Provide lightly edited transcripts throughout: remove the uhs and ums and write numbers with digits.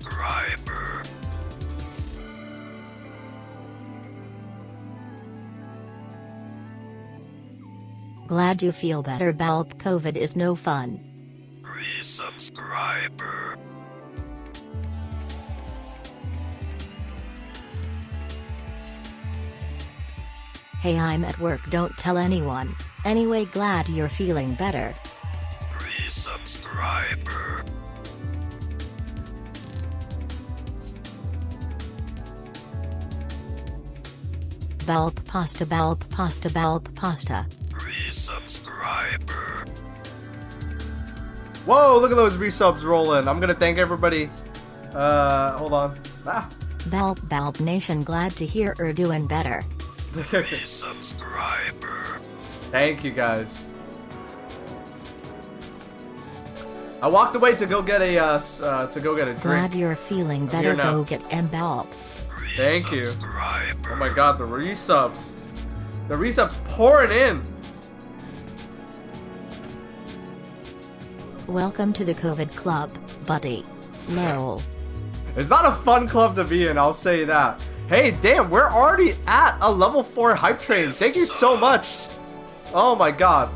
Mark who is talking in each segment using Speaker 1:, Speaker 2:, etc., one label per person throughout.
Speaker 1: subscriber.
Speaker 2: Glad you feel better, Baaulp. COVID is no fun.
Speaker 1: Resubscriber.
Speaker 2: Hey, I'm at work, don't tell anyone. Anyway, glad you're feeling better.
Speaker 1: Resubscriber.
Speaker 2: Baaulp pasta, Baaulp pasta, Baaulp pasta.
Speaker 1: Resubscriber.
Speaker 3: Whoa, look at those resubs rolling. I'm gonna thank everybody. Hold on.
Speaker 2: Baaulp Nation, glad to hear you're doing better.
Speaker 1: Resubscriber.
Speaker 3: Thank you guys. I walked away to go get a drink.
Speaker 2: Glad you're feeling better.
Speaker 3: here now.
Speaker 2: Go get Baaulp.
Speaker 3: Thank you.
Speaker 1: Resubscriber.
Speaker 3: Oh my god, the resubs. The resubs pouring in.
Speaker 2: Welcome to the COVID club, buddy. Lol.
Speaker 3: It's not a fun club to be in, I'll say that. Hey, damn, we're already at a level 4 hype train. Thank you so much. Oh my god.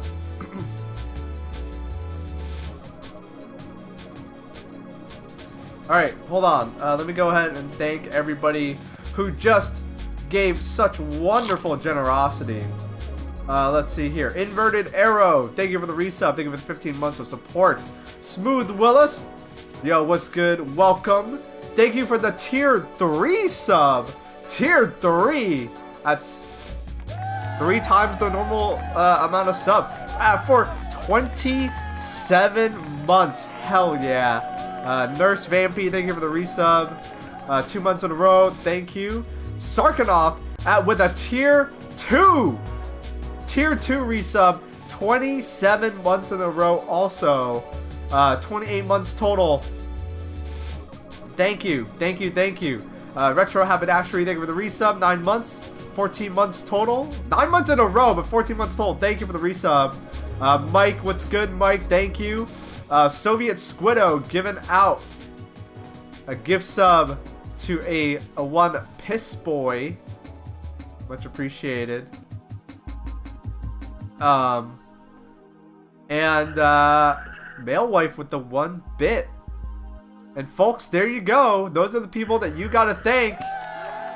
Speaker 3: Alright, hold on. Let me go ahead and thank everybody who just gave such wonderful generosity. Let's see here. Inverted Arrow, thank you for the resub. Thank you for the 15 months of support. Smooth Willis, yo, what's good? Welcome. Thank you for the tier 3 sub. Tier 3. That's 3 times the normal amount of sub. For 27 months. Hell yeah. Nurse Vampy, thank you for the resub. 2 months in a row. Thank you. Sarkanoff with a tier 2. Tier 2 resub. 27 months in a row also. 28 months total. Thank you. Thank you. Thank you. Retro Haberdashery, thank you for the resub. 9 months. 14 months total. 9 months in a row, but 14 months total. Thank you for the resub. Mike, what's good, Mike? Thank you. Soviet Squiddo giving out a gift sub to a one piss boy. Much appreciated. And Male Wife with the 1 bit. And folks, there you go. Those are the people that you gotta thank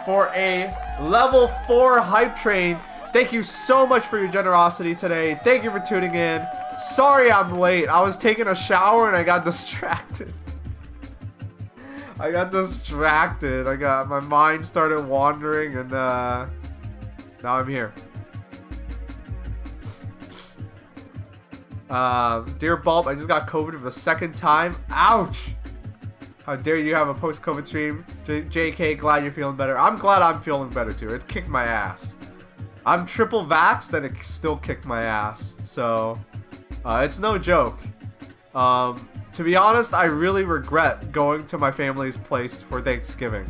Speaker 3: for a level 4 hype train. Thank you so much for your generosity today. Thank you for tuning in. Sorry I'm late. I was taking a shower and I got distracted. My mind started wandering and now I'm here. Dear Baaulp, I just got COVID for the 2nd time. Ouch! How dare you have a post-COVID stream. JK, glad you're feeling better. I'm glad I'm feeling better too. It kicked my ass. I'm triple vaxxed and it still kicked my ass. So, it's no joke. To be honest, I really regret going to my family's place for Thanksgiving.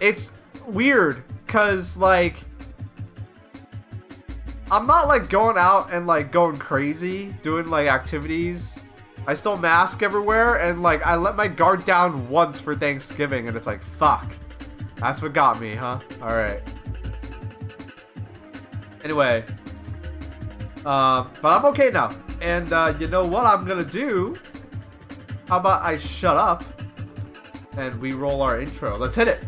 Speaker 3: It's weird, cause like, I'm not like going out and like going crazy, doing like activities. I still mask everywhere, and like I let my guard down once for Thanksgiving, and it's like, fuck. That's what got me, huh? Alright. Anyway. But I'm okay now. And you know what I'm gonna do? How about I shut up and we roll our intro. Let's hit it.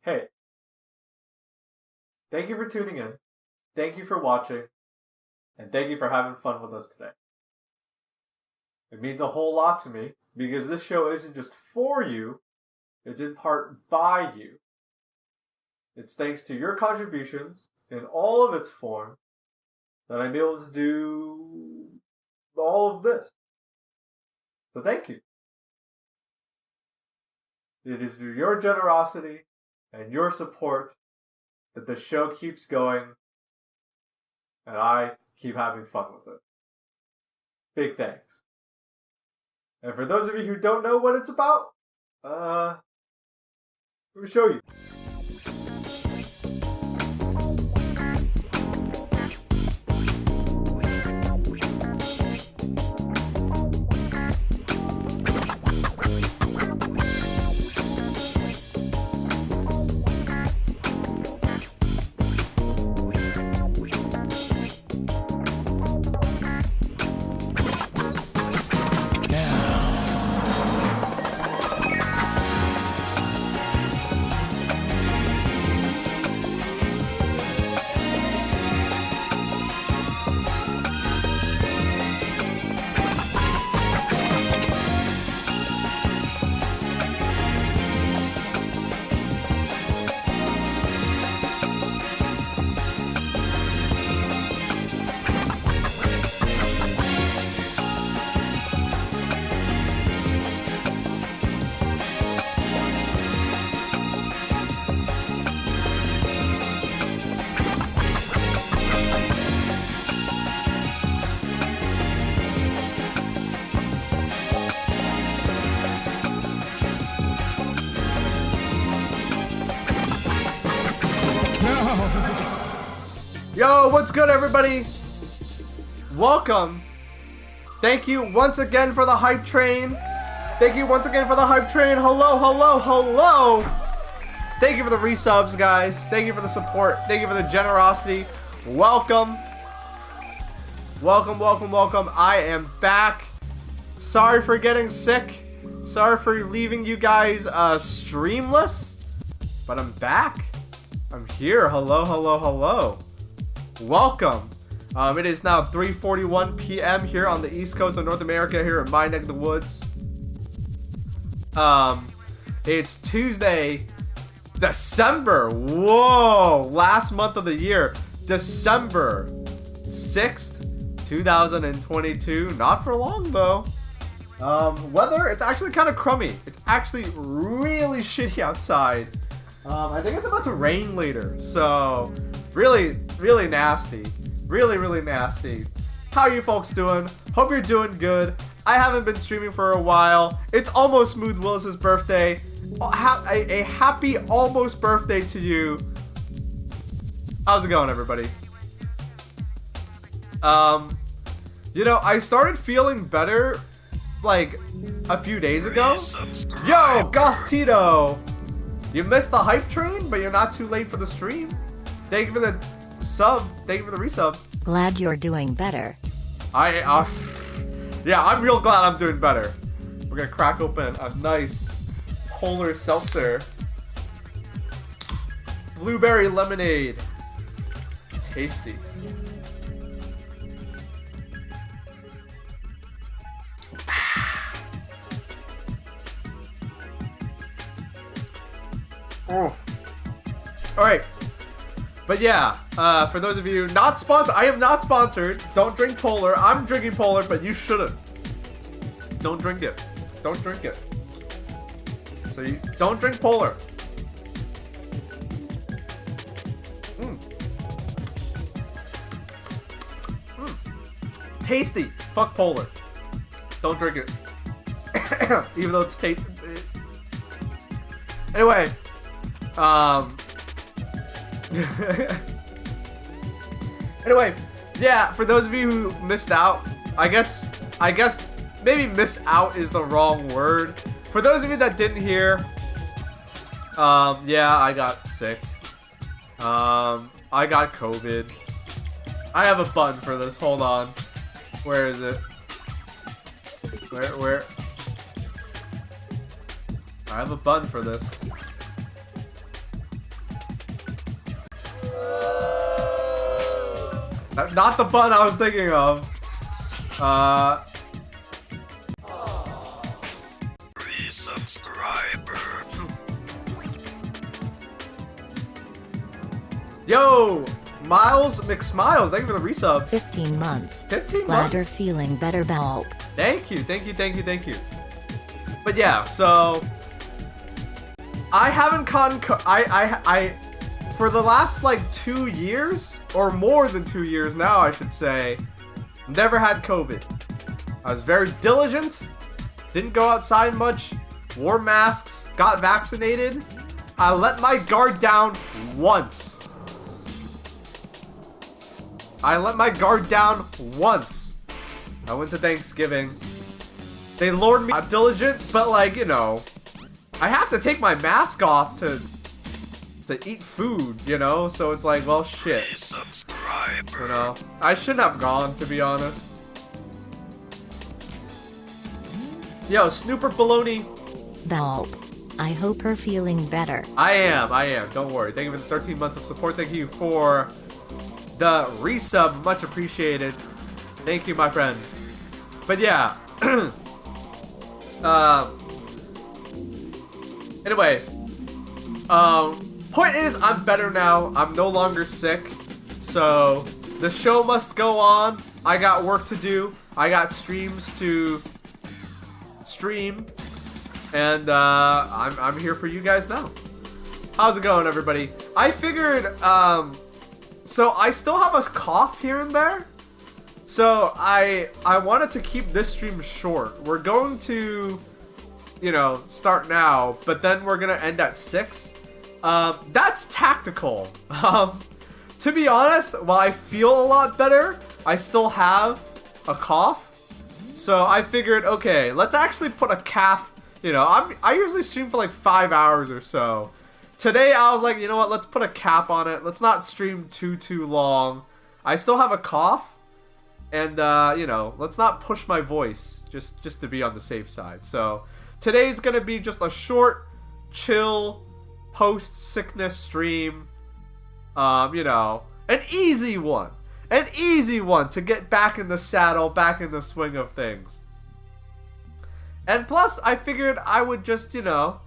Speaker 3: Hey. Thank you for tuning in. Thank you for watching. And thank you for having fun with us today. It means a whole lot to me because this show isn't just for you, it's in part by you. It's thanks to your contributions in all of its form that I'm able to do all of this. So thank you. It is through your generosity and your support that the show keeps going and I keep having fun with it. Big thanks. And for those of you who don't know what it's about, let me show you. Yo, what's good, everybody? Welcome. Thank you once again for the hype train. Thank you once again for the hype train. Hello, hello, hello. Thank you for the resubs, guys. Thank you for the support. Thank you for the generosity. Welcome. Welcome, welcome, welcome. I am back. Sorry for getting sick. Sorry for leaving you guys streamless. But I'm back. I'm here. Hello, hello, hello. Welcome. It is now 3:41 p.m. here on the East Coast of North America, here in my neck of the woods. It's Tuesday, December. Whoa, last month of the year, December 6th, 2022. Not for long though. Weather, it's actually kind of crummy. It's actually really shitty outside. I think it's about to rain later, so really, really nasty. Really, really nasty. How are you folks doing? Hope you're doing good. I haven't been streaming for a while. It's almost Smooth Willis's birthday. A happy almost birthday to you. How's it going, everybody? You know, I started feeling better like a few days ago. Yo, Goth Tito! You missed the hype train, but you're not too late for the stream. Thank you for the sub. Thank you for the resub.
Speaker 2: Glad you're doing better.
Speaker 3: Yeah, I'm real glad I'm doing better. We're gonna crack open a nice polar seltzer. Blueberry lemonade. Tasty. Oh. Alright. But yeah, for those of you not sponsored, I am not sponsored. Don't drink Polar. I'm drinking Polar, but you shouldn't. Don't drink it. Don't drink it. So you don't drink Polar. Tasty. Fuck Polar. Don't drink it. Even though it's tasty. Anyway, anyway, yeah, for those of you who missed out, I guess maybe miss out is the wrong word. For those of you that didn't hear, yeah, I got sick. I got COVID. I have a button for this. Hold on. Where is it? Where? I have a button for this. Not the button I was thinking of. Resubscriber. Yo! Miles McSmiles, thank you for the resub.
Speaker 2: 15 months.
Speaker 3: 15
Speaker 2: Glad
Speaker 3: months?
Speaker 2: you're feeling better, Baaulp.
Speaker 3: Thank you, thank you, thank you, thank you. But yeah, so I haven't for the last like 2 years, or more than 2 years now I should say, never had COVID. I was very diligent, didn't go outside much, wore masks, got vaccinated. I let my guard down once. I let my guard down once. I went to Thanksgiving. They lured me. I'm diligent, but like, you know, I have to take my mask off to eat food, you know? So it's like, well, shit. You know, I shouldn't have gone, to be honest. Yo, Snooper Baloney.
Speaker 2: Baaulp, I hope you're feeling better.
Speaker 3: I am. Don't worry. Thank you for the 13 months of support. Thank you for the resub. Much appreciated. Thank you, my friend. But yeah. Anyway. Point is, I'm better now. I'm no longer sick. So, the show must go on. I got work to do. I got streams to stream. And, I'm here for you guys now. How's it going, everybody? I figured, so I still have a cough here and there. So, I wanted to keep this stream short. We're going to, you know, start now, but then we're gonna end at 6. That's tactical. To be honest, while I feel a lot better, I still have a cough. So I figured, okay, let's actually put a cap. You know, I usually stream for like 5 hours or so. Today I was like, you know what, let's put a cap on it. Let's not stream too long. I still have a cough. And, you know, let's not push my voice just to be on the safe side. So today's going to be just a short, chill, post-sickness stream. You know, an easy one. An easy one to get back in the saddle, back in the swing of things. And plus, I figured I would just, you know,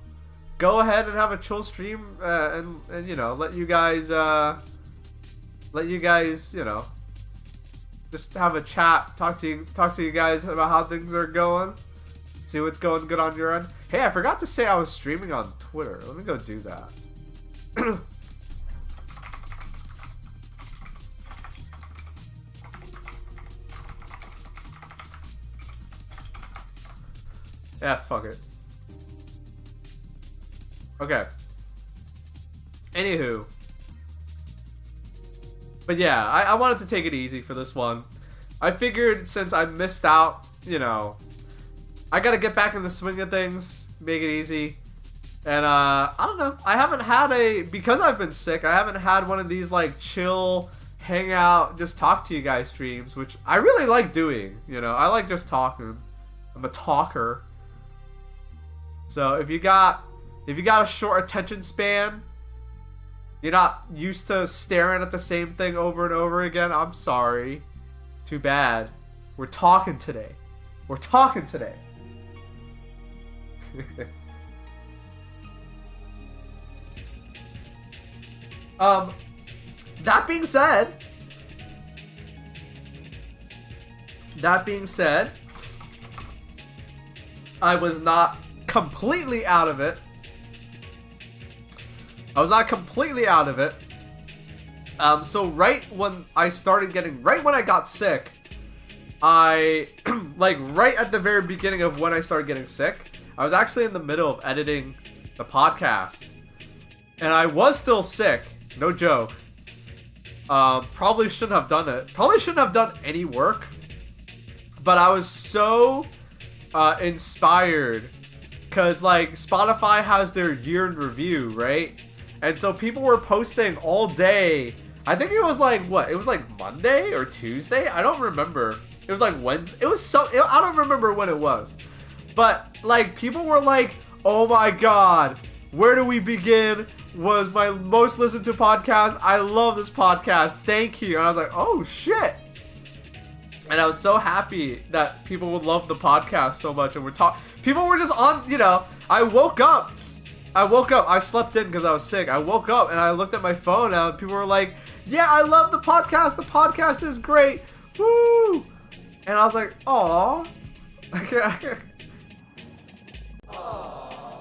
Speaker 3: go ahead and have a chill stream and you know, let you guys, you know, just have a chat, talk to you guys about how things are going, see what's going good on your end. Hey, I forgot to say I was streaming on Twitter. Let me go do that. Yeah, fuck it. Okay. Anywho. But yeah, I wanted to take it easy for this one. I figured since I missed out, you know, I gotta get back in the swing of things, make it easy. And, I don't know. I haven't had because I've been sick, I haven't had one of these, like, chill, hang out, just talk to you guys streams, which I really like doing, you know. I like just talking. I'm a talker. So if you got a short attention span, you're not used to staring at the same thing over and over again, I'm sorry. Too bad. We're talking today. We're talking today. That being said, I was not completely out of it. So right when I got sick, like right at the very beginning of when I started getting sick, I was actually in the middle of editing the podcast. And I was still sick, no joke. Probably shouldn't have done it. Probably shouldn't have done any work. But I was so inspired. Because, like, Spotify has their year in review, right? And so people were posting all day. I think it was like, what? It was like Monday or Tuesday? I don't remember. It was like Wednesday. I don't remember when it was. But, like, people were like, oh my god, where do we begin? Was my most listened to podcast. I love this podcast. Thank you. And I was like, oh shit. And I was so happy that people would love the podcast so much. And people were just on, you know, I woke up. I slept in because I was sick. I woke up and I looked at my phone and people were like, yeah, I love the podcast. The podcast is great. Woo. And I was like, aw.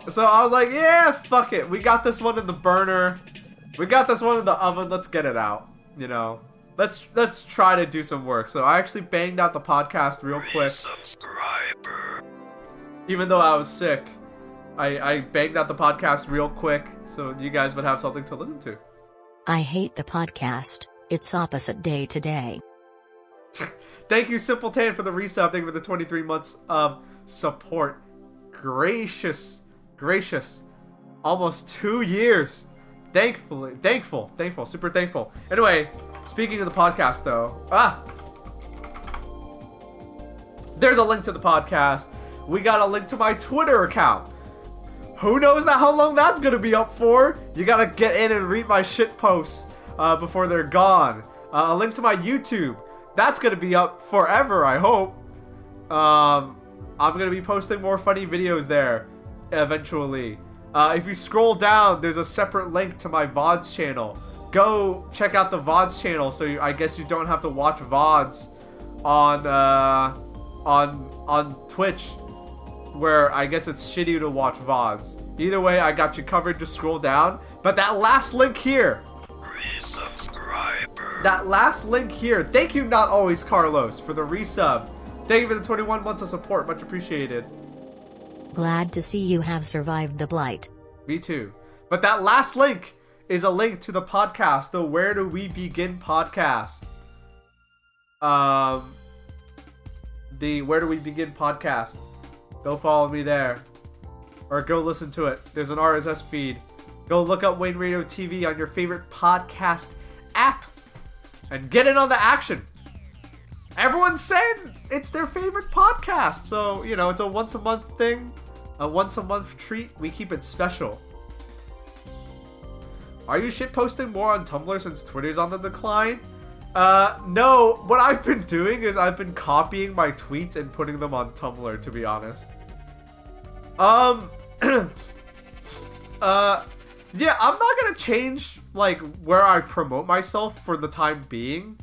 Speaker 3: So I was like, yeah, fuck it. We got this one in the burner. We got this one in the oven. Let's get it out. You know, let's try to do some work. So I actually banged out the podcast real quick. Subscriber. Even though I was sick, I banged out the podcast real quick so you guys would have something to listen to.
Speaker 2: I hate the podcast. It's opposite day to day.
Speaker 3: Thank you, Simple Tan, for the resub. Thank you for the 23 months of support. Gracious. Almost 2 years. Thankful. Super thankful. Anyway, speaking of the podcast, though. There's a link to the podcast. We got a link to my Twitter account. Who knows how long that's gonna be up for? You gotta get in and read my shit posts before they're gone. A link to my YouTube. That's gonna be up forever, I hope. I'm gonna be posting more funny videos there eventually. If you scroll down, there's a separate link to my VODs channel. Go check out the VODs channel. So I guess you don't have to watch VODs on Twitch, where I guess it's shitty to watch VODs. Either way, I got you covered. Just scroll down. But that last link here. Resubscriber. That last link here. Thank you, Not Always Carlos, for the resub. Thank you for the 21 months of support. Much appreciated.
Speaker 2: Glad to see you have survived the blight.
Speaker 3: Me too. But that last link is a link to the podcast, the Where Do We Begin podcast. The Where Do We Begin podcast. Go follow me there. Or go listen to it. There's an RSS feed. Go look up Wayne Radio TV on your favorite podcast app. And get in on the action. Everyone's saying it's their favorite podcast. So, you know, it's a once a month thing. A once a month treat. We keep it special. Are you shitposting more on Tumblr since Twitter's on the decline? No. What I've been doing is I've been copying my tweets and putting them on Tumblr, to be honest. Yeah, I'm not gonna change, like, where I promote myself for the time being.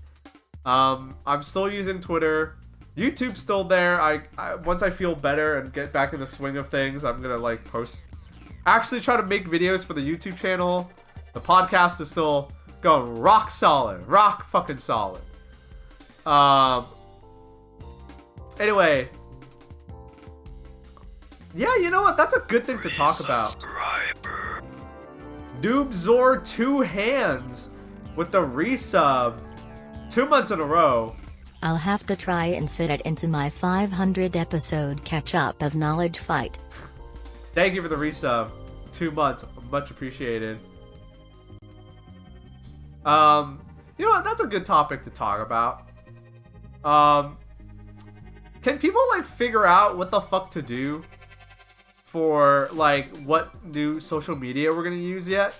Speaker 3: I'm still using Twitter. YouTube's still there. I once I feel better and get back in the swing of things, I'm gonna, like, actually try to make videos for the YouTube channel. The podcast is still going rock solid. Rock fucking solid. Anyway. Yeah, you know what? That's a good thing to talk about. Noobzor 2 hands with the resub 2 months in a row.
Speaker 2: I'll have to try and fit it into my 500 episode catch-up of Knowledge Fight.
Speaker 3: Thank you for the resub. 2 months. Much appreciated. You know what? That's a good topic to talk about. Can people, like, figure out what the fuck to do for, like, what new social media we're gonna use yet?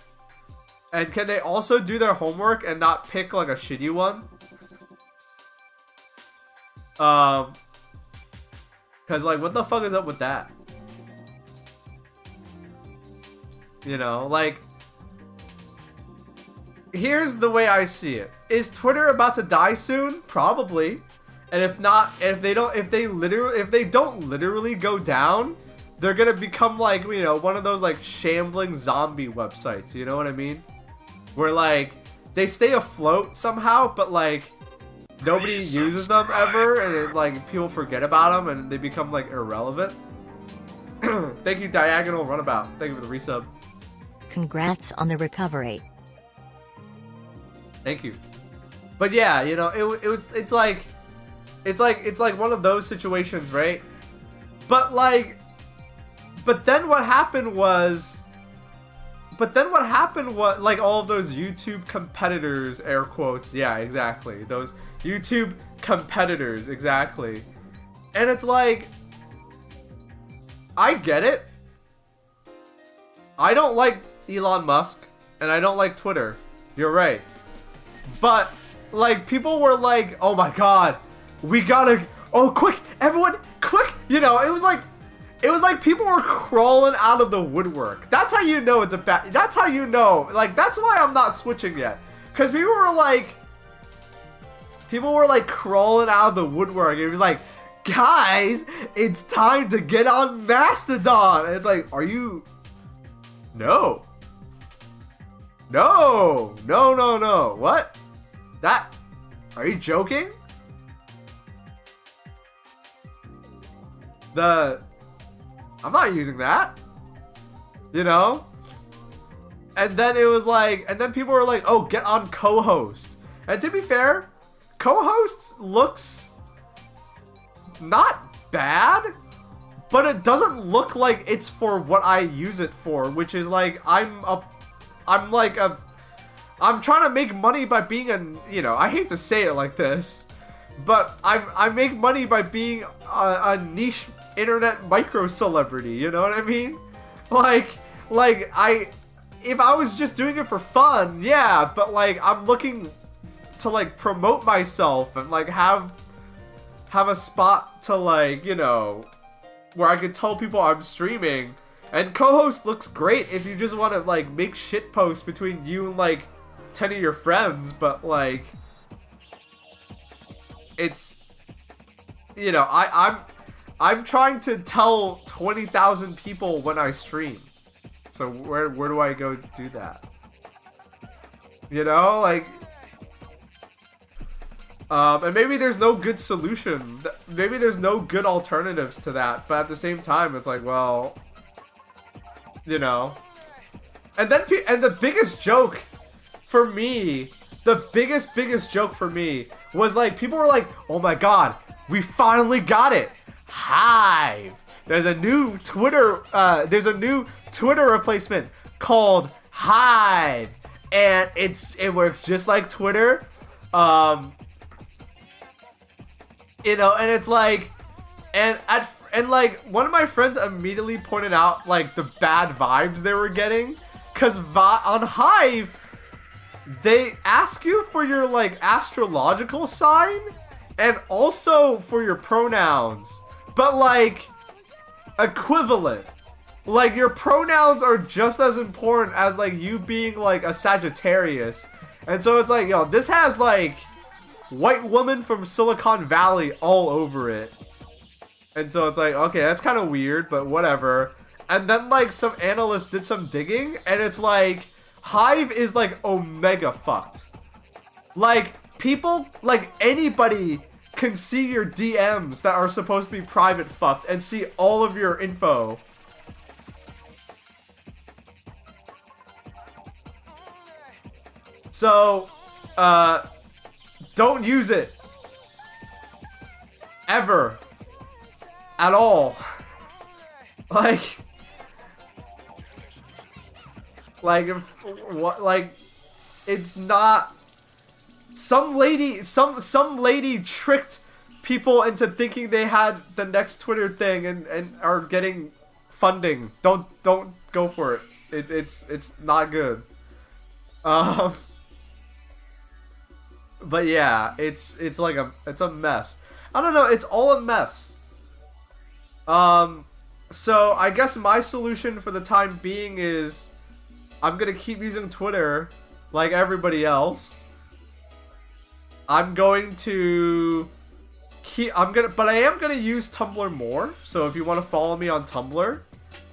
Speaker 3: And can they also do their homework and not pick, like, a shitty one? Cause, like, what the fuck is up with that? You know, like, here's the way I see it. Is Twitter about to die soon? Probably. And if not, if they don't literally go down, they're gonna become, like, you know, one of those, like, shambling zombie websites, you know what I mean? Where, like, they stay afloat somehow, but, like, nobody uses them ever, and it, like, people forget about them, and they become, like, irrelevant. Thank you, Diagonal Runabout. Thank you for the resub.
Speaker 2: Congrats on the recovery.
Speaker 3: Thank you. But yeah, you know, it's like one of those situations, right? But then what happened was, like, all of those YouTube competitors, air quotes, yeah, exactly, those YouTube competitors, exactly. And it's like, I get it. I don't like Elon Musk, and I don't like Twitter. You're right. But, like, people were like, oh my god, we gotta, oh, quick, everyone, quick, you know, it was like people were crawling out of the woodwork. That's how you know it's a bad, that's how you know, like, that's why I'm not switching yet. Because people were like crawling out of the woodwork. It was like, guys, it's time to get on Mastodon. And it's like, are you, no, what? That, are you joking? I'm not using that. You know? And then it was like, and then people were like, oh, get on co-host. And to be fair, co-hosts looks not bad, but it doesn't look like it's for what I use it for, which is like, I'm trying to make money by being you know, I hate to say it like this, but I make money by being a niche internet micro celebrity, you know what I mean? Like if I was just doing it for fun, yeah, but, like, I'm looking to, like, promote myself and, like, have a spot to, like, you know, where I can tell people I'm streaming. And co-host looks great if you just want to, like, make shit posts between you and, like, 10 of your friends, but, like, it's, you know, I'm trying to tell 20,000 people when I stream. So where do I go do that? You know, like, and maybe there's no good solution. Maybe there's no good alternatives to that. But at the same time, it's like, well, you know, And then, and the biggest joke for me, the biggest joke for me was like, people were like, oh my god, we finally got it. Hive. There's a new Twitter replacement called Hive. And it works just like Twitter. You know, and it's like, and like one of my friends immediately pointed out like the bad vibes they were getting, cause on Hive they ask you for your like astrological sign and also for your pronouns, but like equivalent. Like your pronouns are just as important as like you being like a Sagittarius. And so it's like, yo, this has like white woman from Silicon Valley all over it. And so it's like, okay, that's kind of weird, but whatever. And then like some analysts did some digging, and it's like Hive is like omega fucked. Like people, like anybody can see your DMs that are supposed to be private fucked and see all of your info. So, don't use it. Ever. At all. Like, it's not. Some lady tricked people into thinking they had the next Twitter thing and are getting funding. Don't go for it. It's not good. But yeah, it's a mess. I don't know, it's all a mess. So I guess my solution for the time being is I'm gonna keep using Twitter like everybody else. I'm going to but I am gonna use Tumblr more. So if you want to follow me on Tumblr,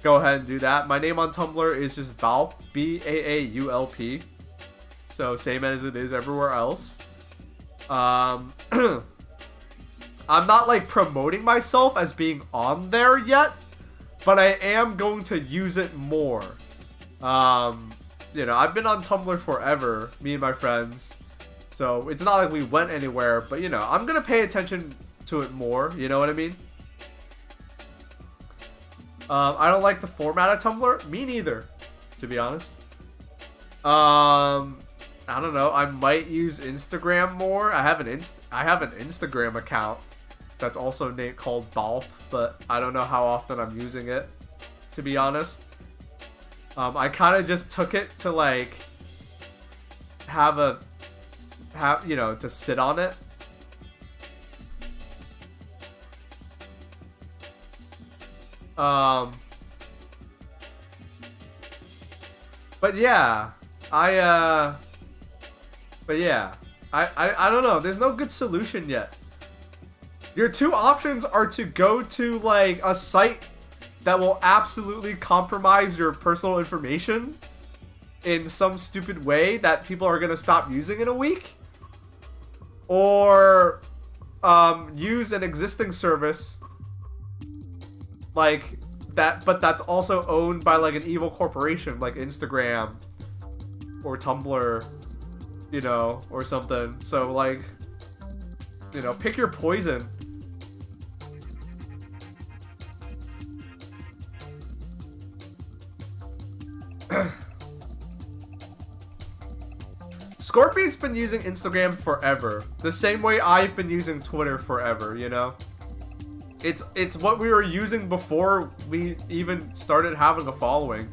Speaker 3: go ahead and do that. My name on Tumblr is just Baaulp, Baulp. So same as it is everywhere else. I'm not like promoting myself as being on there yet, but I am going to use it more. You know, I've been on Tumblr forever, me and my friends, so it's not like we went anywhere, but you know, I'm gonna pay attention to it more, you know what I mean? I don't like the format of Tumblr. Me neither, to be honest. I don't know. I might use Instagram more. I have an Instagram account that's also called Baaulp, but I don't know how often I'm using it, to be honest. I kind of just took it to like you know, to sit on it. But yeah, I don't know. There's no good solution yet. Your two options are to go to like a site that will absolutely compromise your personal information in some stupid way that people are gonna stop using in a week, or use an existing service like that, but that's also owned by like an evil corporation like Instagram or Tumblr, you know, or something. So like, you know, pick your poison. Scorpy's been using Instagram forever, the same way I've been using Twitter forever, you know? It's what we were using before we even started having a following.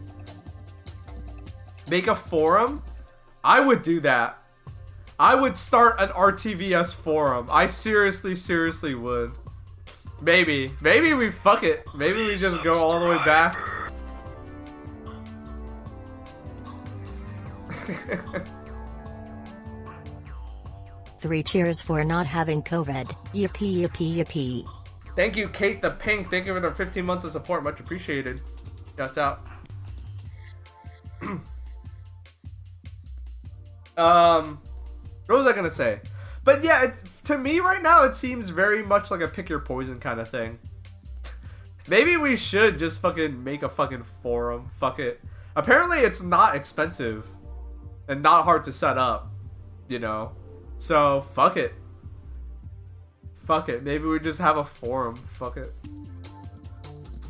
Speaker 3: Make a forum? I would do that. I would start an RTVS forum. I seriously would. Maybe we fuck it. Maybe we just go all the way back.
Speaker 2: Three cheers for not having COVID. Yippee yippee yippee.
Speaker 3: Thank you, Kate the Pink. Thank you for the 15 months of support. Much appreciated. Shouts out. What was I gonna say? But yeah, to me right now, it seems very much like a pick your poison kind of thing. Maybe we should just fucking make a fucking forum. Fuck it. Apparently it's not expensive and not hard to set up, you know? So, fuck it. Fuck it. Maybe we just have a forum. Fuck it.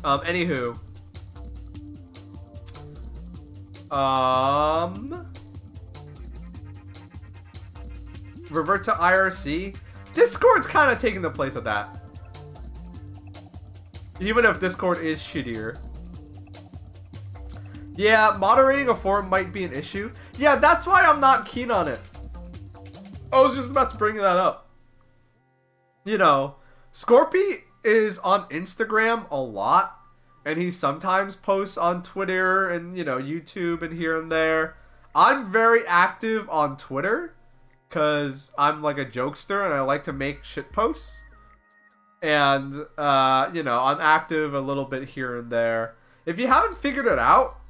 Speaker 3: Anywho. Revert to IRC. Discord's kind of taking the place of that. Even if Discord is shittier. Yeah, moderating a forum might be an issue. Yeah, that's why I'm not keen on it. I was just about to bring that up. You know, Scorpy is on Instagram a lot. And he sometimes posts on Twitter and, you know, YouTube and here and there. I'm very active on Twitter. Because I'm like a jokester and I like to make shit posts. And, you know, I'm active a little bit here and there. If you haven't figured it out,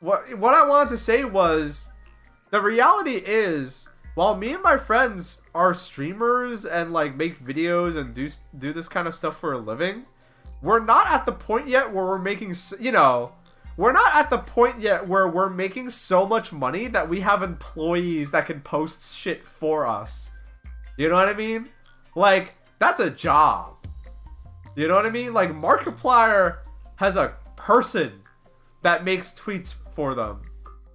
Speaker 3: what I wanted to say was, the reality is, while me and my friends are streamers and like make videos and do this kind of stuff for a living, we're not at the point yet where we're making, you know, we're not at the point yet where we're making so much money that we have employees that can post shit for us. You know what I mean? Like, that's a job. You know what I mean? Like, Markiplier has a person that makes tweets for them.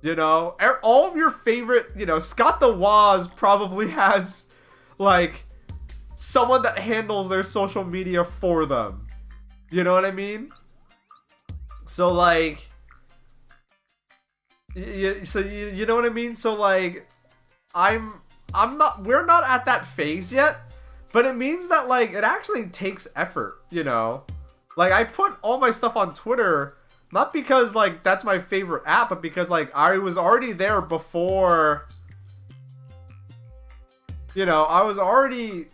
Speaker 3: You know? All of your favorite, you know, Scott the Woz probably has, like, someone that handles their social media for them. You know what I mean? So, like, you know what I mean? So, like, we're not at that phase yet, but it means that, like, it actually takes effort, you know? Like, I put all my stuff on Twitter, not because, like, that's my favorite app, but because, like, I was already there before, you know, I was already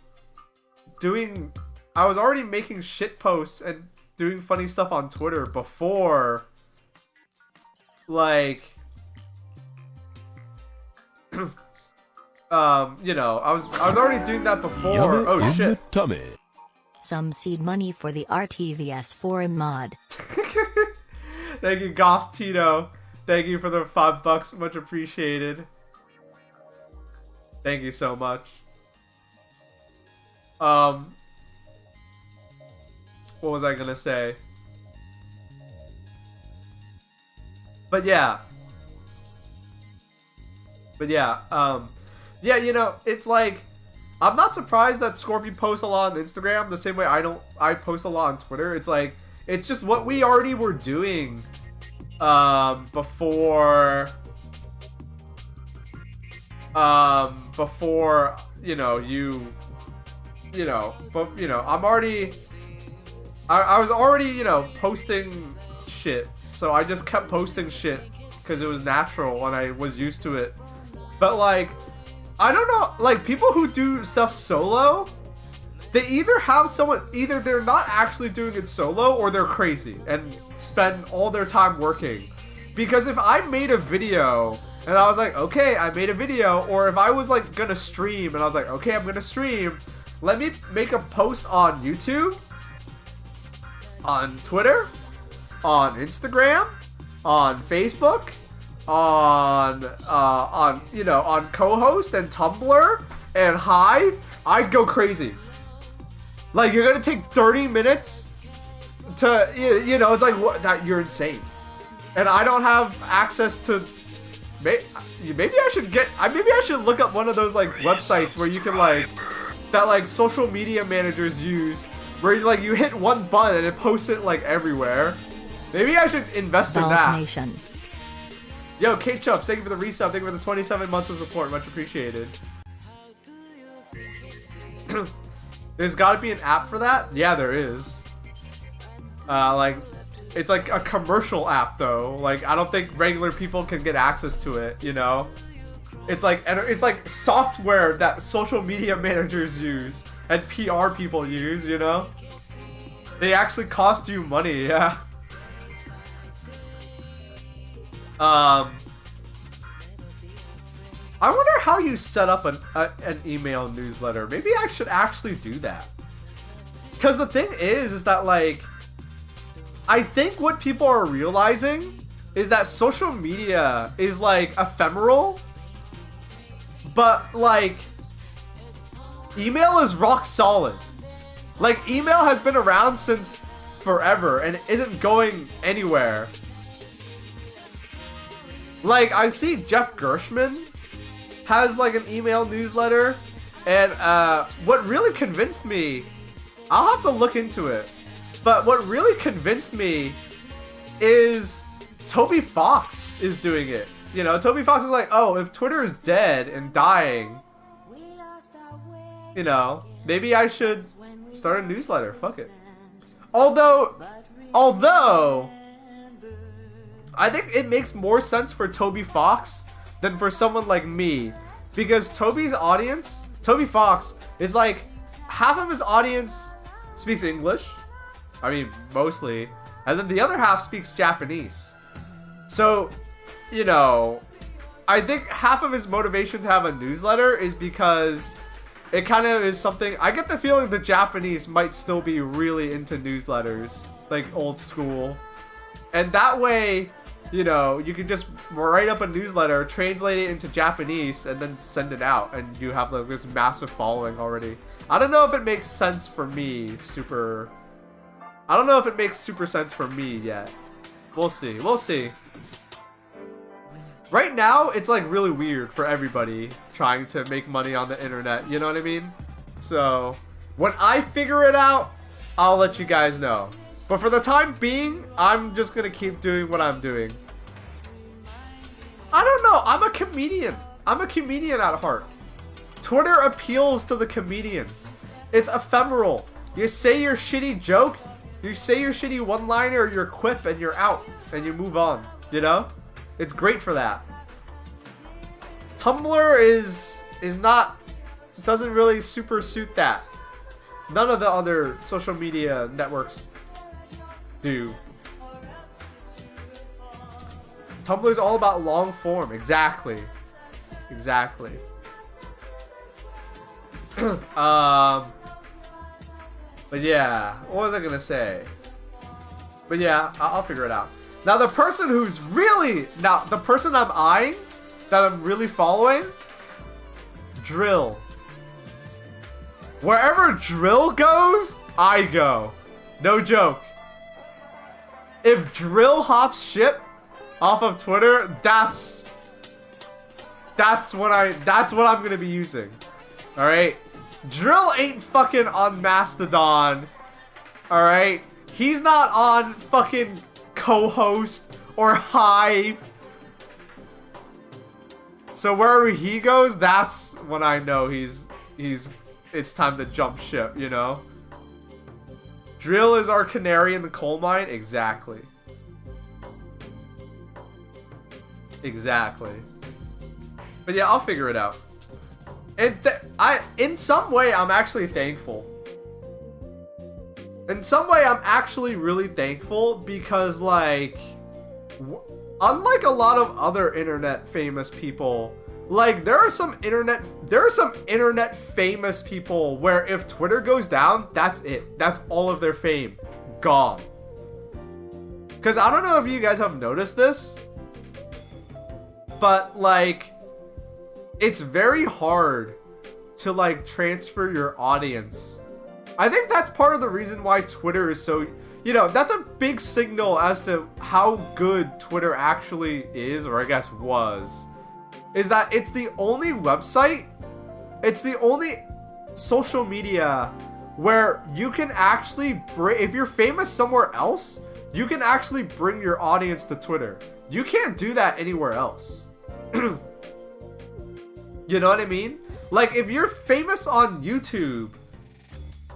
Speaker 3: making shit posts and doing funny stuff on Twitter before, like, you know, I was already doing that before. Oh shit.
Speaker 1: Tummy.
Speaker 2: Some seed money for the RTVS forum mod.
Speaker 3: Thank you, Goth Tito. Thank you for the $5, much appreciated. Thank you so much. What was I gonna say? But yeah, yeah, you know, it's like, I'm not surprised that Scorpy posts a lot on Instagram the same way I post a lot on Twitter. It's like, it's just what we already were doing before you know, but you know, I was already, you know, posting shit, so I just kept posting shit because it was natural and I was used to it. But like, I don't know, like, people who do stuff solo, they either have someone, either they're not actually doing it solo or they're crazy and spend all their time working. Because if I made a video and I was like, okay, I made a video, or if I was like gonna stream and I was like, okay, I'm gonna stream, let me make a post on YouTube, on Twitter, on Instagram, on Facebook, on you know, on co-host and Tumblr and Hive, I'd go crazy. Like, you're gonna take 30 minutes to, you know, it's like, what, that, you're insane. And I don't have access to, maybe I should look up one of those like websites where you can like, that like social media managers use, where you like, you hit one button and it posts it like everywhere. Maybe I should invest in that.
Speaker 2: Nation.
Speaker 3: Yo, Kate Chubbs, thank you for the resub. Thank you for the 27 months of support. Much appreciated. There's got to be an app for that? Yeah, there is. Like, it's like a commercial app, though. Like, I don't think regular people can get access to it, you know? It's like software that social media managers use and PR people use, you know? They actually cost you money, yeah. I wonder how you set up an email newsletter. Maybe I should actually do that. Because the thing is that, like, I think what people are realizing is that social media is like ephemeral, but like email is rock solid. Like email has been around since forever and isn't going anywhere. Like I see Jeff Gershman has like an email newsletter, and what really convinced me, I'll have to look into it, but what really convinced me is Toby Fox is doing it. You know, Toby Fox is like, oh, if Twitter is dead and dying, you know, maybe I should start a newsletter. Fuck it. Although, I think it makes more sense for Toby Fox than for someone like me, because Toby Fox is like, half of his audience speaks English, I mean mostly, and then the other half speaks Japanese. So, you know, I think half of his motivation to have a newsletter is because it kind of is something, I get the feeling the Japanese might still be really into newsletters, like old school, and that way, you know, you can just write up a newsletter, translate it into Japanese, and then send it out, and you have like this massive following already. I don't know if it makes sense for me, I don't know if it makes super sense for me yet. We'll see. We'll see. Right now, it's like really weird for everybody trying to make money on the internet, you know what I mean? So, when I figure it out, I'll let you guys know. But for the time being, I'm just gonna keep doing what I'm doing. I don't know, I'm a comedian. I'm a comedian at heart. Twitter appeals to the comedians. It's ephemeral. You say your shitty joke, you say your shitty one-liner or your quip, and you're out. And you move on, you know? It's great for that. Tumblr is not, doesn't really super suit that. None of the other social media networks do. Tumblr's all about long form. Exactly. Exactly. But yeah, what was I gonna say? But yeah, I'll figure it out. Now the person who's really, the person I'm eyeing, that I'm really following, Drill. Wherever Drill goes, I go. No joke. If Drill hops ship off of Twitter, that's what I'm gonna be using. All right, Drill ain't fucking on Mastodon. All right, he's not on fucking Co-host or Hive. So wherever he goes, that's when I know it's time to jump ship, you know? Drill is our canary in the coal mine. Exactly. Exactly. But yeah, I'll figure it out. And in some way, I'm actually thankful. In some way, I'm actually really thankful because, like, unlike a lot of other internet famous people, like, there are some internet famous people where if Twitter goes down, that's it. That's all of their fame. Gone. Because I don't know if you guys have noticed this, but, like, it's very hard to, like, transfer your audience. I think that's part of the reason why Twitter is so, you know, that's a big signal as to how good Twitter actually is, or I guess was, is that it's the only website, it's the only social media where you can actually if you're famous somewhere else, you can actually bring your audience to Twitter. You can't do that anywhere else. You know what I mean? Like, if you're famous on YouTube,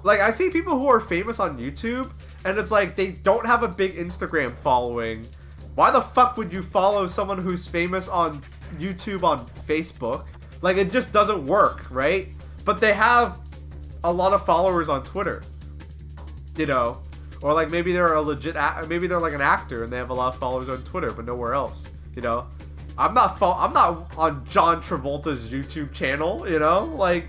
Speaker 3: like, I see people who are famous on YouTube, and it's like, they don't have a big Instagram following. Why the fuck would you follow someone who's famous on YouTube on Facebook? Like, it just doesn't work, right? But they have a lot of followers on Twitter, you know? Or, like, maybe they're a legit, maybe they're like an actor, and they have a lot of followers on Twitter, but nowhere else, you know? I'm not on John Travolta's YouTube channel, you know? Like,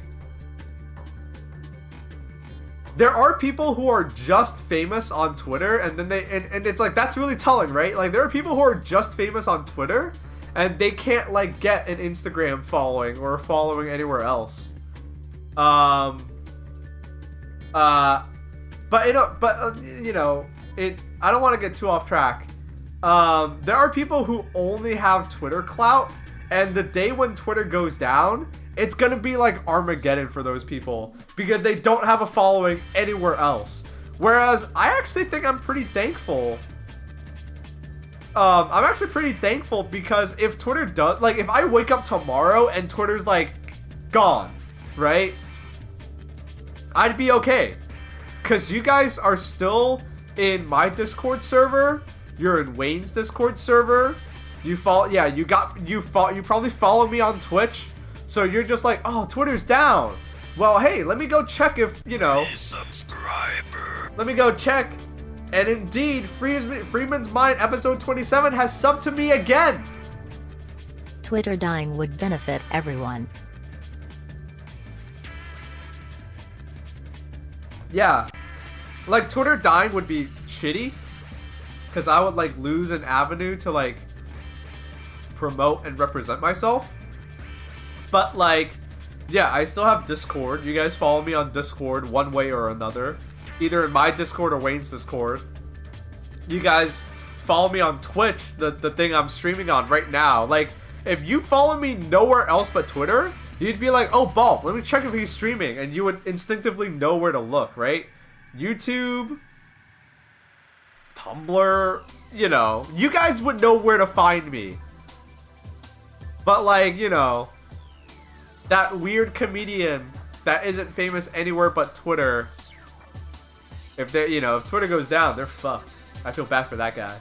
Speaker 3: there are people who are just famous on Twitter, and then and it's like, that's really telling, right? Like, there are people who are just famous on Twitter, and they can't, like, get an Instagram following or following anywhere else. But you know, I don't want to get too off track. There are people who only have Twitter clout, and the day when Twitter goes down, it's gonna be like Armageddon for those people because they don't have a following anywhere else. Whereas I actually think I'm pretty thankful. I'm actually pretty thankful because if Twitter does, like, if I wake up tomorrow and Twitter's like gone, right? I'd be okay. Cause you guys are still in my Discord server. You're in Wayne's Discord server. You probably follow me on Twitch. So you're just like, oh, Twitter's down. Well, hey, let me go check if, you know. Subscriber. Let me go check. And indeed, Freeman's Mind episode 27 has subbed to me again.
Speaker 2: Twitter dying would benefit everyone.
Speaker 3: Yeah. Like, Twitter dying would be shitty. Because I would, like, lose an avenue to, like, promote and represent myself. But, like, yeah, I still have Discord. You guys follow me on Discord one way or another. Either in my Discord or Wayne's Discord. You guys follow me on Twitch, the thing I'm streaming on right now. Like, if you follow me nowhere else but Twitter, you'd be like, oh, Baaulp, let me check if he's streaming. And you would instinctively know where to look, right? YouTube, Tumblr, you know. You guys would know where to find me. But, like, you know, that weird comedian that isn't famous anywhere but Twitter, if they, you know, if Twitter goes down, they're fucked. I feel bad for that guy.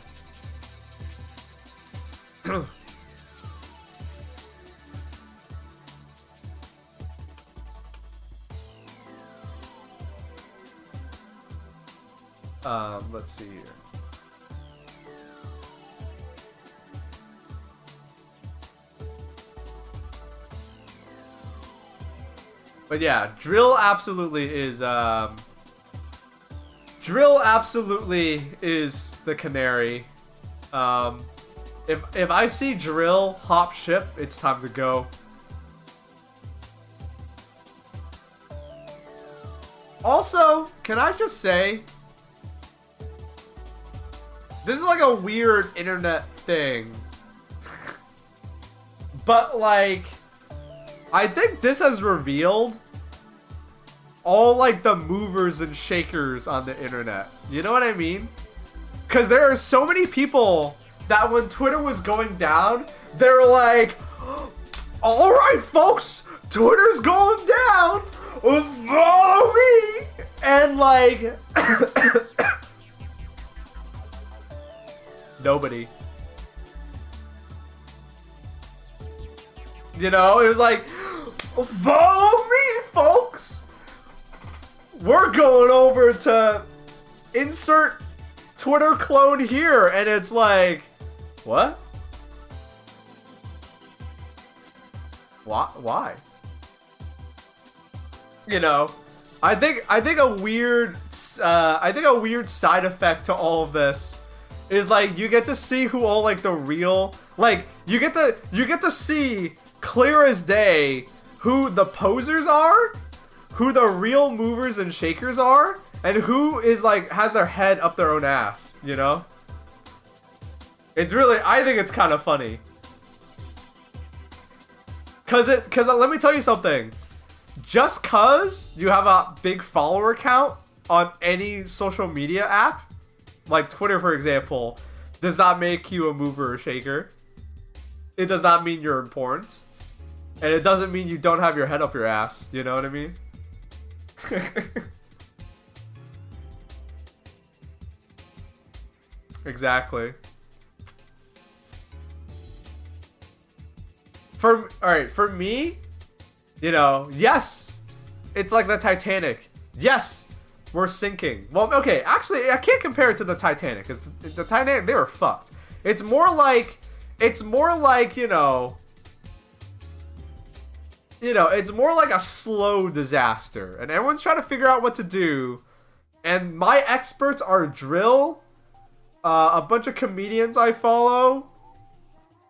Speaker 3: Let's see here. But yeah, Drill absolutely is the canary. If I see Drill hop ship, it's time to go. Also, can I just say, this is like a weird internet thing. But, like, I think this has revealed all, like, the movers and shakers on the internet. You know what I mean? Because there are so many people that when Twitter was going down, they're like, alright, folks, Twitter's going down. Follow me. And, like, nobody. You know, it was like, follow me, folks. We're going over to insert Twitter clone here, and it's like, what? Why? You know, I think a weird side effect to all of this is, like, you get to see who all, like, the real, like, you get to see clear as day who the posers are, who the real movers and shakers are, and who is, like, has their head up their own ass, you know? It's really, I think it's kind of funny. Cause let me tell you something. Just cause you have a big follower count on any social media app, like Twitter, for example, does not make you a mover or shaker. It does not mean you're important. And it doesn't mean you don't have your head up your ass. You know what I mean? Exactly. For me, you know, yes, it's like the Titanic. Yes, we're sinking. Well, okay, actually, I can't compare it to the Titanic, because the Titanic, they were fucked. It's more like, you know, it's more like a slow disaster, and everyone's trying to figure out what to do And my experts are Drill, a bunch of comedians I follow,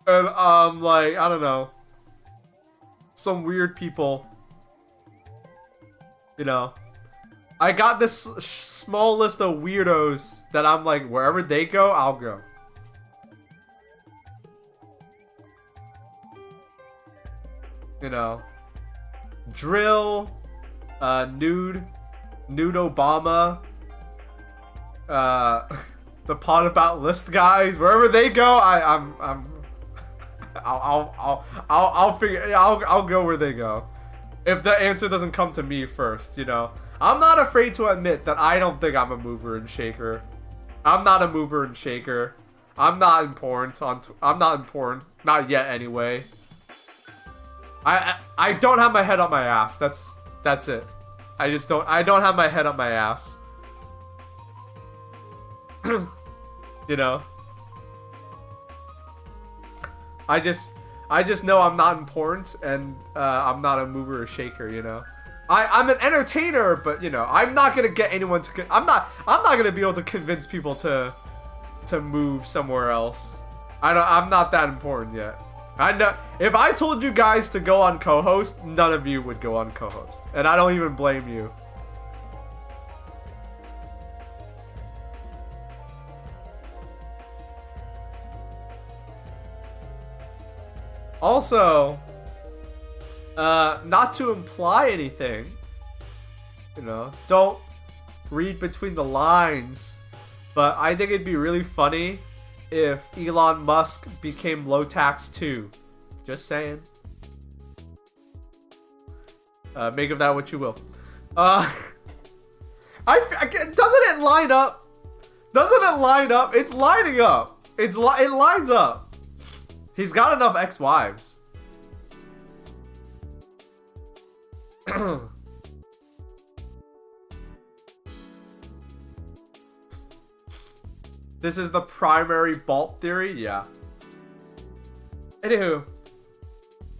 Speaker 3: and like, I don't know, some weird people. You know, I got this small list of weirdos that I'm like, wherever they go, I'll go. You know, Drill, Nude Obama, the Pod About List guys, wherever they go, I'll go where they go. If the answer doesn't come to me first, you know. I'm not afraid to admit that I don't think I'm a mover and shaker. I'm not a mover and shaker. I'm not important I'm not important. Not yet anyway. I don't have my head up my ass. That's it. I don't have my head up my ass. You know. I just know I'm not important, and I'm not a mover or shaker, you know. I'm an entertainer, but you know, I'm not gonna get anyone to. I'm not gonna be able to convince people to move somewhere else. I'm not that important yet. I know if I told you guys to go on co-host, none of you would go on co-host, and I don't even blame you. Also, not to imply anything, you know, don't read between the lines, but I think it'd be really funny if Elon Musk became low tax too. Just saying. Make of that what you will. Doesn't it line up? Doesn't it line up? It's lining up. It lines up. He's got enough ex-wives. This is the primary Baaulp theory? Yeah. Anywho.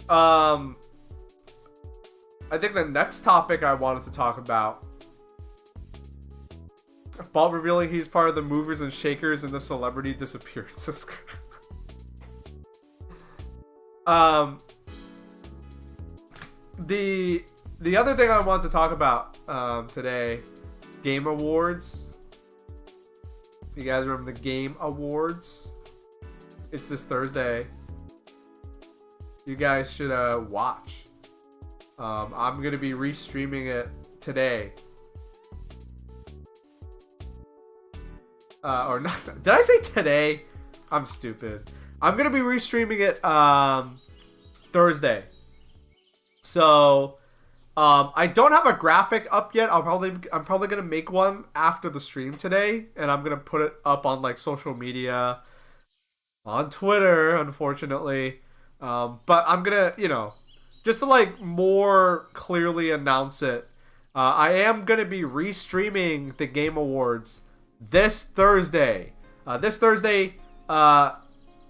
Speaker 3: I think the next topic I wanted to talk about. Baaulp revealing he's part of the movers and shakers in the celebrity disappearances. The other thing I want to talk about today, Game Awards. You guys remember the Game Awards? It's this Thursday. You guys should watch. I'm gonna be restreaming it today. Or not? Did I say today? I'm stupid. I'm gonna be restreaming it Thursday. So I don't have a graphic up yet. I'm probably gonna make one after the stream today, and I'm gonna put it up on like social media, on Twitter, unfortunately. But I'm gonna, you know, just to like more clearly announce it. I am gonna be restreaming the Game Awards this Thursday.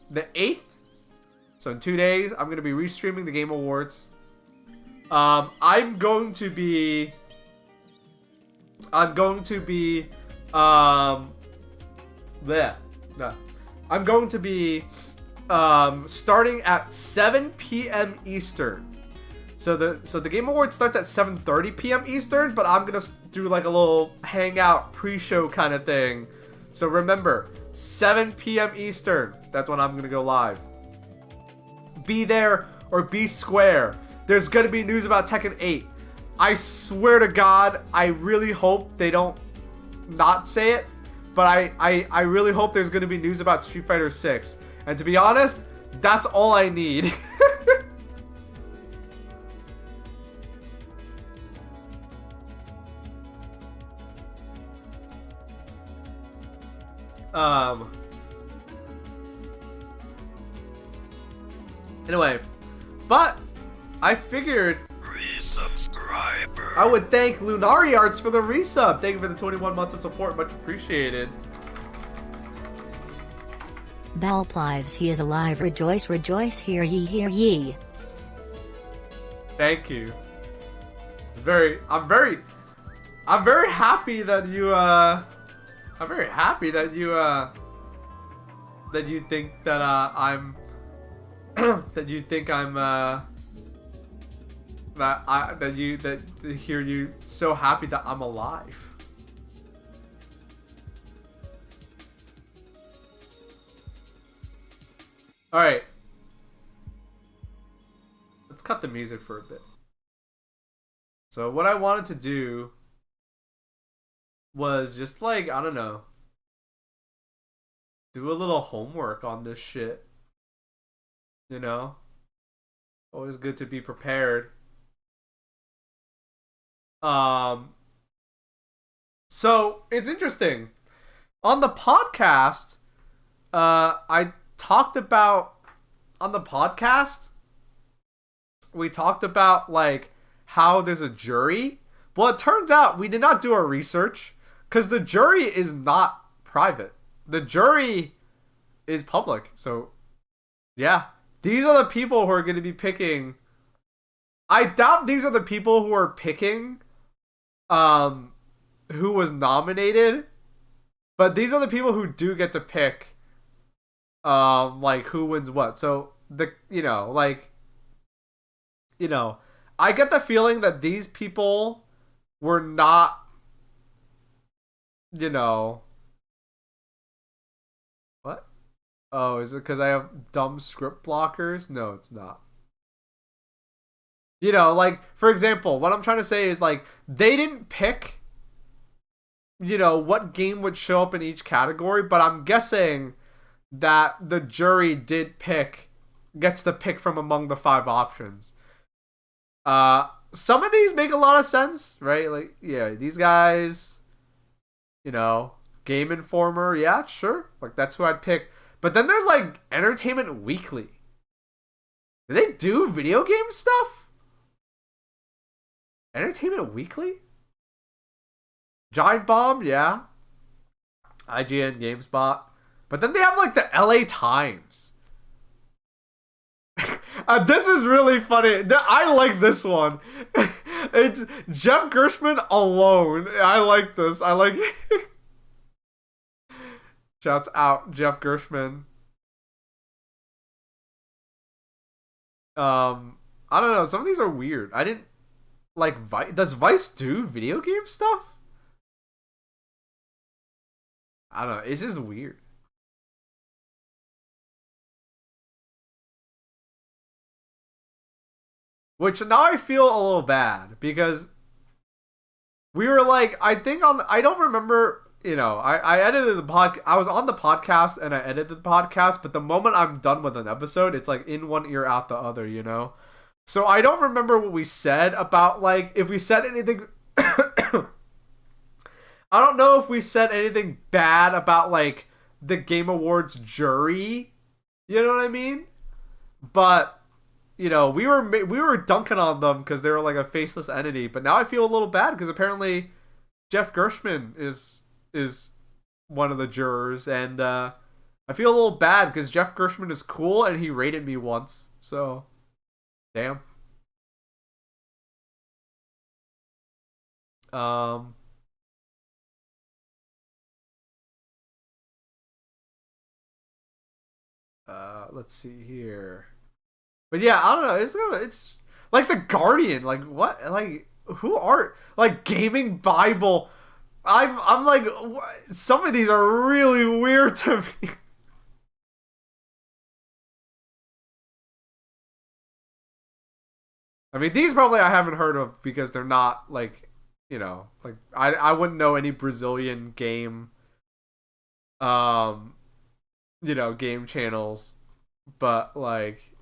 Speaker 3: The 8th. So in 2 days, I'm gonna be restreaming the Game Awards. I'm going to be starting at 7 p.m. Eastern. So the Game Awards starts at 7:30 p.m. Eastern, but I'm gonna do like a little hangout pre-show kind of thing. So remember, 7 p.m. Eastern. That's when I'm gonna go live. Be there or be square. There's gonna be news about Tekken 8. I swear to God, I really hope they don't not say it, but I really hope there's gonna be news about Street Fighter 6. And to be honest, that's all I need. Anyway, but I figured resubscriber. I would thank Lunari Arts for the resub. Thank you for the 21 months of support, much appreciated.
Speaker 2: Baaulp lives, he is alive. Rejoice, rejoice, hear ye, hear ye.
Speaker 3: Thank you. I'm very happy that you I'm very happy that you think that I'm that you think I'm that to hear you so happy that I'm alive. All right. Let's cut the music for a bit. So what I wanted to do was just like, I don't know, do a little homework on this shit. You know? Always good to be prepared. Um so it's interesting. On the podcast, I talked about on the podcast we talked about like how there's a jury. Well, it turns out we did not do our research because the jury is not private. The jury is public. So, yeah. These are the people who are going to be picking. I doubt these are the people who are picking who was nominated. But these are the people who do get to pick like who wins what. So, I get the feeling that these people were not, what? Oh, is it because I have dumb script blockers? No, it's not. Like, for example, what I'm trying to say is, like, they didn't pick, what game would show up in each category, but I'm guessing that the jury gets to pick from among the 5 options. Some of these make a lot of sense, right? Like, yeah, these guys, Game Informer, yeah, sure. Like, that's who I'd pick. But then there's, like, Entertainment Weekly. Do they do video game stuff? Entertainment Weekly? Giant Bomb, yeah. IGN, GameSpot. But then they have, like, the LA Times. This is really funny. I like this one. It's Jeff Gershman alone. I like this. I like it. Shouts out Jeff Gershman. I don't know. Some of these are weird. I didn't like Vice. Does Vice do video game stuff? I don't know. It's just weird. Which now I feel a little bad because we were like, I don't remember, I edited the podcast. I was on the podcast and I edited the podcast, but the moment I'm done with an episode, it's like in one ear, out the other. So I don't remember what we said about, like, if we said anything. I don't know if we said anything bad about, like, the Game Awards jury. You know what I mean? But we were dunking on them because they were like a faceless entity, but now I feel a little bad because apparently Jeff Gershman is one of the jurors, and I feel a little bad because Jeff Gershman is cool and he rated me once, so damn. Let's see here. But yeah, I don't know. It's like the Guardian. Like, what? Like, who are, like, Gaming Bible? I'm like, some of these are really weird to me. I mean, these probably I haven't heard of because they're not like, like I wouldn't know any Brazilian game, um, game channels, but like.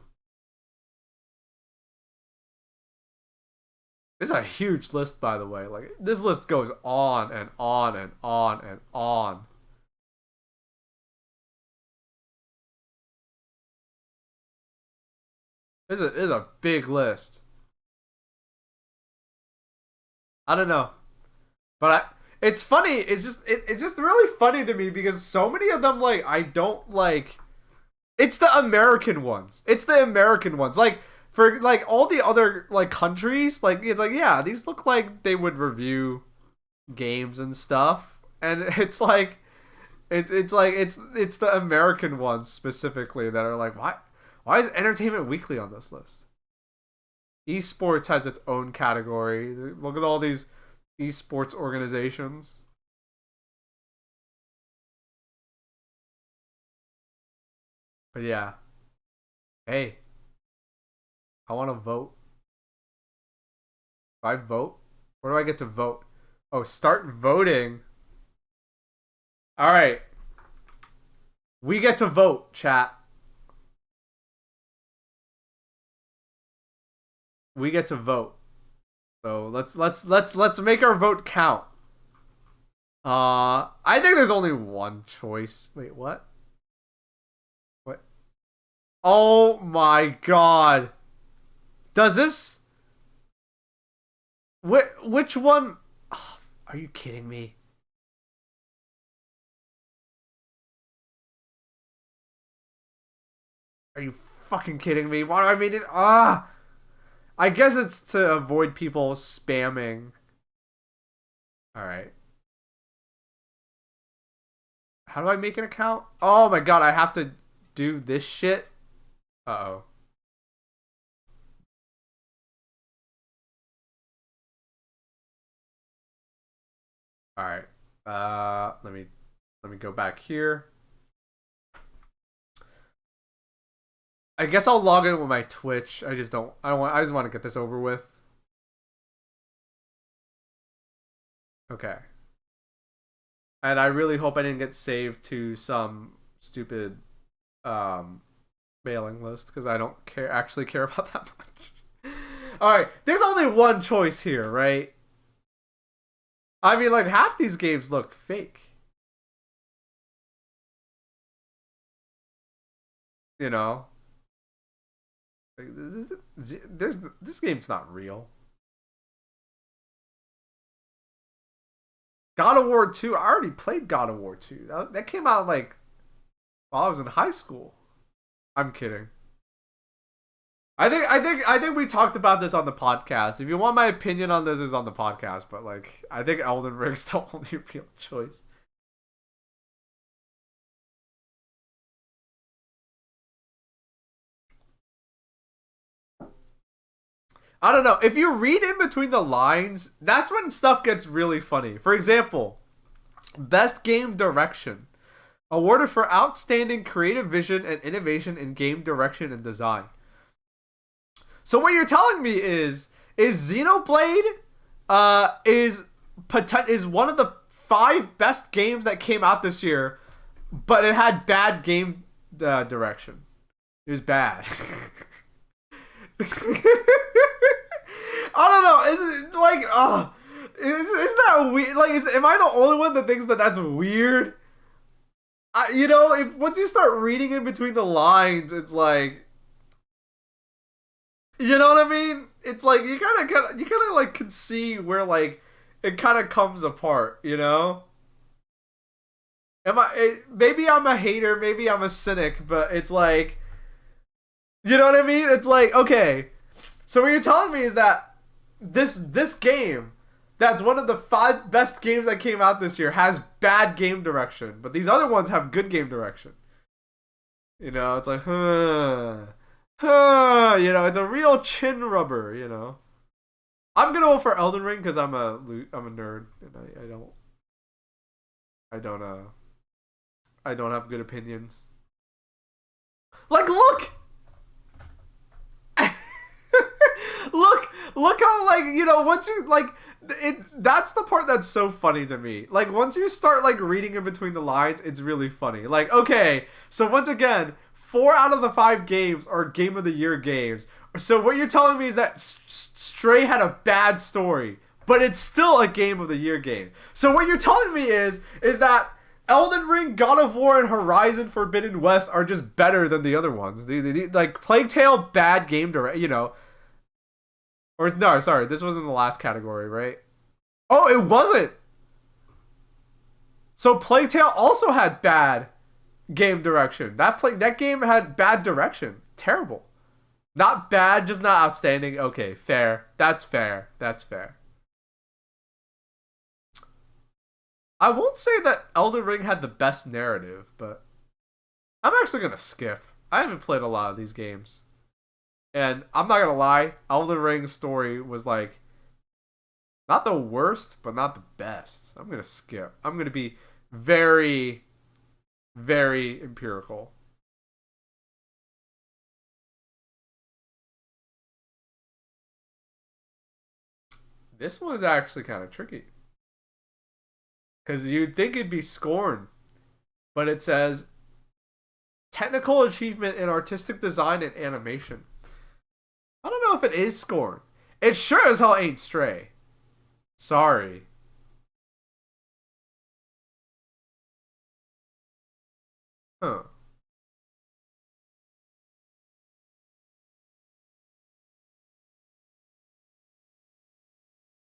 Speaker 3: This is a huge list, by the way. Like, this list goes on and on and on and on. This is a big list. I don't know, but it's funny. It's just really funny to me because so many of them, like, I don't like. It's the American ones. It's the American ones. Like, for, like, all the other, like, countries, like, it's like, yeah, these look like they would review, games and stuff, and it's like it's the American ones specifically that are like, why is Entertainment Weekly on this list? Esports has its own category. Look at all these esports organizations. But yeah, hey, I want to vote. If I vote, where do I get to vote? Oh, start voting. All right, we get to vote, chat. We get to vote. So let's make our vote count. I think there's only one choice. Wait, what? What? Oh my god. Does this? Which one? Oh, are you kidding me? Are you fucking kidding me? Why do I mean it? I guess it's to avoid people spamming. Alright. How do I make an account? Oh my god, I have to do this shit? Uh-oh. Alright. Let me go back here. I guess I'll log in with my Twitch. I just want to get this over with. Okay. And I really hope I didn't get saved to some stupid mailing list because I don't actually care about that much. Alright, there's only one choice here, right? I mean, like, half these games look fake. You know? This game's not real. God of War 2. I already played God of War 2. That came out like while I was in high school. I'm kidding. I think we talked about this on the podcast. If you want my opinion on this, is on the podcast. But like, I think Elden Ring's the only real choice. I don't know. If you read in between the lines, that's when stuff gets really funny. For example, Best Game Direction. Awarded for outstanding creative vision and innovation in game direction and design. So what you're telling me is Xenoblade is one of the 5 best games that came out this year, but it had bad game direction. It was bad. I don't know. It's like, isn't that weird? Like, am I the only one that thinks that that's weird? If once you start reading in between the lines, it's like, you know what I mean? It's like you kind of like can see where like it kind of comes apart. You know? Maybe I'm a hater, maybe I'm a cynic, but it's like, you know what I mean? It's like, okay, so what you're telling me is that this game, that's one of the 5 best games that came out this year, has bad game direction, but these other ones have good game direction. It's like, it's a real chin rubber. I'm gonna go for Elden Ring because I'm a nerd and I don't have good opinions. Like, look. look how, like, once you, like, that's the part that's so funny to me. Like, once you start, like, reading in between the lines, it's really funny. Like, okay, so once again, 4 out of the 5 games are Game of the Year games. So what you're telling me is that Stray had a bad story, but it's still a Game of the Year game. So what you're telling me is that Elden Ring, God of War, and Horizon Forbidden West are just better than the other ones. They like, Plague Tale, bad game direct, Or, no, sorry, this wasn't the last category, right? Oh, it wasn't! So Plague Tale also had bad game direction. That game had bad direction. Terrible. Not bad, just not outstanding. Okay, fair. That's fair. I won't say that Elden Ring had the best narrative, but I'm actually gonna skip. I haven't played a lot of these games. And I'm not gonna lie, Elden Ring's story was like not the worst, but not the best. I'm gonna skip. I'm gonna be very, very empirical. This one's actually kind of tricky. Because you'd think it'd be Scorn, but it says technical achievement in artistic design and animation. I don't know if it is Scorn. It sure as hell ain't Stray. Sorry. Huh.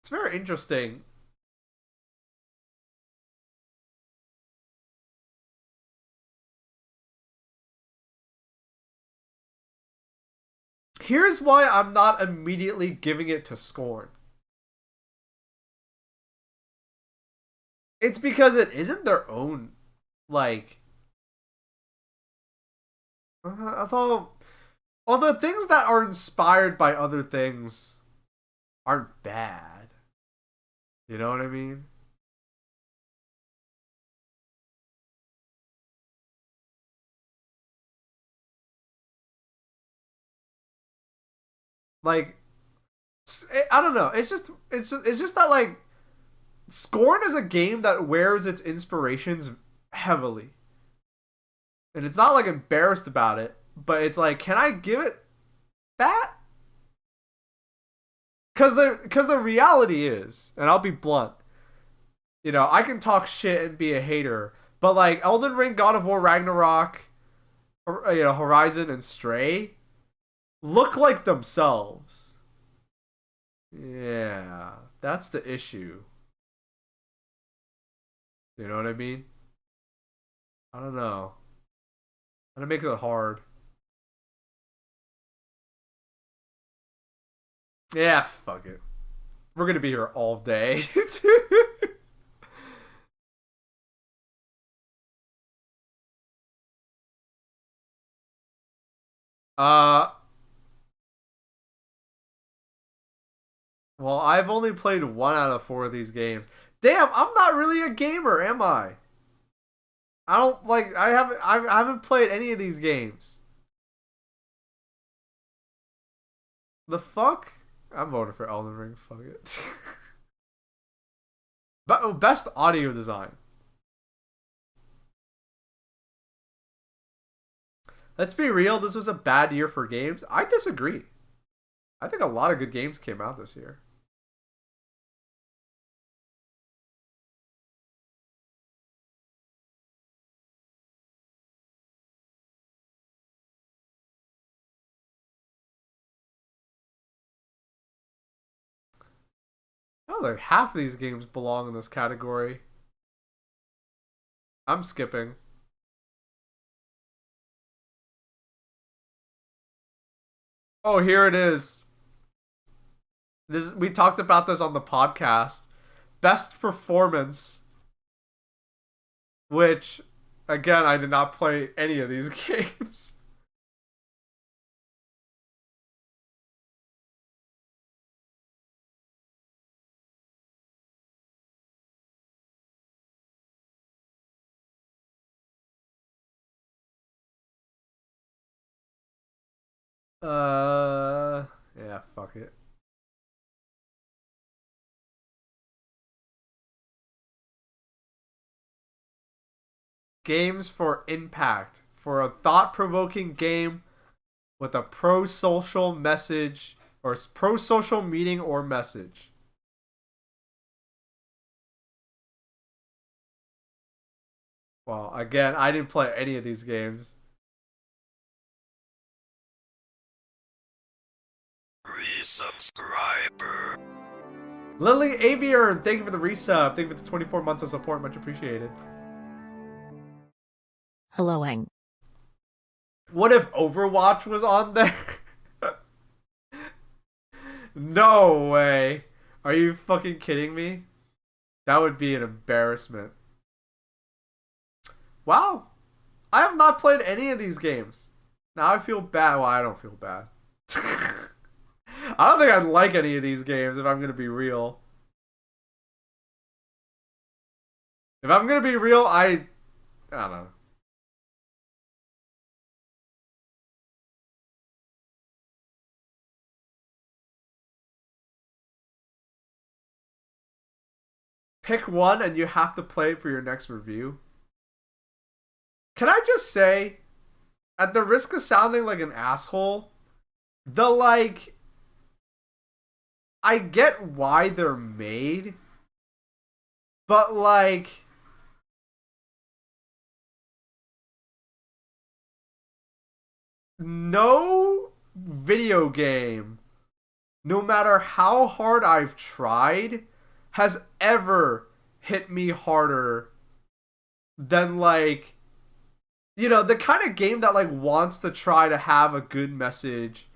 Speaker 3: It's very interesting. Here's why I'm not immediately giving it to Scorn. It's because it isn't their own, like, although the things that are inspired by other things aren't bad. You know what I mean? Like, I don't know. It's just that like Scorn is a game that wears its inspirations heavily, and it's not like embarrassed about it, but it's like, can I give it that? Because the reality is, and I'll be blunt, I can talk shit and be a hater, but like Elden Ring, God of War, Ragnarok, Horizon, and Stray look like themselves. Yeah, that's the issue. You know what I mean? I don't know. And it makes it hard. Yeah, fuck it. We're gonna be here all day. uh, well, I've only played 1 out of 4 of these games. Damn, I'm not really a gamer, am I? I don't like. I haven't played any of these games. The fuck? I'm voting for Elden Ring. Fuck it. But best audio design. Let's be real. This was a bad year for games. I disagree. I think a lot of good games came out this year. I don't think half of these games belong in this category. I'm skipping. Oh, here it is. This we talked about this on the podcast. Best performance, which again I did not play any of these games. Yeah, fuck it. Games for impact, for a thought-provoking game with a pro-social message or pro-social meaning or message. Well, again, I didn't play any of these games.
Speaker 1: Resubscriber.
Speaker 3: Lily Aviern, thank you for the resub. Thank you for the 24 months of support. Much appreciated.
Speaker 2: Helloing.
Speaker 3: What if Overwatch was on there? No way. Are you fucking kidding me? That would be an embarrassment. Wow. I have not played any of these games. Now I feel bad. Well, I don't feel bad. I don't think I'd like any of these games if I'm gonna be real. If I'm gonna be real, I don't know. Pick one and you have to play it for your next review. Can I just say, at the risk of sounding like an asshole, the like I get why they're made, but like no video game, no matter how hard I've tried, has ever hit me harder than like the kind of game that like wants to try to have a good message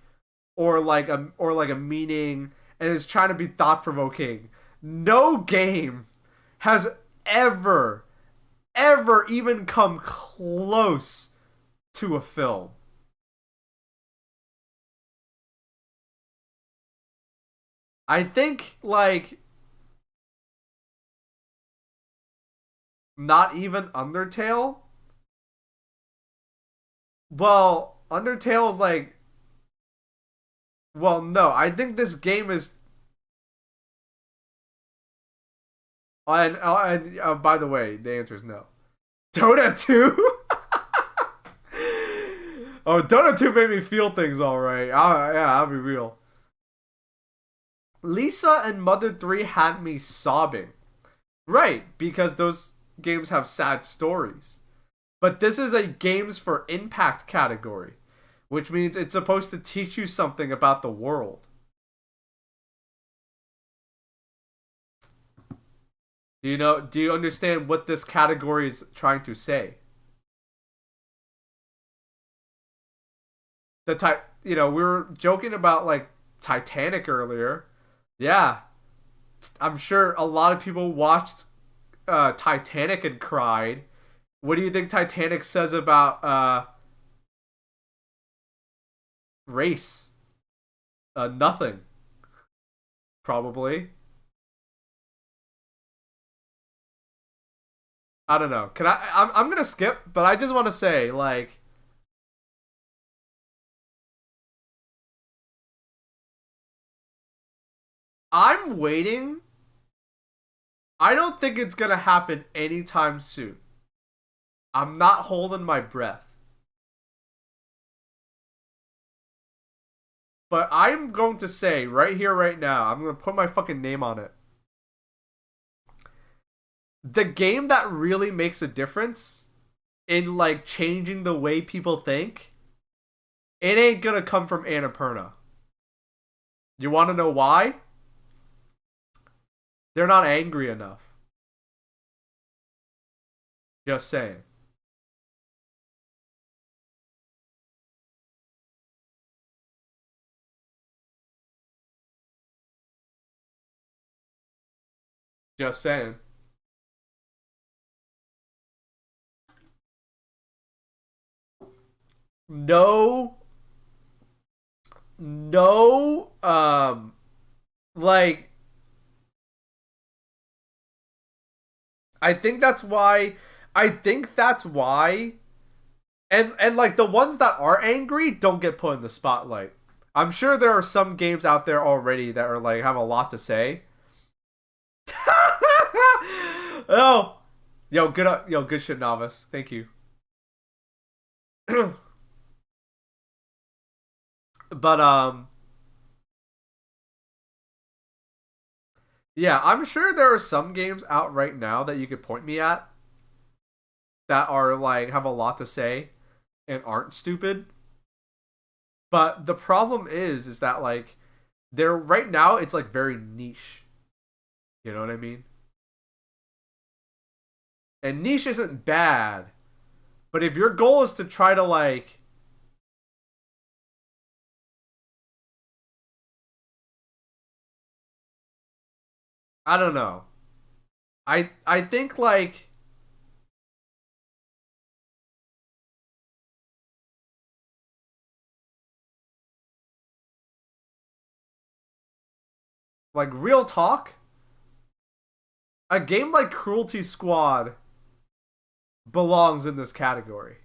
Speaker 3: or like a meaning and is trying to be thought provoking. No game has ever even come close to a film. I think like not even Undertale. Well, Undertale is like, well, no, I think this game is. And by the way, the answer is no. Dota 2? Oh, Dota 2 made me feel things all right. Yeah, I'll be real. Lisa and Mother 3 had me sobbing. Right, because those games have sad stories. But this is a games for impact category, which means it's supposed to teach you something about the world. Do you understand what this category is trying to say? We were joking about like Titanic earlier. Yeah, I'm sure a lot of people watched Titanic and cried. What do you think Titanic says about race? Nothing, probably. I don't know. I'm gonna skip, but I just want to say, like, I'm waiting. I don't think it's gonna happen anytime soon. I'm not holding my breath. But I'm going to say right here, right now, I'm gonna put my fucking name on it. The game that really makes a difference in like changing the way people think, it ain't gonna come from Annapurna. You want to know why? They're not angry enough. Just saying. Just saying. No, no, like I think that's why. I think that's why. And like the ones that are angry don't get put in the spotlight. I'm sure there are some games out there already that are like have a lot to say. Oh, yo, good up, yo, good shit, novice. Thank you. But yeah, I'm sure there are some games out right now that you could point me at that are like have a lot to say and aren't stupid. But the problem is that like they're right now it's like very niche. You know what I mean? And niche isn't bad, but if your goal is to try to like I don't know. I think like Like, real talk, a game like Cruelty Squad belongs in this category.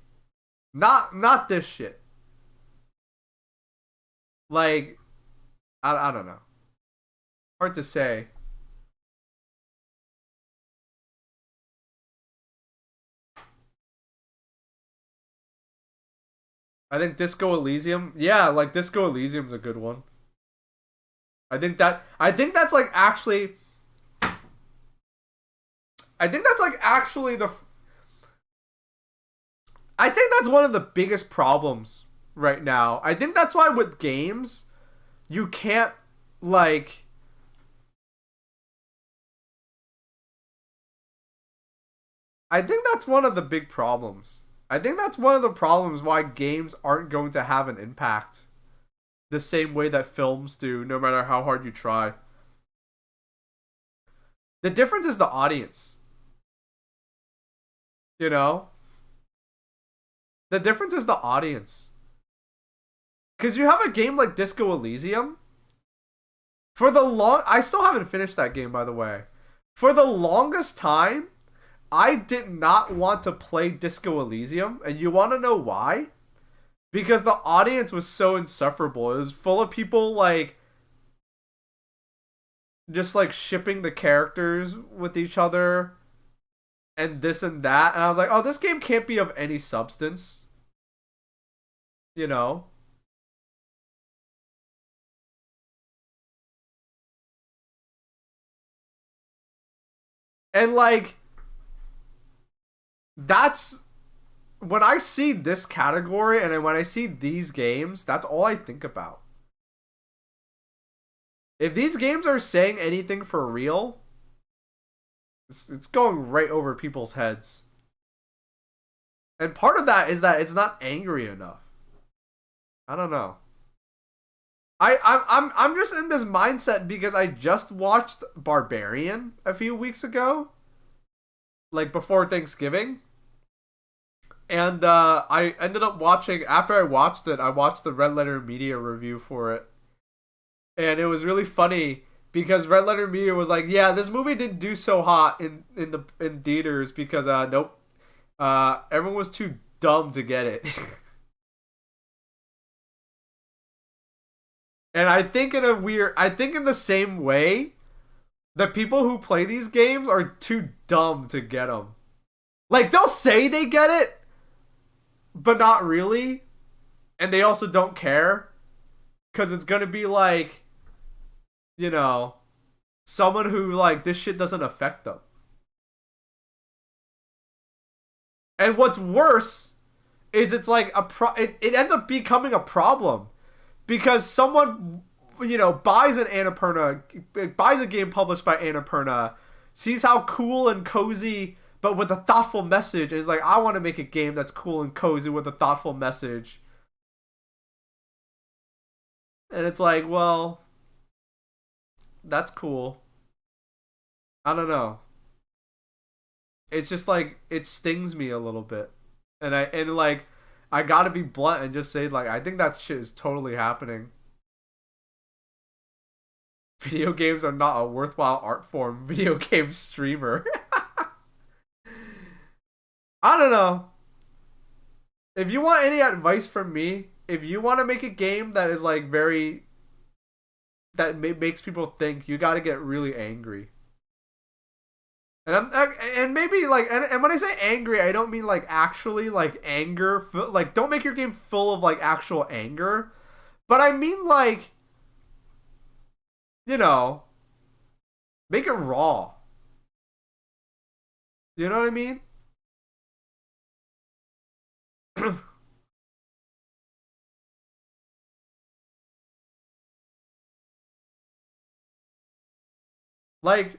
Speaker 3: Not this shit. Like, I don't know. Hard to say. I think Disco Elysium. Yeah, like Disco Elysium's a good one. I think that's like actually I think that's like actually the I think that's one of the biggest problems right now. I think that's why with games you can't like I think that's one of the big problems. I think that's one of the problems why games aren't going to have an impact the same way that films do, no matter how hard you try. The difference is the audience, you know? The difference is the audience. Because you have a game like Disco Elysium. I still haven't finished that game, by the way. For the longest time, I did not want to play Disco Elysium, and you want to know why? Because the audience was so insufferable. It was full of people like just like shipping the characters with each other and this and that. And I was like, oh, this game can't be of any substance. You know? And like that's when I see this category and when I see these games, that's all I think about. If these games are saying anything for real, it's going right over people's heads. And part of that is that it's not angry enough. I don't know. I'm just in this mindset because I just watched Barbarian a few weeks ago, like before Thanksgiving. And I ended up watching, after I watched it, I watched the Red Letter Media review for it. And it was really funny because Red Letter Media was like, yeah, this movie didn't do so hot in theaters because nope. Everyone was too dumb to get it. And I think in the same way, the people who play these games are too dumb to get them. Like, they'll say they get it, but not really. And they also don't care. Because it's going to be like, you know, someone who, like, this shit doesn't affect them. And what's worse is it's like it ends up becoming a problem. Because someone, you know, buys a game published by Annapurna, sees how cool and cozy, but with a thoughtful message, and is like, I want to make a game that's cool and cozy with a thoughtful message. And it's like, well, that's cool. I don't know. It's just like, it stings me a little bit. And like, I gotta be blunt and just say, like, I think that shit is totally happening. Video games are not a worthwhile art form. Video game streamer. I don't know. If you want any advice from me, if you want to make a game that is like makes people think, you gotta get really angry. And maybe like and when I say angry, I don't mean like actually like anger. Like, don't make your game full of like actual anger, but I mean like, you know, make it raw. You know what I mean? Like,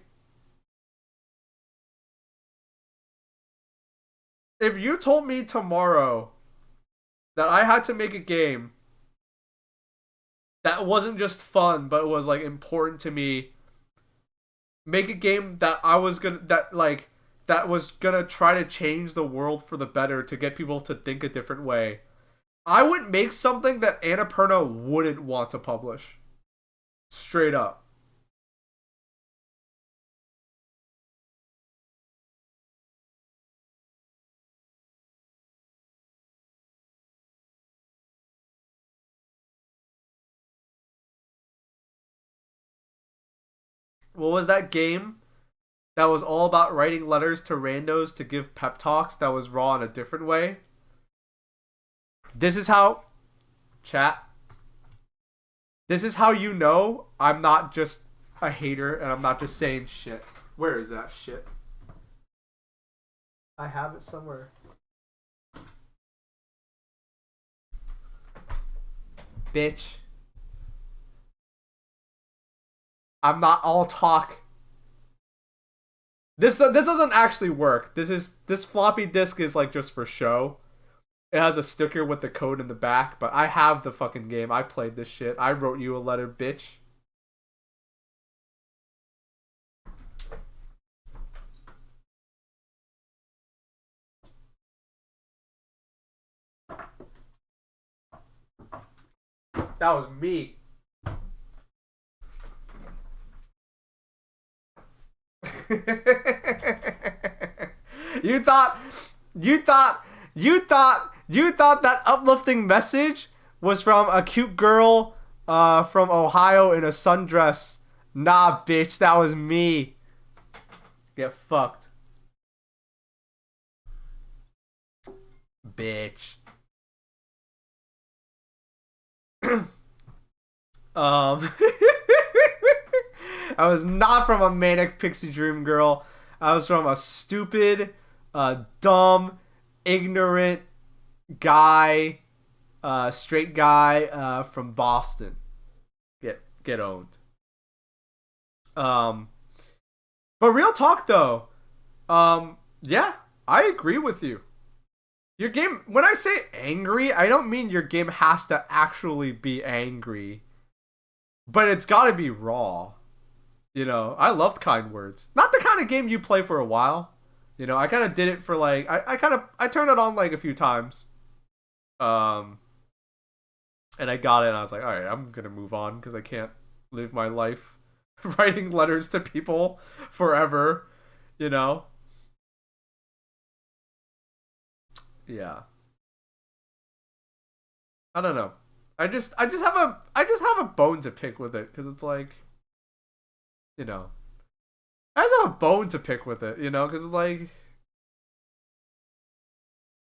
Speaker 3: if you told me tomorrow that I had to make a game that wasn't just fun but was like important to me, make a game that that was gonna try to change the world for the better to get people to think a different way, I would make something that Annapurna wouldn't want to publish. Straight up. What was that game that was all about writing letters to randos to give pep talks that was raw in a different way? This is how... Chat. This is how you know I'm not just a hater and I'm not just saying shit. Where is that shit? I have it somewhere. Bitch. I'm not all talk. This doesn't actually work. This floppy disk is like just for show. It has a sticker with the code in the back, but I have the fucking game. I played this shit. I wrote you a letter, bitch. That was me. You thought that uplifting message was from a cute girl from Ohio in a sundress. Nah, bitch, that was me. Get fucked. Bitch. I was not from a manic pixie dream girl. I was from a stupid, dumb, ignorant guy, straight guy from Boston. Get owned. But real talk though, yeah, I agree with you. Your game, when I say angry, I don't mean your game has to actually be angry. But it's gotta be raw. You know, I loved Kind Words. Not the kind of game you play for a while. You know, I kind of did it for like, I turned it on like a few times. And I got it and I was like, alright, I'm gonna move on because I can't live my life writing letters to people forever. You know? Yeah. I don't know. I just have a bone to pick with it because it's like, you know, I just have a bone to pick with it, you know, because it's like,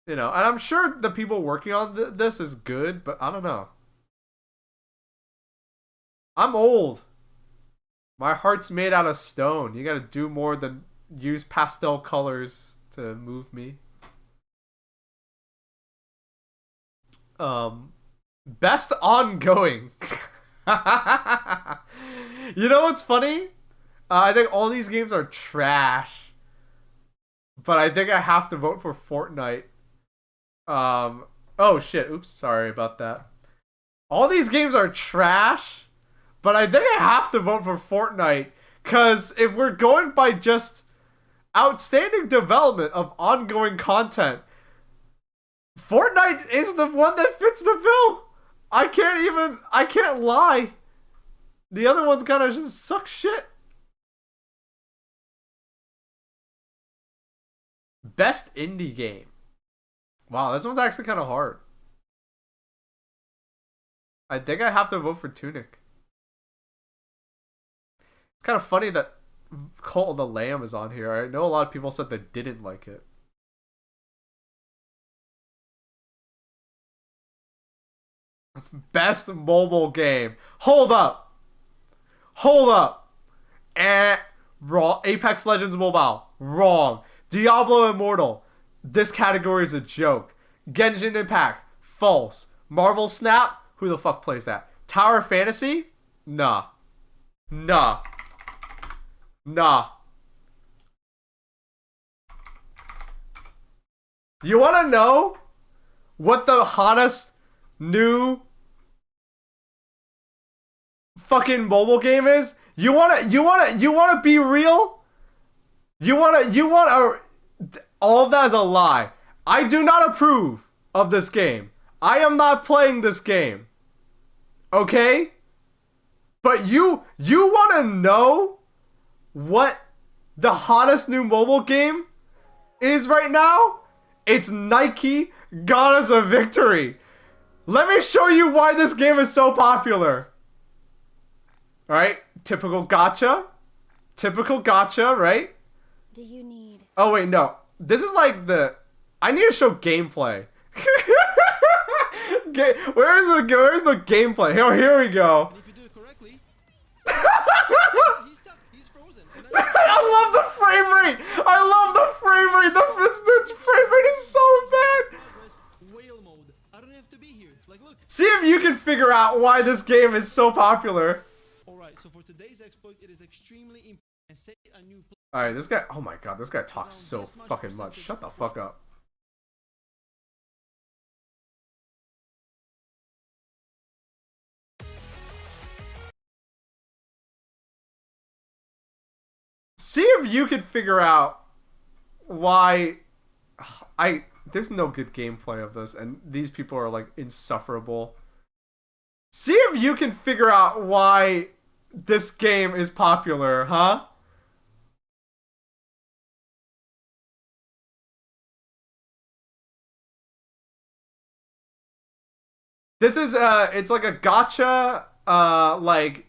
Speaker 3: you know, and I'm sure the people working on this is good, but I don't know. I'm old. My heart's made out of stone. You gotta do more than use pastel colors to move me. Best ongoing. You know what's funny? I think all these games are trash. But I think I have to vote for Fortnite. Oh shit, oops, sorry about that. All these games are trash, but I think I have to vote for Fortnite. Cause if we're going by just outstanding development of ongoing content, Fortnite is the one that fits the bill. I can't lie. The other ones kind of just suck shit. Best indie game. Wow, this one's actually kind of hard. I think I have to vote for Tunic. It's kind of funny that Cult of the Lamb is on here. I know a lot of people said they didn't like it. Best mobile game. Hold up. Wrong. Apex Legends Mobile. Wrong. Diablo Immortal. This category is a joke. Genshin Impact. False. Marvel Snap. Who the fuck plays that? Tower Fantasy? Nah. You wanna know what the hottest new fucking mobile game is? You wanna be real? All of that is a lie. I do not approve of this game. I am not playing this game. Okay? But you wanna know what the hottest new mobile game is right now? It's Nike Goddess of Victory. Let me show you why this game is so popular. Alright, typical gacha. Typical gotcha, right?
Speaker 1: Do you need?
Speaker 3: Oh wait, no. This is like the. I need to show gameplay. Where's the gameplay? Here we go.
Speaker 4: And if you do it correctly, he's stuck. He's frozen. And then
Speaker 3: I love the frame rate. I love the frame rate. This frame rate is so bad.
Speaker 4: press whale mode. I don't have to be here. Like, look.
Speaker 3: See if you can figure out why this game is so popular.
Speaker 4: All right. So for today's exploit, it is extremely important. And set a new.
Speaker 3: All right, this guy. Oh my god, this guy talks so fucking much. Shut the fuck up. See if you can figure out why there's no good gameplay of this and these people are like insufferable. See if you can figure out why this game is popular, huh? This is it's like a gotcha like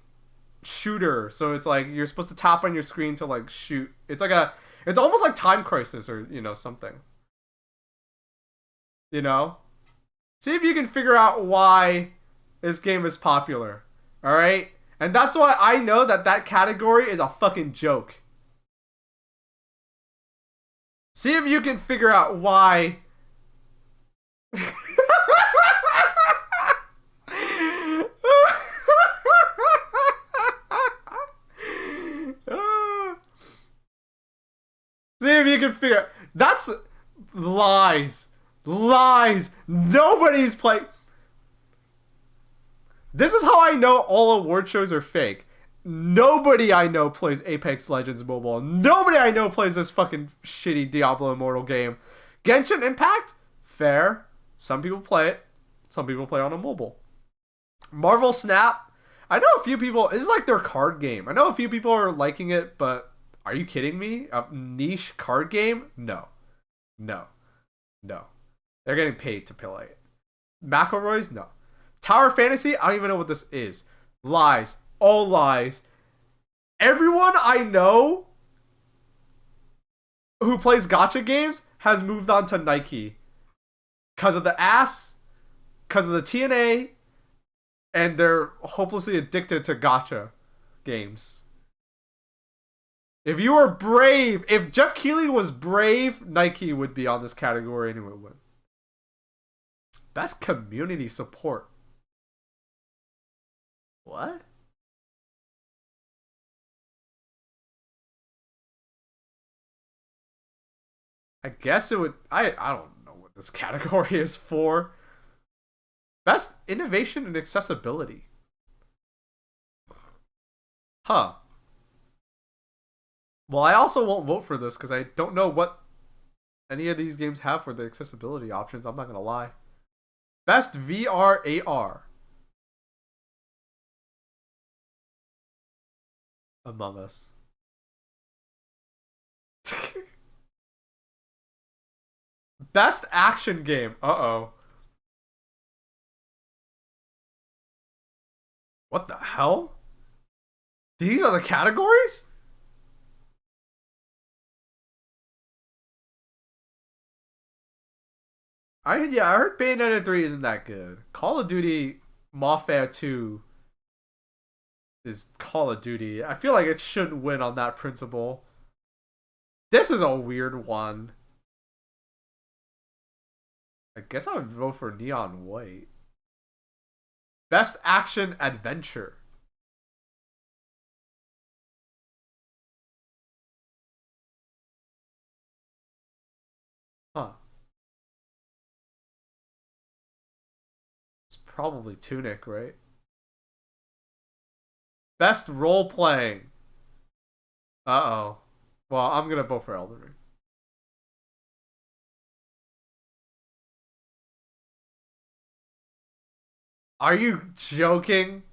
Speaker 3: shooter. So it's like you're supposed to tap on your screen to like shoot. It's almost like Time Crisis or something. See if you can figure out why this game is popular. All right? And that's why I know that category is a fucking joke. See if you can figure out why See if you can figure. That's lies. Nobody's playing. This is how I know all award shows are fake. Nobody I know plays Apex Legends Mobile. Nobody I know plays this fucking shitty Diablo Immortal game. Genshin Impact? Fair. Some people play it. Some people play on a mobile. Marvel Snap? I know a few people. This is like their card game. I know a few people are liking it, but are you kidding me? A niche card game? No. They're getting paid to play it. McElroy's? No. Tower Fantasy? I don't even know what this is. Lies. All lies. Everyone I know who plays gacha games has moved on to Nike. Because of the ass, because of the TNA, and they're hopelessly addicted to gacha games. If you were brave, if Jeff Keighley was brave, Nike would be on this category and it would win. Best community support. What? I guess it would. I don't know what this category is for. Best innovation and accessibility. Huh. Well, I also won't vote for this because I don't know what any of these games have for the accessibility options. I'm not going to lie. Best VR AR. Among Us. Best action game. Uh-oh. What the hell? These are the categories? I heard Bayonetta 3 isn't that good. Call of Duty Warfare 2 is Call of Duty. I feel like it shouldn't win on that principle. This is a weird one. I guess I would vote for Neon White. Best action adventure. Huh. It's probably Tunic, right? Best role playing. Uh-oh. Well, I'm gonna vote for Elden Ring. Are you joking?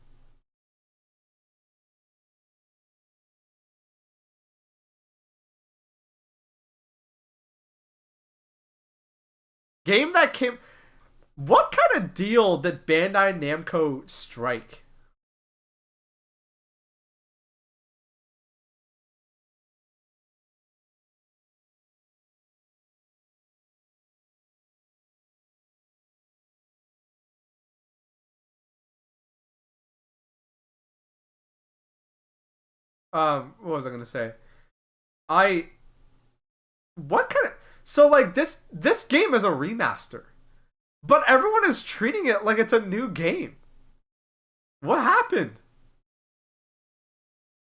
Speaker 3: Game that came... What kind of deal did Bandai Namco strike? What was I gonna say? I what kind of so like this game is a remaster, but everyone is treating it like it's a new game. What happened?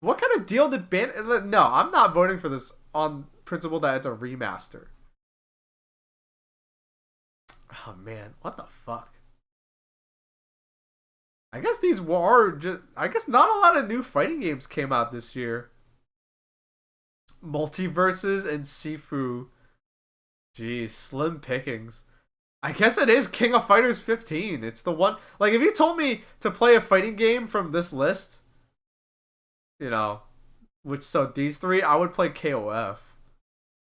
Speaker 3: What kind of deal did Ban? No, I'm not voting for this on principle that it's a remaster. Oh man, what the fuck? I guess these were just. I guess not a lot of new fighting games came out this year. Multiverses and Sifu. Jeez, slim pickings. I guess it is King of Fighters 15. It's the one. Like, if you told me to play a fighting game from this list, you know, so these three, I would play KOF.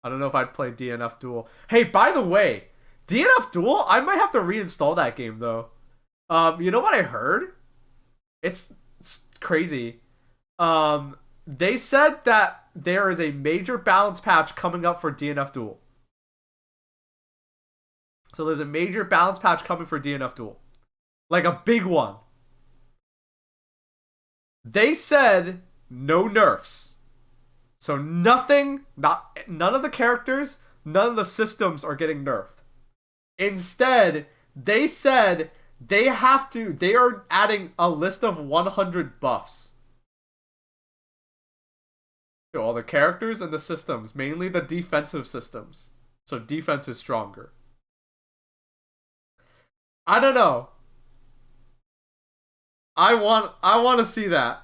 Speaker 3: I don't know if I'd play DNF Duel. Hey, by the way, DNF Duel, I might have to reinstall that game though. You know what I heard? It's crazy. They said that there is a major balance patch coming up for DNF Duel. So there's a major balance patch coming for DNF Duel. Like a big one. They said no nerfs. So none of the characters, none of the systems are getting nerfed. Instead, they said they are adding a list of 100 buffs to all the characters and the systems, mainly the defensive systems. So defense is stronger. I don't know. I want to see that.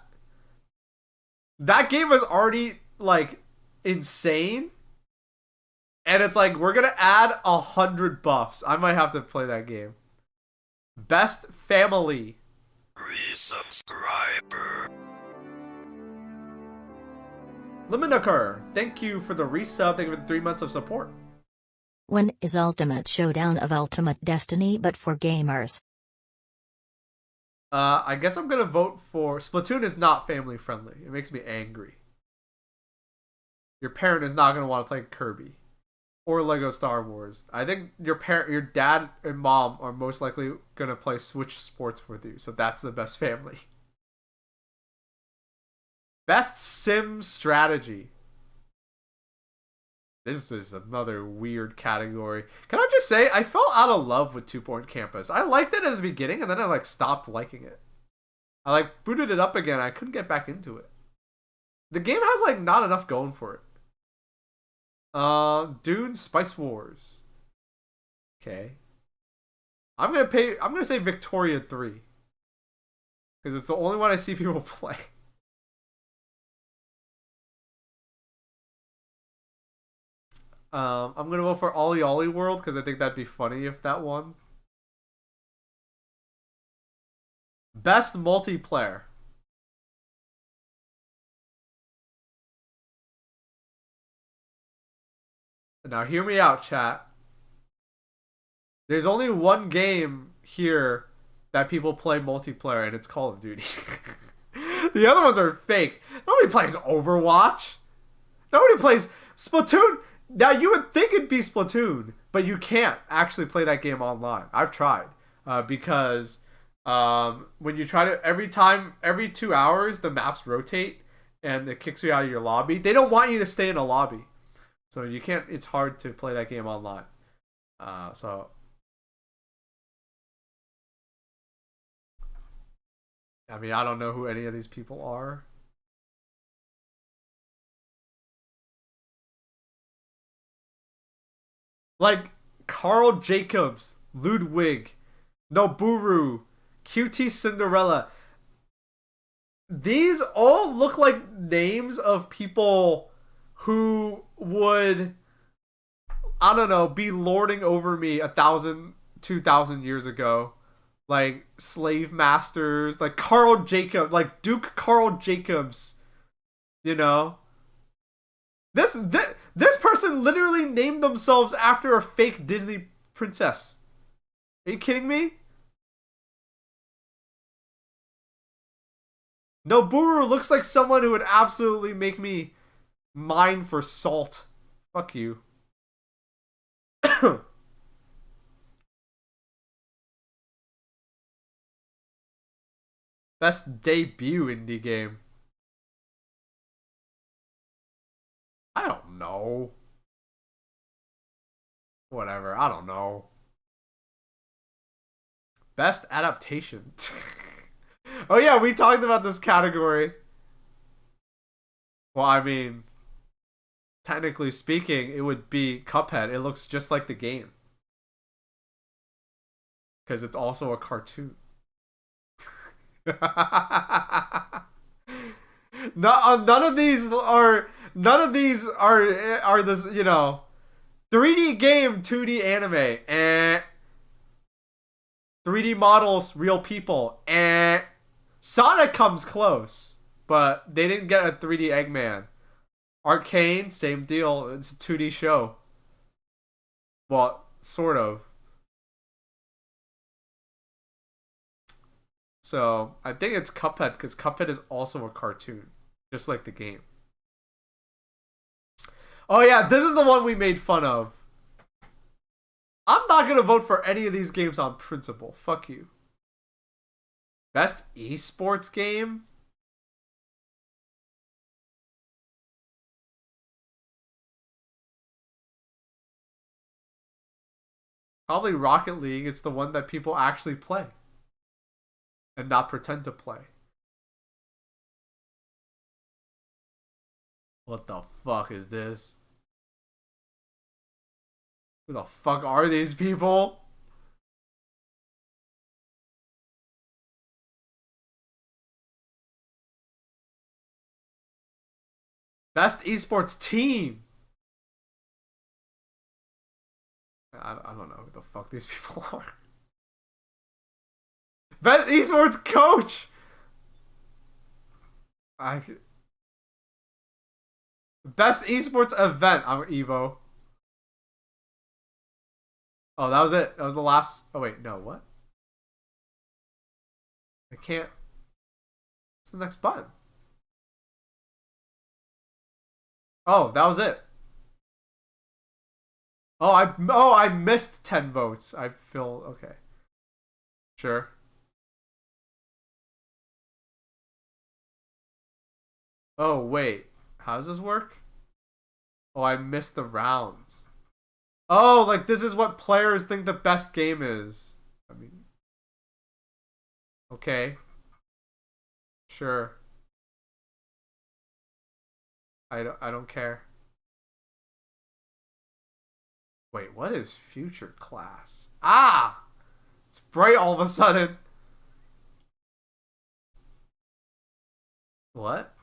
Speaker 3: That game is already like insane, and it's like we're gonna add 100 buffs. I might have to play that game. Best family. Resubscriber. Liminaker, thank you for the resub. Thank you for the 3 months of support.
Speaker 2: When is Ultimate Showdown of Ultimate Destiny but for gamers?
Speaker 3: I guess I'm gonna vote for Splatoon. Is not family friendly. It makes me angry. Your parent is not gonna want to play Kirby or Lego Star Wars. I think your dad and mom are most likely gonna play Switch Sports with you. So that's the best family. Best sim strategy. This is another weird category. Can I just say, I fell out of love with 2 Point Campus. I liked it at the beginning, and then I like stopped liking it. I like booted it up again. I couldn't get back into it. The game has like not enough going for it. Dune Spice Wars. Okay. I'm gonna say Victoria 3. Because it's the only one I see people play. I'm gonna vote for Ollie Ollie World because I think that'd be funny if that won. Best multiplayer. Now hear me out, chat. There's only one game here that people play multiplayer, and it's Call of Duty. The other ones are fake. Nobody plays Overwatch. Nobody plays Splatoon. Now, you would think it'd be Splatoon, but you can't actually play that game online. I've tried. Because when you try to, every 2 hours, the maps rotate and it kicks you out of your lobby. They don't want you to stay in a lobby. So you can't, it's hard to play that game online. So. I mean, I don't know who any of these people are. Like Carl Jacobs, Ludwig, Noburu, QT Cinderella. These all look like names of people who would, I don't know, be lording over me 1,000, 2,000 years ago. Like slave masters, like Carl Jacob, like Duke Carl Jacobs, you know? This person literally named themselves after a fake Disney princess. Are you kidding me? Noburu looks like someone who would absolutely make me mine for salt. Fuck you. Best debut indie game. I don't know. Whatever. I don't know. Best adaptation. Oh yeah, we talked about this category. Well, I mean, technically speaking, it would be Cuphead. It looks just like the game. Because it's also a cartoon. None of these are this, 3D game, 2D anime, 3D models, real people, Sonic comes close, but they didn't get a 3D Eggman. Arcane, same deal. It's a 2D show. Well, sort of. So, I think it's Cuphead, because Cuphead is also a cartoon. Just like the game. Oh yeah, this is the one we made fun of. I'm not gonna vote for any of these games on principle. Fuck you. Best esports game? Probably Rocket League. It's the one that people actually play. And not pretend to play. What the fuck is this? Who the fuck are these people? Best esports team. I don't know who the fuck these people are. Best esports coach. Best esports event. I'm Evo. Oh, that was it. That was the last. Oh wait, no, what? I can't. What's the next button? Oh, that was it. Oh, I missed 10 votes. I feel okay. Sure. Oh, wait. How does this work? Oh, I missed the rounds. Oh, like this is what players think the best game is. I mean, okay. Sure. I don't care. Wait, what is future class? Ah! It's bright all of a sudden. What?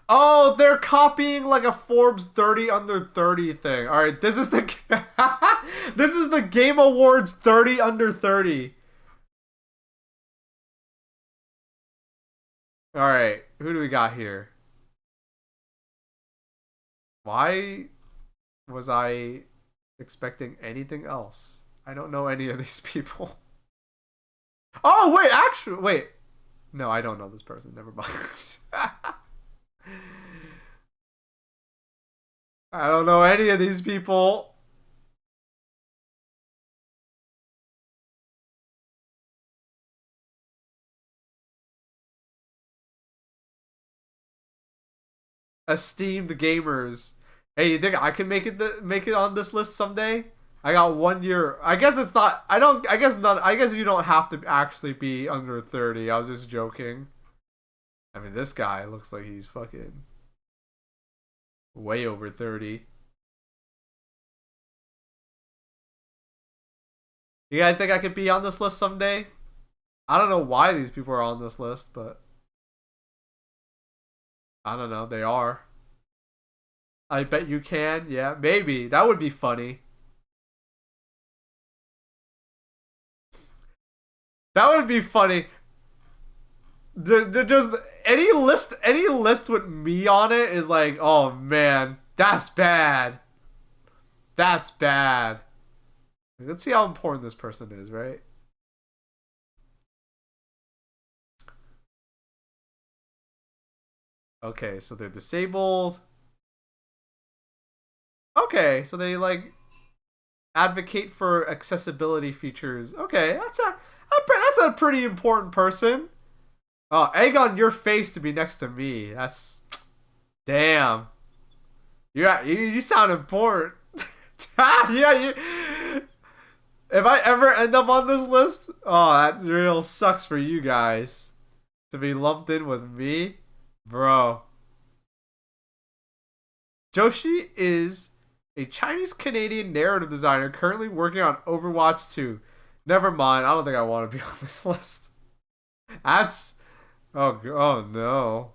Speaker 3: Oh, they're copying like a Forbes 30 under 30 thing. All right, this is the this is the Game Awards 30 under 30. All right, who do we got here? Why was I expecting anything else? I don't know any of these people. Oh, wait, actually, wait. No, I don't know this person. Never mind. I don't know any of these people. Esteemed gamers. Hey, you think I can make it on this list someday? I got 1 year. I guess it's not. I don't. I guess not. I guess you don't have to actually be under 30. I was just joking. I mean, this guy looks like he's fucking way over 30. You guys think I could be on this list someday? I don't know why these people are on this list, but I don't know. They are. I bet you can. Yeah, maybe. That would be funny. That would be funny. They're just any list with me on it is like, oh man, that's bad. That's bad. Let's see how important this person is, right? Okay, so they're disabled. Okay, so they like advocate for accessibility features. Okay, that's a pretty important person. Oh, egg on your face to be next to me. That's damn. Yeah, you sound important. Yeah, you. If I ever end up on this list, oh, that real sucks for you guys to be lumped in with me, bro. Joshi is a Chinese Canadian narrative designer currently working on Overwatch 2. Never mind, I don't think I want to be on this list. That's oh no.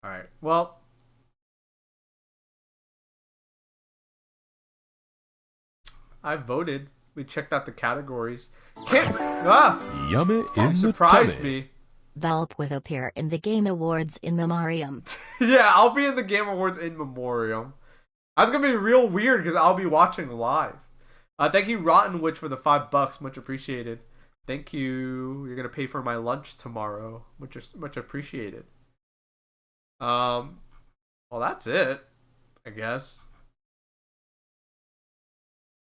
Speaker 3: All right. Well, I voted. We checked out the categories. Can't
Speaker 1: Yummy in the
Speaker 3: surprised
Speaker 1: tummy.
Speaker 3: me.
Speaker 2: Baaulp will appear in the Game Awards in memoriam.
Speaker 3: Yeah, I'll be in the Game Awards in memoriam. That's gonna be real weird because I'll be watching live. Thank you, Rotten Witch, for the $5. Much appreciated. Thank you. You're gonna pay for my lunch tomorrow. Much appreciated. Well, that's it, I guess.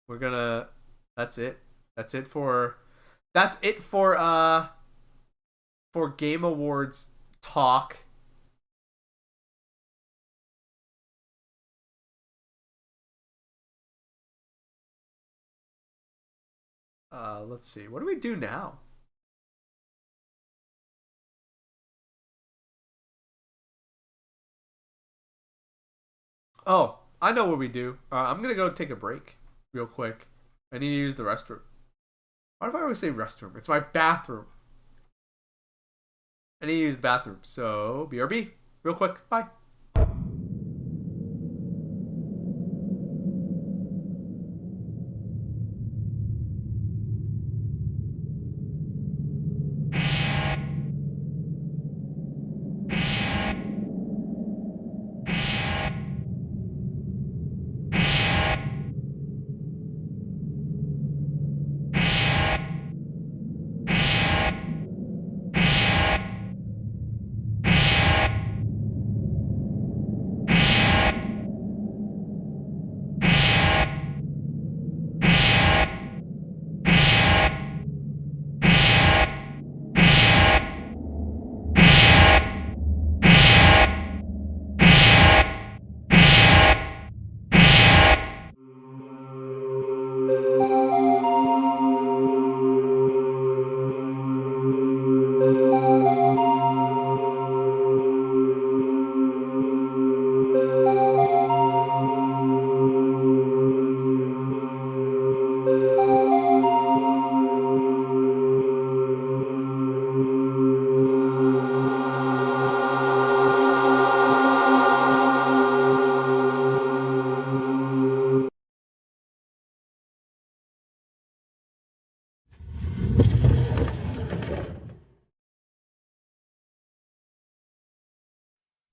Speaker 3: We're gonna. That's it. That's it for. That's it for Game Awards talk. Let's see. What do we do now? Oh, I know what we do. I'm gonna go take a break real quick. I need to use the restroom. Why do I always say restroom? It's my bathroom. I need to use the bathroom. So, BRB. Real quick. Bye.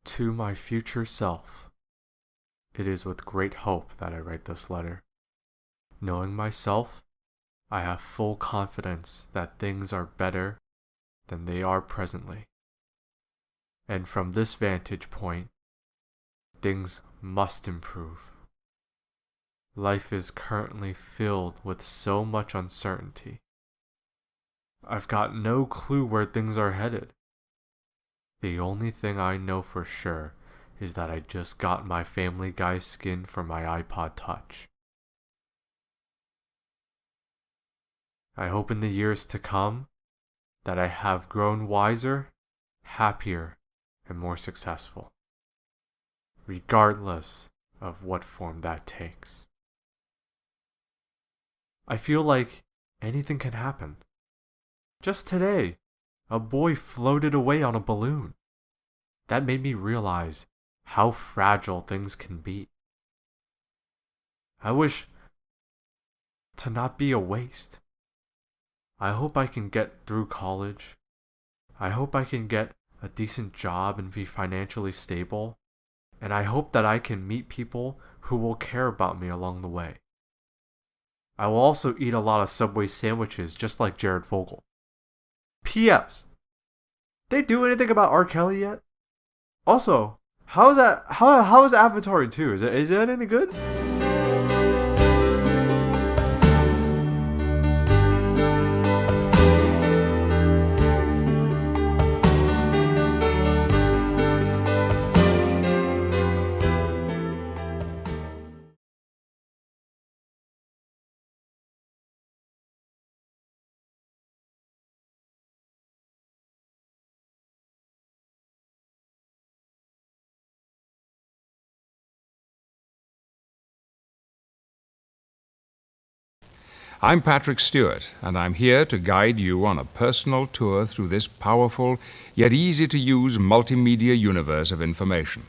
Speaker 3: To my future self, it is with great hope that I write this letter. Knowing myself, I have full confidence that things are better than they are presently. And from this vantage point, things must improve. Life is currently filled with so much uncertainty. I've got no clue where things are headed. The only thing I know for sure is that I just got my Family Guy skin for my iPod Touch. I hope in the years to come that I have grown wiser, happier, and more successful, regardless of what form that takes. I feel like anything can happen. Just today, a boy floated away on a balloon. That made me realize how fragile things can be. I wish to not be a waste. I hope I can get through college. I hope I can get a decent job and be financially stable. And I hope that I can meet people who will care about me along the way. I will also eat a lot of Subway sandwiches just like Jared Fogle. P.S. They do anything about R. Kelly yet? Also, How's that? How is Avatar 2? Is that any good?
Speaker 5: I'm Patrick Stewart, and I'm here to guide you on a personal tour through this powerful, yet easy-to-use multimedia universe of information.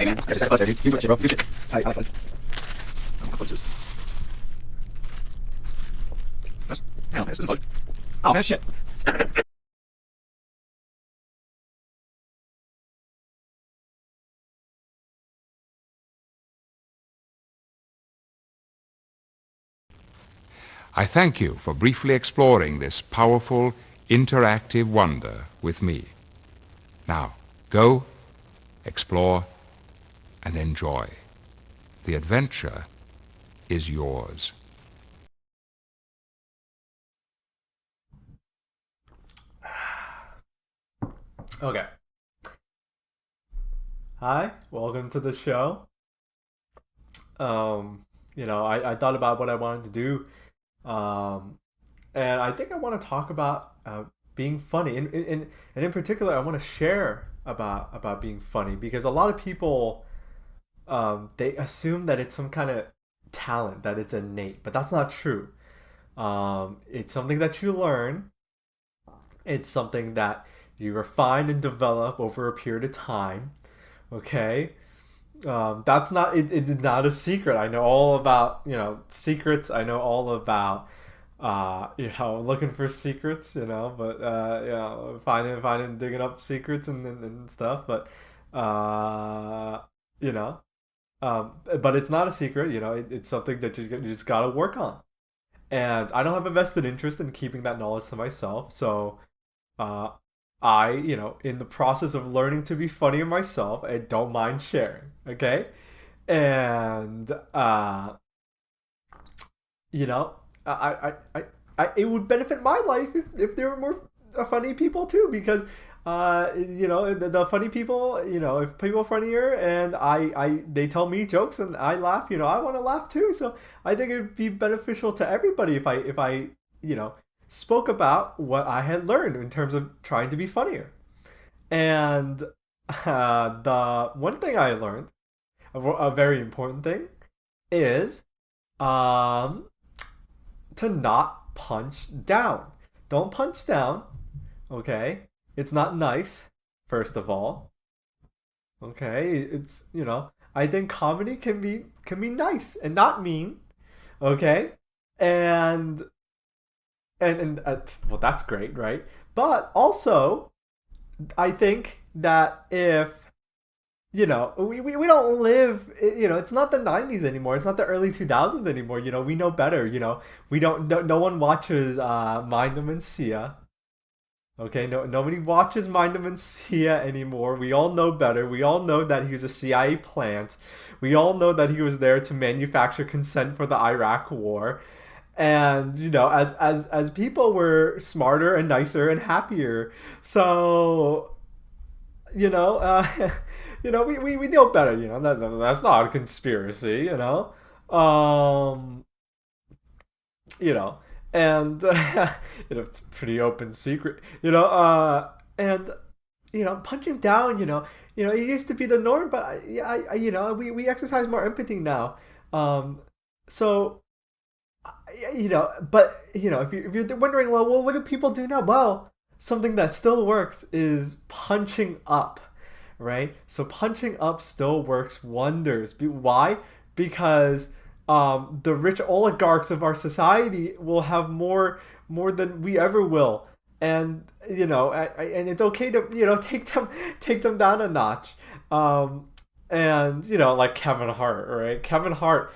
Speaker 6: Hey man, I just had a buzz there, dude. You do that shit, bro. Do shit. I like fun. What is this? No, this isn't fun. Oh man, shit.
Speaker 5: I thank you for briefly exploring this powerful, interactive wonder with me. Now, go, explore, and enjoy. The adventure is yours.
Speaker 3: Okay. Hi, welcome to the show. I thought about what I wanted to do, um, and I think I want to talk about being funny, and in particular, I want to share about being funny because a lot of people they assume that it's some kind of talent, that it's innate, but that's not true. It's something that you learn. It's something that you refine and develop over a period of time. Okay, that's not it, it's not a secret. I know all about secrets. I know all about looking for secrets. But finding digging up secrets and stuff. But you know, but it's not a secret. It's something that you just gotta work on. And I don't have a vested interest in keeping that knowledge to myself. So uh, in the process of learning to be funnier myself, I don't mind sharing. Okay, and you know, it would benefit my life if there were more funny people too, because the funny people, if people are funnier and they tell me jokes and I laugh, I want to laugh too. So I think it would be beneficial to everybody if I spoke about what I had learned in terms of trying to be funnier. And the one thing I learned, a very important thing, is um, to not punch down. Don't punch down, okay? It's not nice, first of all. Okay? I think comedy can be nice and not mean, okay? And well, that's great, right? But also, I think that if we don't live, it's not the 90s anymore, it's not the early 2000s anymore. We know better. We don't, no one watches Mind and Sia. Okay, nobody watches Mind and Sia anymore. We all know better. We all know that he was a CIA plant. We all know that he was there to manufacture consent for the Iraq war. And as people were smarter and nicer and happier. So you know, we know better. That's not a conspiracy. Um, you know, and it's a pretty open secret. And punching down, it used to be the norm, but we exercise more empathy now. So but if you're wondering, well, what do people do now? Well, something that still works is punching up, right? So punching up still works wonders. Why? Because the rich oligarchs of our society will have more than we ever will, and and it's okay to take them down a notch. And like Kevin Hart, right? Kevin Hart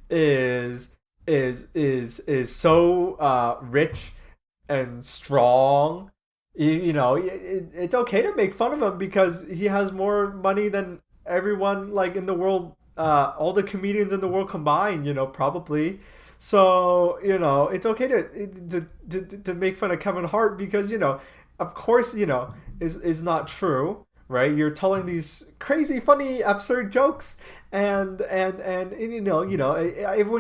Speaker 3: is so rich and strong. It's okay to make fun of him because he has more money than everyone like in the world, all the comedians in the world combined, probably. So it's okay to make fun of Kevin Hart because of course is not true, right? You're telling these crazy, funny, absurd jokes, and everyone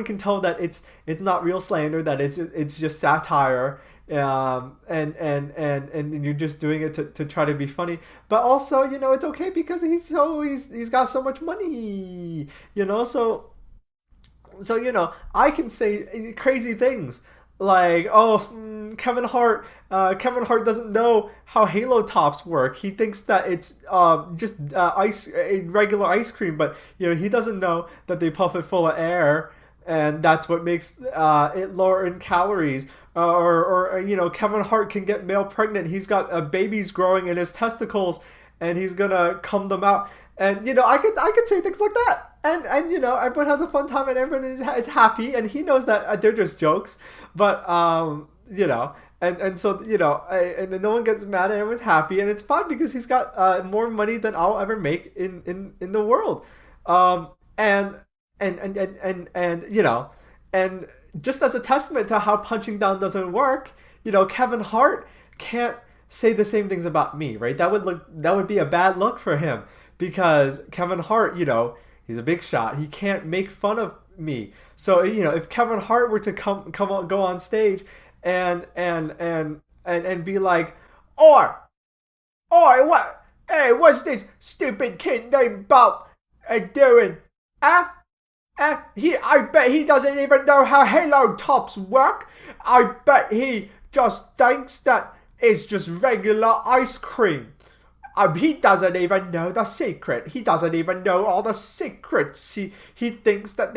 Speaker 3: can tell that it's not real slander, that it's just satire, and you're just doing it to try to be funny. But also, it's okay because he's got so much money, so I can say crazy things like, oh, Kevin Hart doesn't know how Halo tops work. He thinks that it's just regular ice cream, but he doesn't know that they puff it full of air, and that's what makes it lower in calories. Or Kevin Hart can get male pregnant. He's got babies growing in his testicles, and he's gonna cum them out. And I could say things like that, and everyone has a fun time, and everyone is happy, and he knows that they're just jokes, but and so and then no one gets mad, and everyone's happy, and it's fun because he's got more money than I'll ever make in the world, and and just as a testament to how punching down doesn't work, Kevin Hart can't say the same things about me, right? That would be a bad look for him. Because Kevin Hart, he's a big shot. He can't make fun of me. So if Kevin Hart were to go on stage and be like, oi, what? Hey, what's this stupid kid named Baaulp doing? I bet he doesn't even know how Halo tops work. I bet he just thinks that it's just regular ice cream. He doesn't even know the secret. He doesn't even know all the secrets. He thinks that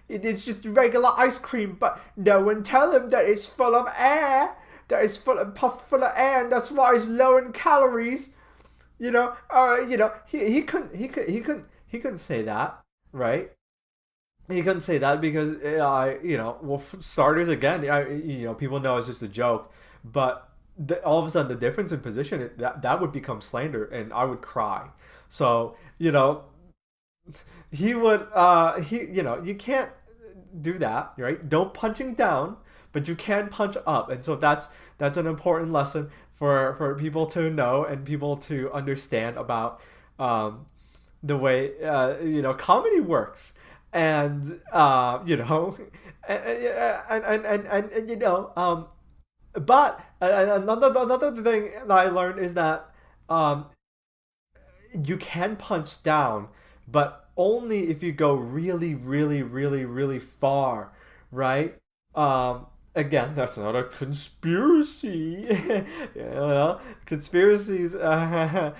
Speaker 3: it's just regular ice cream, but no one tell him that it's full of air. That it's puffed full of air, and that's why it's low in calories. He couldn't say that, right? He couldn't say that because well, for starters, again, people know it's just a joke, but all of a sudden the difference in position, that would become slander, and I would cry. So he would you can't do that, right? Don't punching down, but you can punch up, and so that's an important lesson for people to know and people to understand about the way comedy works, and and but another thing that I learned is that you can punch down, but only if you go really, really, really, really far, right? Again, that's not a conspiracy. Conspiracies. Man.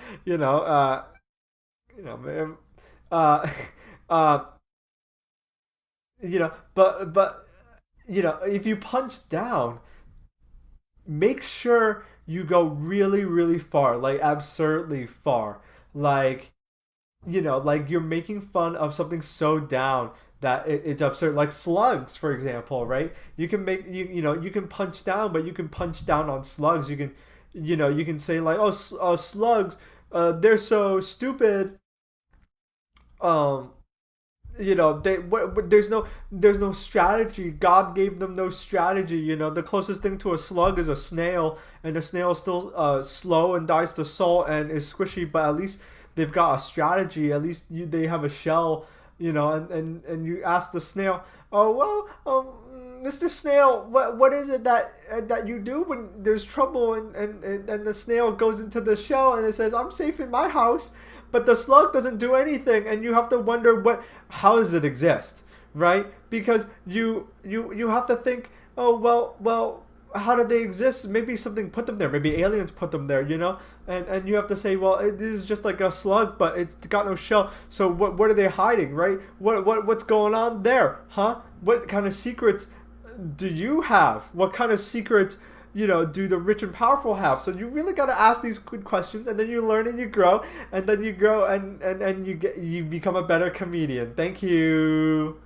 Speaker 3: Uh, but if you punch down, make sure you go really, really far, like absurdly far, like like you're making fun of something so down that it's absurd, like slugs, for example, right? You can make you can punch down, but you can punch down on slugs. You can you can say like, oh, slugs, they're so stupid. There's no strategy. God gave them no strategy. The closest thing to a slug is a snail, and the snail is still slow and dies to salt and is squishy, but at least they've got a strategy. At least they have a shell, and you ask the snail, oh well, Mr. Snail, what is it that you do when there's trouble and the snail goes into the shell and it says I'm safe in my house, but the slug doesn't do anything and you have to wonder how does it exist, right? Because you have to think, oh well, how did they exist? Maybe something put them there. Maybe aliens put them there, you know? And you have to say, well, this is just like a slug, but it's got no shell. So what are they hiding, right? What's going on there, huh? What kind of secrets do you have? What kind of secrets, do the rich and powerful have? So you really got to ask these good questions, and then you learn and you grow, and then you grow and you become a better comedian. Thank you.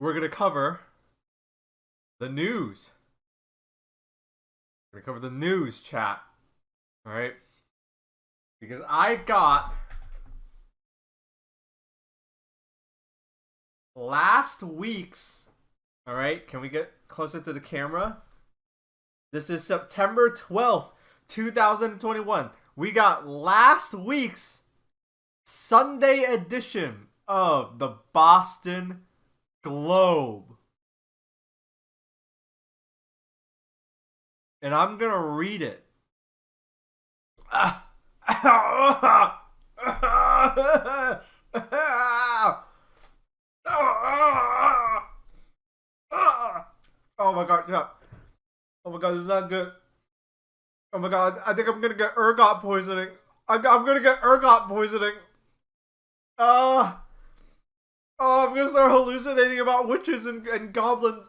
Speaker 3: We're gonna cover the news. We're gonna cover the news, chat. All right, because I got last week's. All right, can we get closer to the camera? This is September 12th, 2021. We got last week's Sunday edition of the Boston Globe. And I'm gonna read it. Oh my god, yeah. Oh my god, this is not good. Oh my god, I think I'm gonna get ergot poisoning. I'm gonna get ergot poisoning. Oh, I'm gonna start hallucinating about witches and goblins.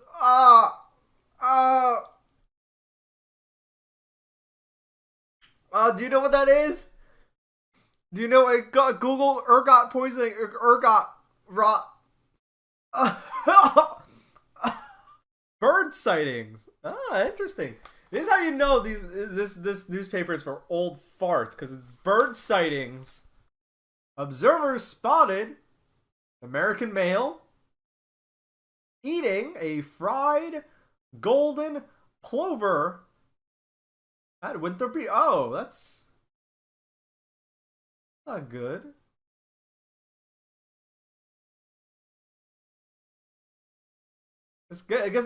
Speaker 3: Do you know what that is? Do you know Google ergot poisoning, ergot rot, bird sightings. Interesting. This is how you know this newspaper is for old farts, because it's bird sightings. Observers spotted American male eating a fried golden plover at Winthrop. Oh, that's not good. I guess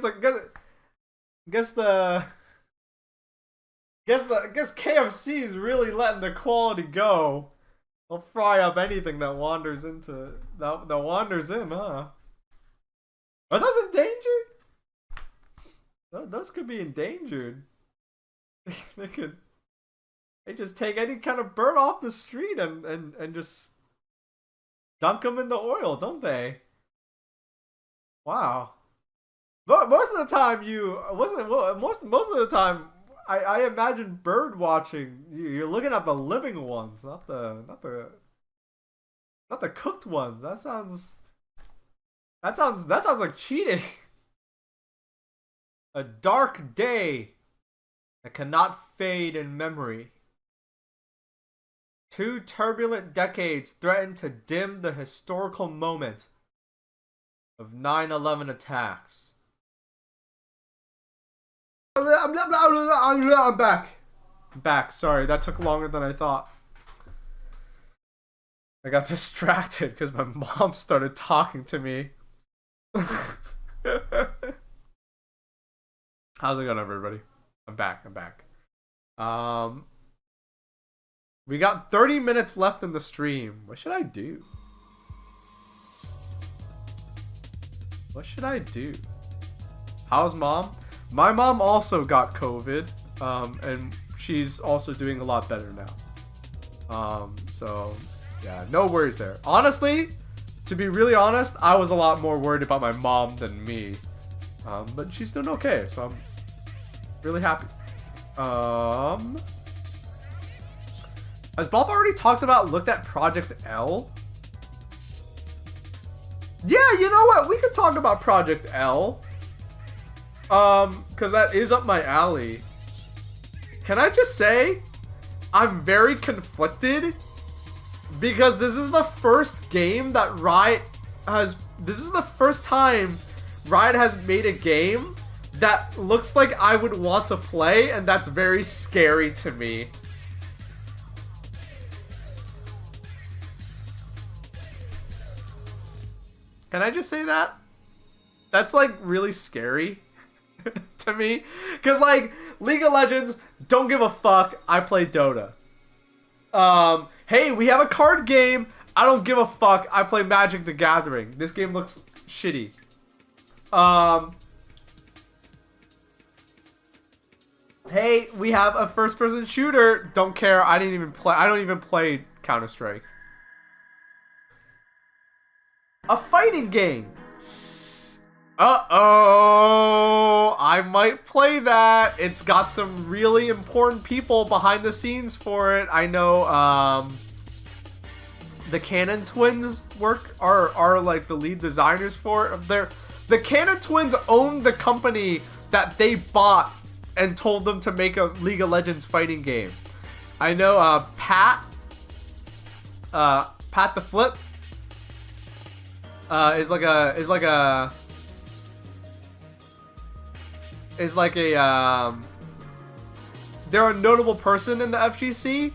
Speaker 3: KFC is really letting the quality go. They'll fry up anything that wanders in, huh? Are those endangered? Those could be endangered. They just take any kind of bird off the street and just dunk them in the oil, don't they? Wow. But most of the time most of the time I imagine bird watching. You're looking at the living ones, not the cooked ones. That sounds like cheating. A dark day that cannot fade in memory. 2 turbulent decades threaten to dim the historical moment of 9/11 attacks. I'm back. Sorry, that took longer than I thought. I got distracted because my mom started talking to me. How's it going, everybody? I'm back. We got 30 minutes left in the stream. What should I do? How's mom? My mom also got COVID, and she's also doing a lot better now. So yeah, no worries there. Honestly, to be really honest, I was a lot more worried about my mom than me. But she's doing okay, so I'm really happy. Has Baaulp already looked at Project L? Yeah, you know what? We could talk about Project L. Because that is up my alley. Can I just say, I'm very conflicted, because this is the first game that this is the first time Riot has made a game that looks like I would want to play, and that's very scary to me. Can I just say that? That's like really scary to me. Because like, League of Legends, don't give a fuck, I play Dota. Hey, we have a card game, I don't give a fuck, I play Magic the Gathering. This game looks shitty. Hey, we have a first-person shooter, don't care, I don't even play Counter-Strike. A fighting game. Uh-oh, I might play that. It's got some really important people behind the scenes for it. I know, the Cannon Twins are like the lead designers for it. The Cannon Twins own the company that they bought and told them to make a League of Legends fighting game. I know, Pat the Flip, is like a they're a notable person in the FGC,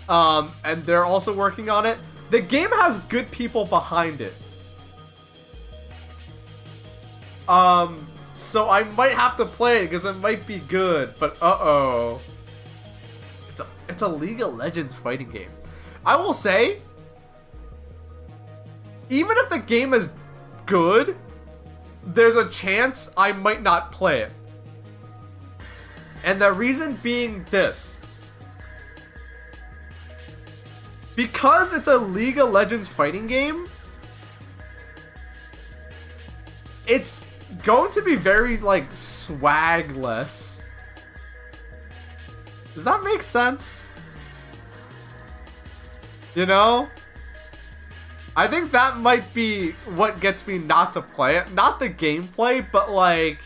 Speaker 3: and they're also working on it. The game has good people behind it, so I might have to play it because it might be good. But it's a League of Legends fighting game. I will say, even if the game is good, there's a chance I might not play it. And the reason being this. Because it's a League of Legends fighting game, it's going to be very, like, swagless. Does that make sense? You know? I think that might be what gets me not to play it. Not the gameplay, but, like...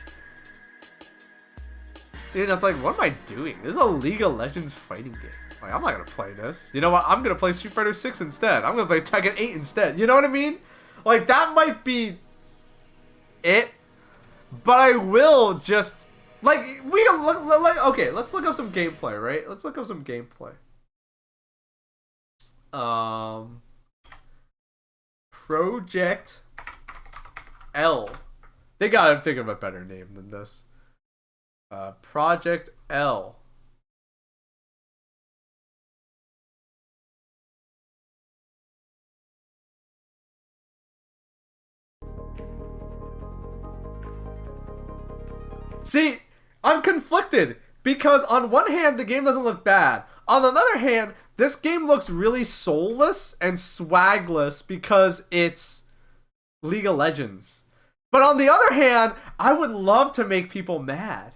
Speaker 3: You know, it's like, what am I doing? This is a League of Legends fighting game. Like, I'm not gonna play this. You know what? I'm gonna play Street Fighter 6 instead. I'm gonna play Tekken 8 instead. You know what I mean? Like, that might be it. But I will just... Like, we can look... Like, okay, let's look up some gameplay, right? Let's look up some gameplay. Project L. They gotta think of a better name than this. Project L. See, I'm conflicted because on one hand the game doesn't look bad. On the other hand, this game looks really soulless and swagless because it's League of Legends. But on the other hand, I would love to make people mad.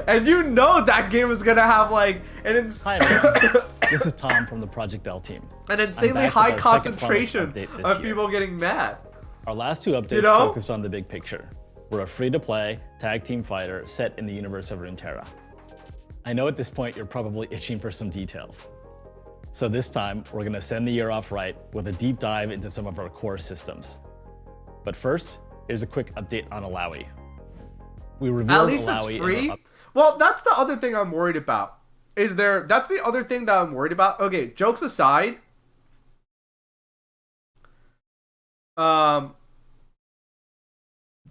Speaker 3: And you know that game is gonna have like an
Speaker 7: Hi everyone, this is Tom from the Project L team.
Speaker 3: an insanely high concentration of people getting mad.
Speaker 7: Our last two updates focused on the big picture. We're a free-to-play, tag team fighter set in the universe of Runeterra. I know at this point you're probably itching for some details. So this time, we're gonna send the year off right with a deep dive into some of our core systems. But first, here's a quick update on Alawi. We revealed
Speaker 3: At least it's free? Well, that's the other thing I'm worried about. That's the other thing that I'm worried about. Okay, jokes aside.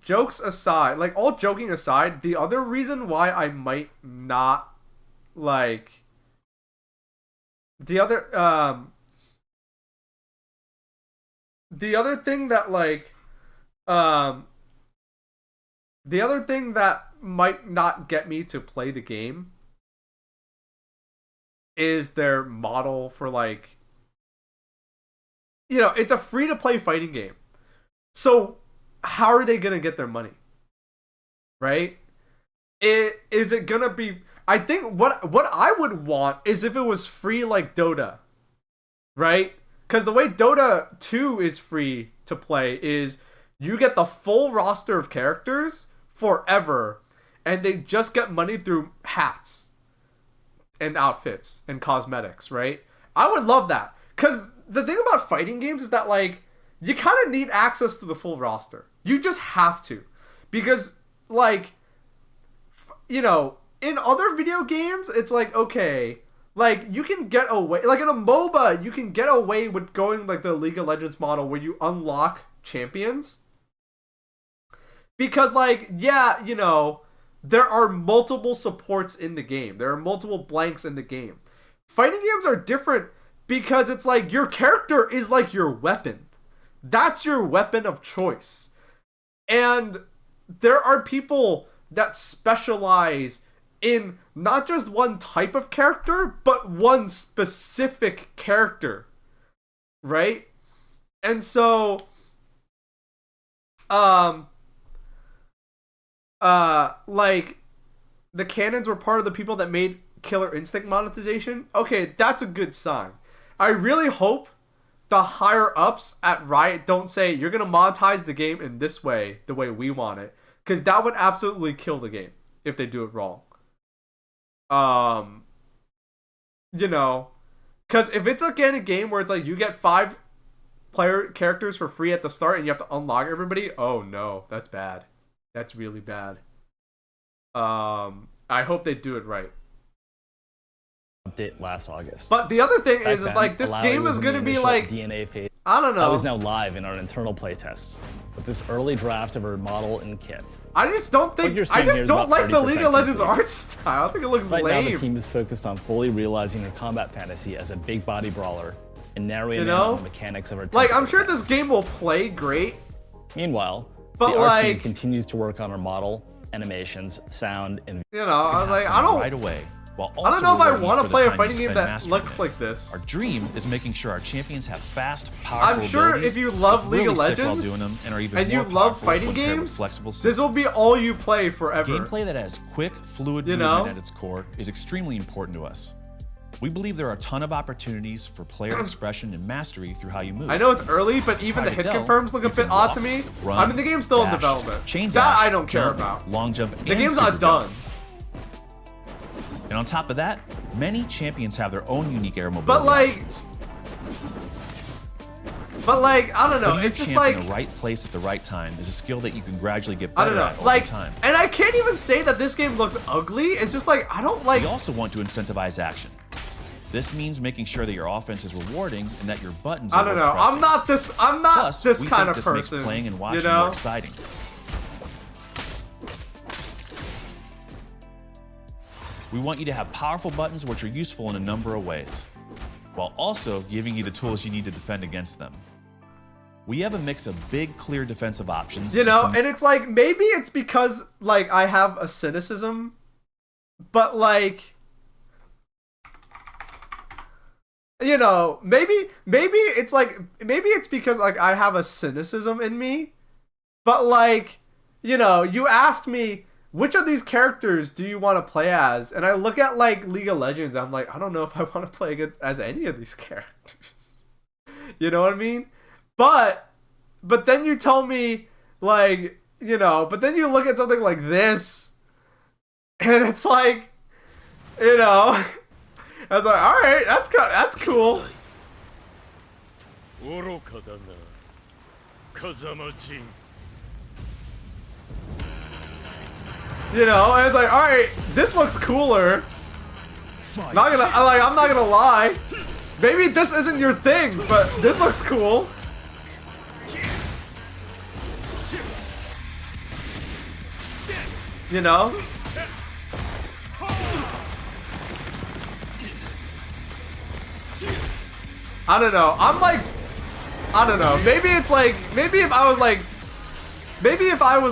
Speaker 3: Jokes aside, like all joking aside, the other reason why I might not like the other thing that like the other thing that might not get me to play the game is their model for like, you know, it's a free to play fighting game. So how are they gonna get their money? Right? Is it gonna be... I think what I would want is if it was free like Dota. Right? Because the way Dota 2 is free to play is you get the full roster of characters forever, and they just get money through hats and outfits and cosmetics, right? I would love that. Because the thing about fighting games is that, like, you kind of need access to the full roster. You just have to. Because, like, you know, in other video games, it's like, okay, like, you can get away, like in a MOBA, you can get away with going like the League of Legends model where you unlock champions. Because, like, yeah, you know, there are multiple supports in the game. There are multiple blanks in the game. Fighting games are different because it's like your character is like your weapon. That's your weapon of choice. And there are people that specialize in not just one type of character, but one specific character. Right? And so, like, the Cannons were part of the people that made Killer Instinct monetization. Okay, that's a good sign. I really hope the higher ups at Riot don't say, you're gonna monetize the game in this way, the way we want it. Because that would absolutely kill the game if they do it wrong. You know, because if it's again a game where it's like you get 5 player characters for free at the start and you have to unlock everybody, oh no, that's bad. That's really bad. I hope they do it right.
Speaker 7: Update last August.
Speaker 3: But the other thing is
Speaker 7: then,
Speaker 3: like this
Speaker 7: Alawi
Speaker 3: game
Speaker 7: was
Speaker 3: is
Speaker 7: in
Speaker 3: going to
Speaker 7: the
Speaker 3: be
Speaker 7: initial
Speaker 3: like
Speaker 7: DNA phase.
Speaker 3: I don't know.
Speaker 7: I was now live in our internal playtests with this early draft of our model and kit.
Speaker 3: I just don't think I just don't like the League of Legends art style. I think it looks
Speaker 7: right
Speaker 3: lame.
Speaker 7: Now the team is focused on fully realizing her combat fantasy as a big body brawler and narrowing in
Speaker 3: know?
Speaker 7: on the mechanics of her.
Speaker 3: Like I'm sure this game will play great.
Speaker 7: Meanwhile,
Speaker 3: but
Speaker 7: the art team
Speaker 3: like
Speaker 7: continues to work on our model animations, sound, and
Speaker 3: You know, I was like, I
Speaker 8: right
Speaker 3: don't,
Speaker 8: away. While
Speaker 3: I don't know if I
Speaker 8: also
Speaker 3: want to
Speaker 8: rewarding you for
Speaker 3: play
Speaker 8: the
Speaker 3: a
Speaker 8: time you
Speaker 3: fighting game
Speaker 8: spend
Speaker 3: that
Speaker 8: mastering
Speaker 3: looks
Speaker 8: it.
Speaker 3: like this.
Speaker 8: Our dream is making sure our champions have fast, powerful
Speaker 3: I'm sure
Speaker 8: abilities,
Speaker 3: if you love League
Speaker 8: really
Speaker 3: of
Speaker 8: sick while
Speaker 3: Legends
Speaker 8: doing them, and are even
Speaker 3: and you
Speaker 8: more
Speaker 3: love
Speaker 8: powerful
Speaker 3: fighting
Speaker 8: when paired with
Speaker 3: games,
Speaker 8: flexible
Speaker 3: this will be
Speaker 8: systems.
Speaker 3: all you play forever.
Speaker 8: Gameplay that has quick, fluid
Speaker 3: You
Speaker 8: movement
Speaker 3: know?
Speaker 8: at its core is extremely important to us. We believe there are a ton of opportunities for player expression and mastery through how you move.
Speaker 3: I know it's early, but even the hit
Speaker 8: Project L,
Speaker 3: confirms look a
Speaker 8: you
Speaker 3: bit
Speaker 8: can
Speaker 3: odd
Speaker 8: walk,
Speaker 3: to me.
Speaker 8: run,
Speaker 3: I mean, the game's still in
Speaker 8: dash,
Speaker 3: development.
Speaker 8: chain
Speaker 3: That
Speaker 8: dash,
Speaker 3: I don't care
Speaker 8: jump,
Speaker 3: about.
Speaker 8: long jump,
Speaker 3: The
Speaker 8: and
Speaker 3: game's
Speaker 8: super
Speaker 3: not done.
Speaker 8: jump. And on top of that, many champions have their own unique air mobility
Speaker 3: But like,
Speaker 8: options.
Speaker 3: I don't know.
Speaker 8: Putting
Speaker 3: It's
Speaker 8: your
Speaker 3: just
Speaker 8: champ
Speaker 3: like,
Speaker 8: in the right place at the right time is a skill that you can gradually get
Speaker 3: I
Speaker 8: better
Speaker 3: don't know.
Speaker 8: at over
Speaker 3: Like,
Speaker 8: time.
Speaker 3: and I can't even say that this game looks ugly. It's just like, I don't like.
Speaker 8: We also want to incentivize action. This means making sure that your offense is rewarding and that your buttons are
Speaker 3: I don't
Speaker 8: worth
Speaker 3: know.
Speaker 8: pressing.
Speaker 3: I'm not
Speaker 8: Plus,
Speaker 3: this
Speaker 8: we
Speaker 3: kind
Speaker 8: think
Speaker 3: of
Speaker 8: this
Speaker 3: person.
Speaker 8: makes playing and watching
Speaker 3: you know?
Speaker 8: more exciting. We want you to have powerful buttons which are useful in a number of ways, while also giving you the tools you need to defend against them. We have a mix of big, clear defensive options.
Speaker 3: You know,
Speaker 8: some-
Speaker 3: and it's like, maybe it's because, like, I have a cynicism, but, like, you know, maybe it's like, maybe it's because, like, I have a cynicism in me, but, like, you know, you asked me, which of these characters do you want to play as? And I look at, like, League of Legends, I'm like, I don't know if I want to play as any of these characters. You know what I mean? But then you tell me, like, you know, but then you look at something like this, and it's like, you know, I was like, all right, that's cool. You know, and it's like, all right, this looks cooler. I'm not gonna lie. Maybe this isn't your thing, but this looks cool. You know? I don't know. I'm like, I don't know. Maybe it's like, maybe if I was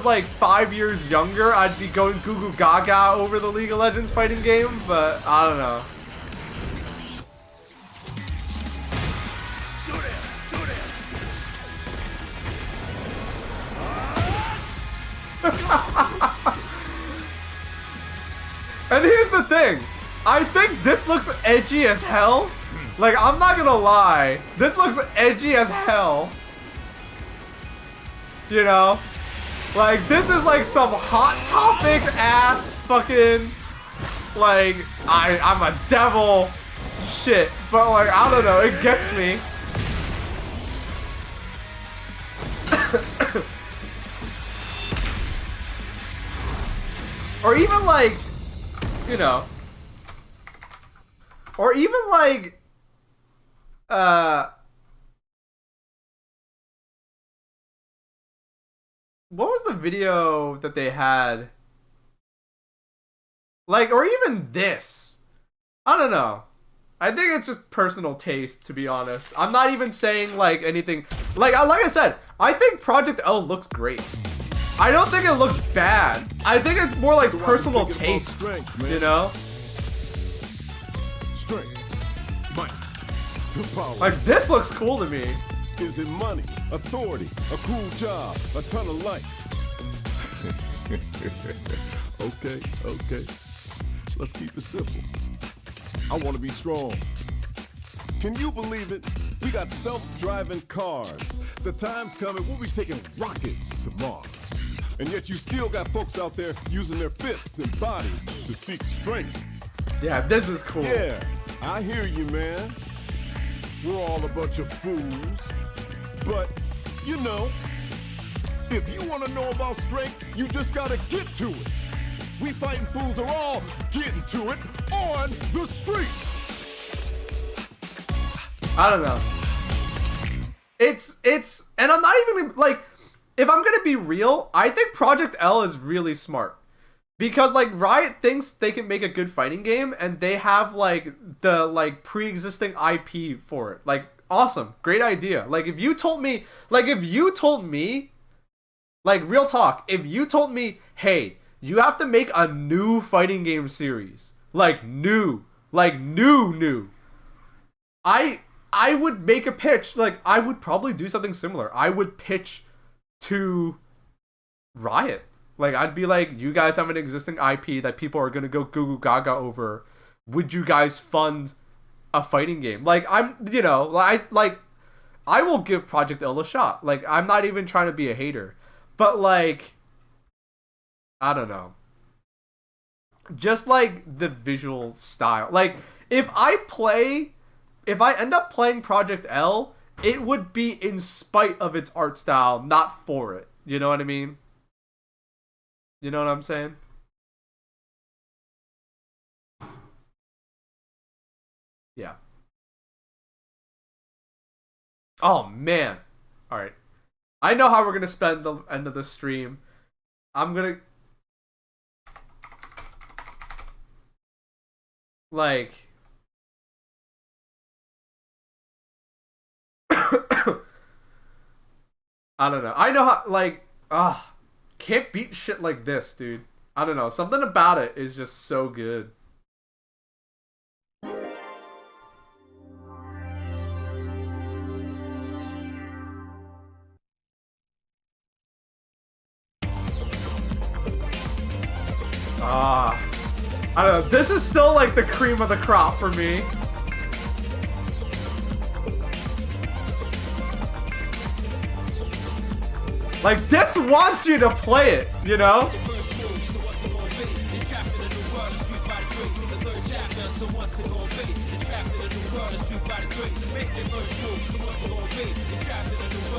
Speaker 3: like 5 years younger, I'd be going goo goo gaga over the League of Legends fighting game, but I don't know. And here's the thing. I think this looks edgy as hell. Like, I'm not gonna lie. This looks edgy as hell. You know? Like, this is like some Hot Topic ass fucking, like, I'm a devil shit. But, like, I don't know. It gets me. Or even like, you know, or even like, what was the video that they had? Like, or even this. I don't know. I think it's just personal taste, to be honest. I'm not even saying like anything. Like I said, I think Project L looks great. I don't think it looks bad. I think it's more like personal taste, you know?
Speaker 9: Strength, might, the power.
Speaker 3: Like, this looks cool to me.
Speaker 9: Is it money, authority, a cool job, a ton of likes? Okay. Let's keep it simple. I want to be strong. Can you believe it? We got self-driving cars. The time's coming, we'll be taking rockets to Mars. And yet you still got folks out there using their fists and bodies to seek strength.
Speaker 3: Yeah, this is cool.
Speaker 9: Yeah, I hear you, man. We're all a bunch of fools. But, you know, if you want to know about strength, you just gotta get to it. We fighting fools are all getting to it on the streets.
Speaker 3: I don't know. It's, and I'm not even, like, if I'm gonna be real, I think Project L is really smart. Because, like, Riot thinks they can make a good fighting game, and they have, like, the, like, pre-existing IP for it. Like, awesome. Great idea. Like, if you told me, like, real talk, if you told me, hey, You have to make a new fighting game series. Like new. I would make a pitch. Like, I would probably do something similar. I would pitch to Riot. Like, I'd be like, you guys have an existing IP that people are gonna go goo goo gaga over. Would you guys fund a fighting game? Like, I'm, you know, I will give Project L a shot. Like, I'm not even trying to be a hater. But, like, I don't know. Just, like, the visual style. Like, if I end up playing Project L, it would be in spite of its art style, not for it. You know what I mean? You know what I'm saying? Yeah. Oh, man. Alright. I know how we're going to spend the end of the stream. I'm going to... Like... I don't know. I know how, like... can't beat shit like this, dude. I don't know. Something about it is just so good. I don't know. This is still like the cream of the crop for me. Like, this wants you to play it, you know?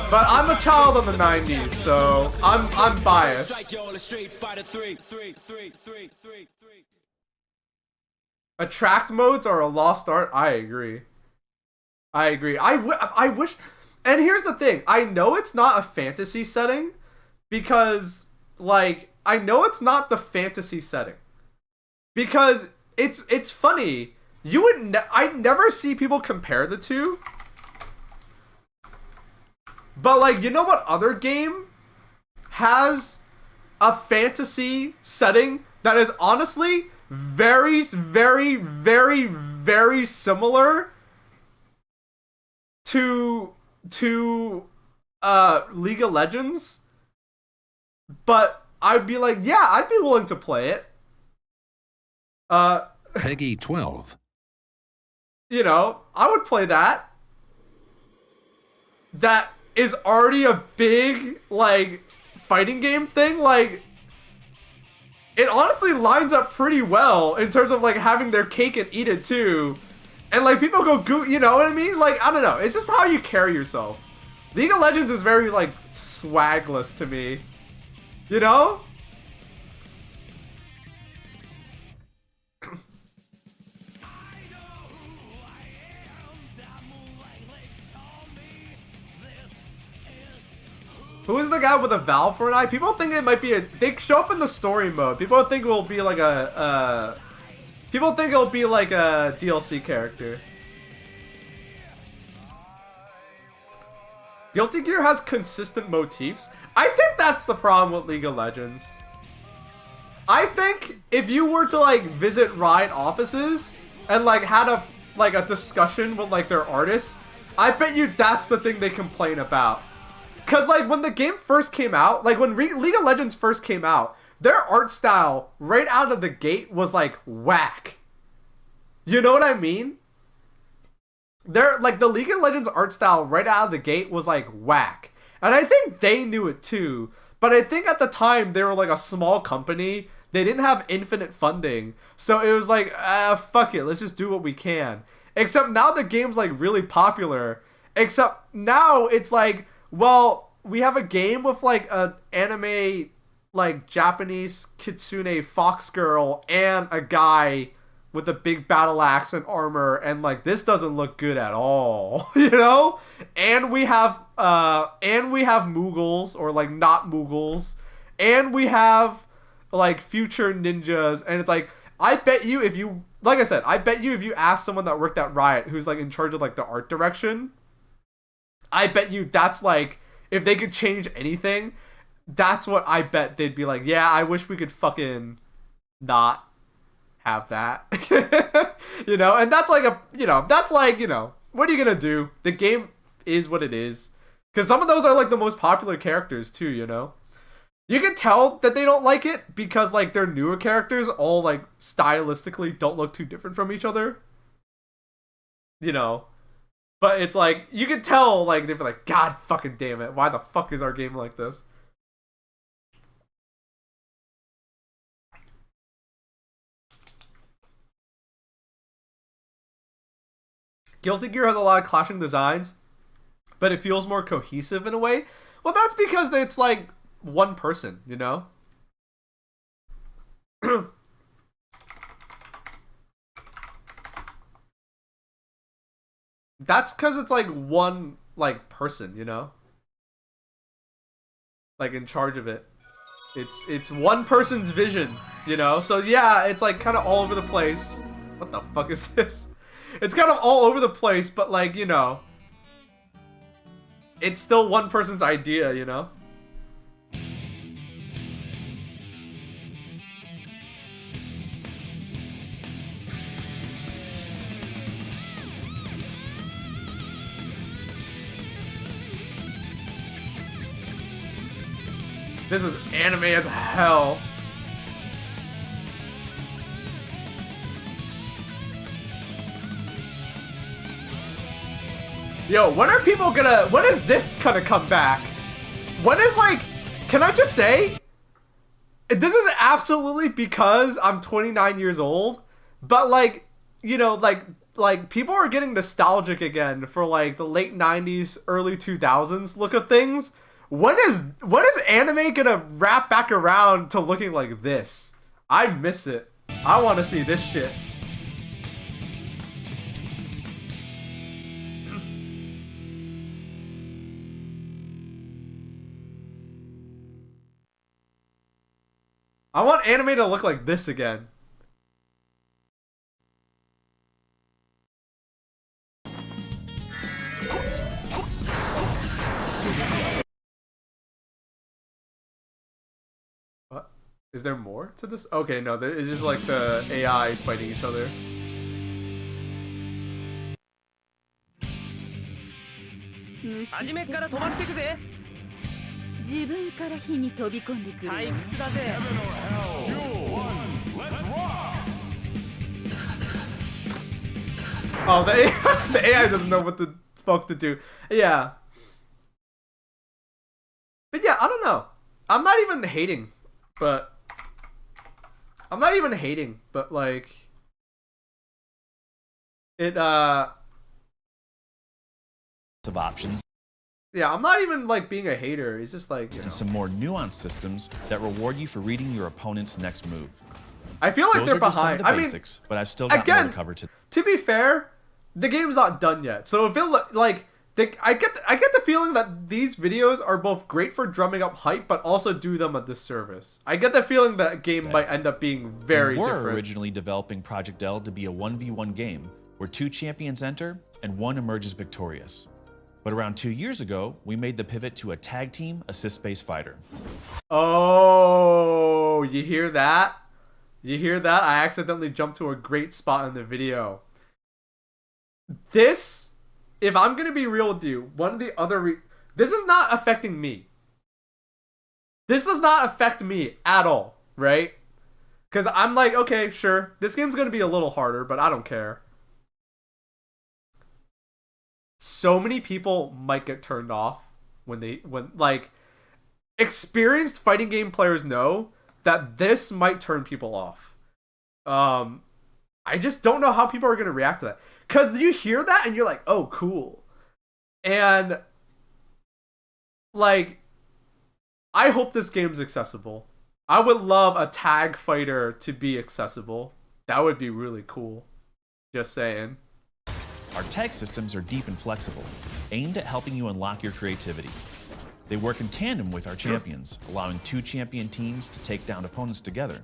Speaker 3: But I'm a child of the 90s, so I'm biased. Attract modes are a lost art. I agree. I wish... And here's the thing. I know it's not a fantasy setting because, like, I know it's not the fantasy setting. Because it's funny. I never see people compare the two. But, like, you know what other game has a fantasy setting that is honestly very, very, very, very similar to League of Legends? But I'd be like, yeah, I'd be willing to play it.
Speaker 1: Peggy 12.
Speaker 3: You know, I would play that. That is already a big, like, fighting game thing. Like, it honestly lines up pretty well in terms of, like, having their cake and eat it too. And, like, people go, you know what I mean? Like, I don't know. It's just how you carry yourself. League of Legends is very, like, swagless to me. You know? Who is the guy with a valve for an eye? People think it might be they show up in the story mode. People think it will be like people think it'll be like a DLC character. Guilty Gear has consistent motifs. I think that's the problem with League of Legends. I think if you were to, like, visit Riot offices and, like, had a discussion with, like, their artists, I bet you that's the thing they complain about. Cause, like, when the game first came out, like, when League of Legends first came out, their art style right out of the gate was, like, whack. You know what I mean? Like, the League of Legends art style right out of the gate was, like, whack. And I think they knew it too. But I think at the time, they were, like, a small company. They didn't have infinite funding. So it was like, fuck it, let's just do what we can. Except now the game's, like, really popular. Except now it's like, well, we have a game with, like, an anime, like, Japanese kitsune fox girl and a guy with a big battle axe and armor, and, like, this doesn't look good at all, you know? And we have Moogles, or, like, not Moogles, and we have, like, future ninjas, and it's like, I bet you if you, like I said, I bet you if you ask someone that worked at Riot, who's, like, in charge of, like, the art direction, I bet you that's, like, if they could change anything, that's what I bet they'd be like, yeah, I wish we could fucking not have that. You know, and that's like what are you gonna do? The game is what it is. Because some of those are like the most popular characters too, you know? You can tell that they don't like it because like their newer characters all like stylistically don't look too different from each other. You know? But it's like, you can tell like they'd be like, God fucking damn it, why the fuck is our game like this? Guilty Gear has a lot of clashing designs, but it feels more cohesive in a way. Well, that's because it's like one person, you know? That's because it's like one like person, you know? Like in charge of it. It's one person's vision, you know? So yeah, it's like kind of all over the place. What the fuck is this? It's kind of all over the place, but like, you know, it's still one person's idea, you know? This is anime as hell. Yo, when are people gonna... When is this gonna come back? When is, like... Can I just say? This is absolutely because I'm 29 years old. But, like, you know, like people are getting nostalgic again for, like, the late 90s, early 2000s look of things. When is anime gonna wrap back around to looking like this? I miss it. I want to see this shit. I want anime to look like this again. What? Is there more to this? Okay, no, it's just like the AI fighting each other. Oh, the AI doesn't know what the fuck to do. Yeah. But yeah, I don't know. I'm not even hating, but like it
Speaker 8: of options.
Speaker 3: Yeah, I'm not even like being a hater. It's just like,
Speaker 8: and some more nuanced systems that reward you for reading your opponent's next move.
Speaker 3: I feel like
Speaker 8: Those
Speaker 3: they're
Speaker 8: are just some of
Speaker 3: behind.
Speaker 8: the basics, but I've still got more to cover today.
Speaker 3: To be fair, the game's not done yet. So if it like I get the feeling that these videos are both great for drumming up hype, but also do them a disservice. I get the feeling that game might end up being very different.
Speaker 8: We were originally developing Project L to be a 1v1 game where 2 champions enter and 1 emerges victorious. But around 2 years ago, we made the pivot to a tag team assist-based fighter.
Speaker 3: Oh, you hear that? You hear that? I accidentally jumped to a great spot in the video. This, if I'm going to be real with you, one of the other... this is not affecting me. This does not affect me at all, right? Because I'm like, okay, sure. This game's going to be a little harder, but I don't care. So many people might get turned off when like experienced fighting game players know that this might turn people off. I just don't know how people are going to react to that. Because you hear that and you're like, oh, cool. And like, I hope this game's accessible. I would love a tag fighter to be accessible. That would be really cool. Just saying.
Speaker 8: Our tag systems are deep and flexible, aimed at helping you unlock your creativity. They work in tandem with our champions, allowing 2 champion teams to take down opponents together.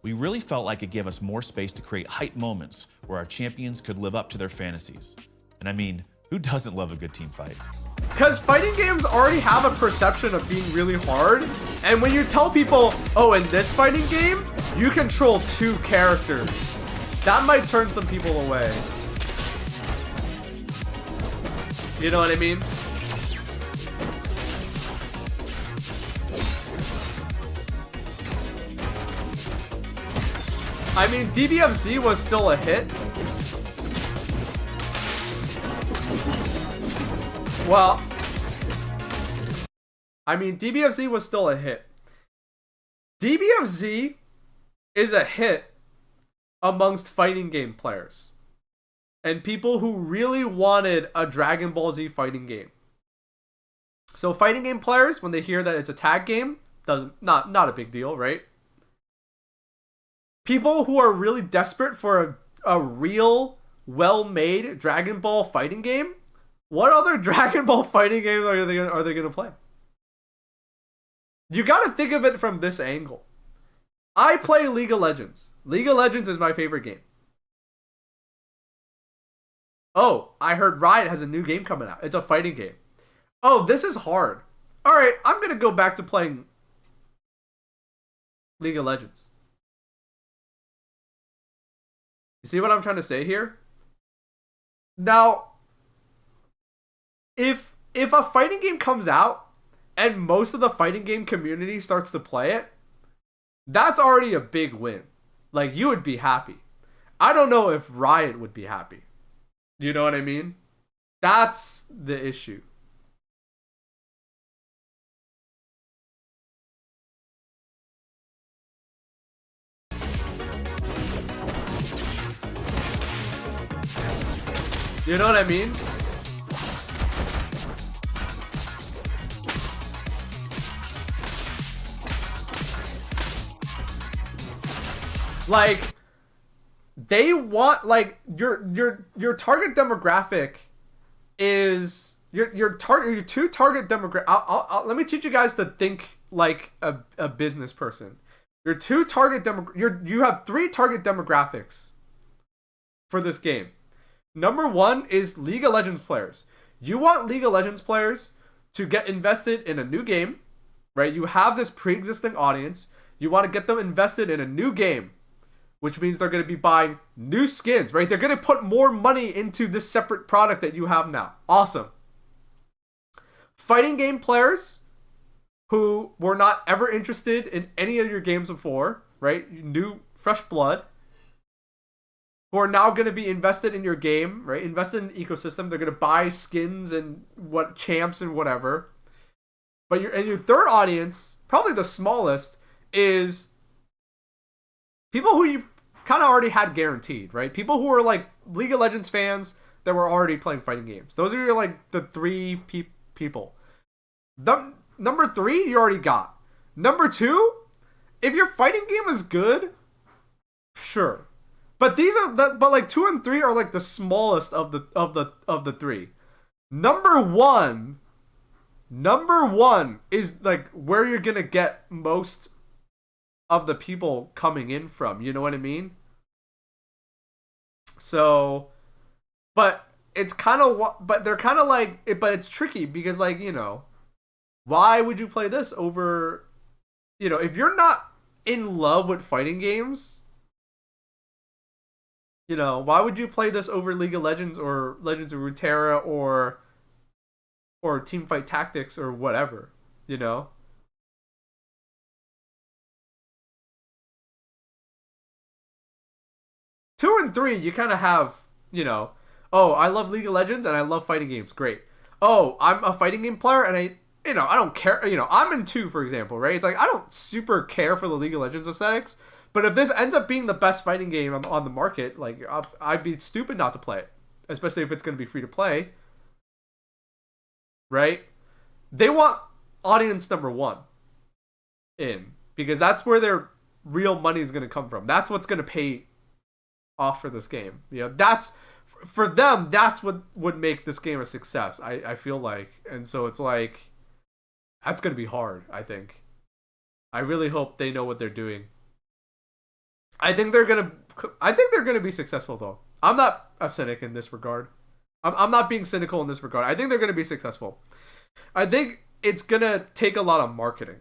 Speaker 8: We really felt like it gave us more space to create hype moments where our champions could live up to their fantasies. And I mean, Who doesn't love a good team fight?
Speaker 3: Because fighting games already have a perception of being really hard. And when you tell people, oh, in this fighting game, you control 2 characters, that might turn some people away. You know what I mean? I mean, DBFZ was still a hit. Well, I mean, DBFZ was still a hit. DBFZ is a hit amongst fighting game players and people who really wanted a Dragon Ball Z fighting game. So fighting game players, when they hear that it's a tag game, not a big deal, right? People who are really desperate for a real, well-made Dragon Ball fighting game, what other Dragon Ball fighting game are they gonna play? You gotta think of it from this angle. I play League of Legends. League of Legends is my favorite game. Oh, I heard Riot has a new game coming out. It's a fighting game. Oh, this is hard. Alright, I'm gonna go back to playing League of Legends. You see what I'm trying to say here? Now, if a fighting game comes out and most of the fighting game community starts to play it, that's already a big win. Like, you would be happy. I don't know if Riot would be happy. You know what I mean? That's the issue. You know what I mean? Like, they want, like, your target demographic is your two target demographic. Let me teach you guys to think like a business person. Your two target you have 3 target demographics for this game. Number 1 is League of Legends players. You want League of Legends players to get invested in a new game, right? You have this pre-existing audience. You want to get them invested in a new game, which means they're going to be buying new skins, right? They're going to put more money into this separate product that you have now. Awesome. Fighting game players who were not ever interested in any of your games before, right? New, fresh blood, who are now going to be invested in your game, right? Invested in the ecosystem. They're going to buy skins and what champs and whatever. But your third audience, probably the smallest, is people who you kind of already had guaranteed, right? People who are like League of Legends fans that were already playing fighting games. Those are your, like, the 3 people. Number 3, you already got. Number 2, if your fighting game is good, sure. But these are but like 2 and 3 are like the smallest of the 3. Number one is like where you're gonna get most of the people coming in from. You know what I mean? So, but it's kind of but they're kind of like but it's tricky because, like, you know, why would you play this over, you know, if you're not in love with fighting games? You know, why would you play this over League of Legends or Legends of Runeterra or Teamfight Tactics or whatever, you know? Two and 3, you kind of have, you know, oh, I love League of Legends and I love fighting games. Great. Oh, I'm a fighting game player and I don't care. You know, I'm in 2, for example, right? It's like, I don't super care for the League of Legends aesthetics. But if this ends up being the best fighting game on the market, like, I'd be stupid not to play it. Especially if it's going to be free to play. Right? They want audience number 1 in. Because that's where their real money is going to come from. That's what's going to pay off for this game. You know, that's, for them, that's what would make this game a success, I feel like. And so it's like, that's going to be hard, I think. I really hope they know what they're doing. I think they're gonna be successful though. I'm not a cynic in this regard. I'm not being cynical in this regard. I think they're going to be successful. I think it's going to take a lot of marketing.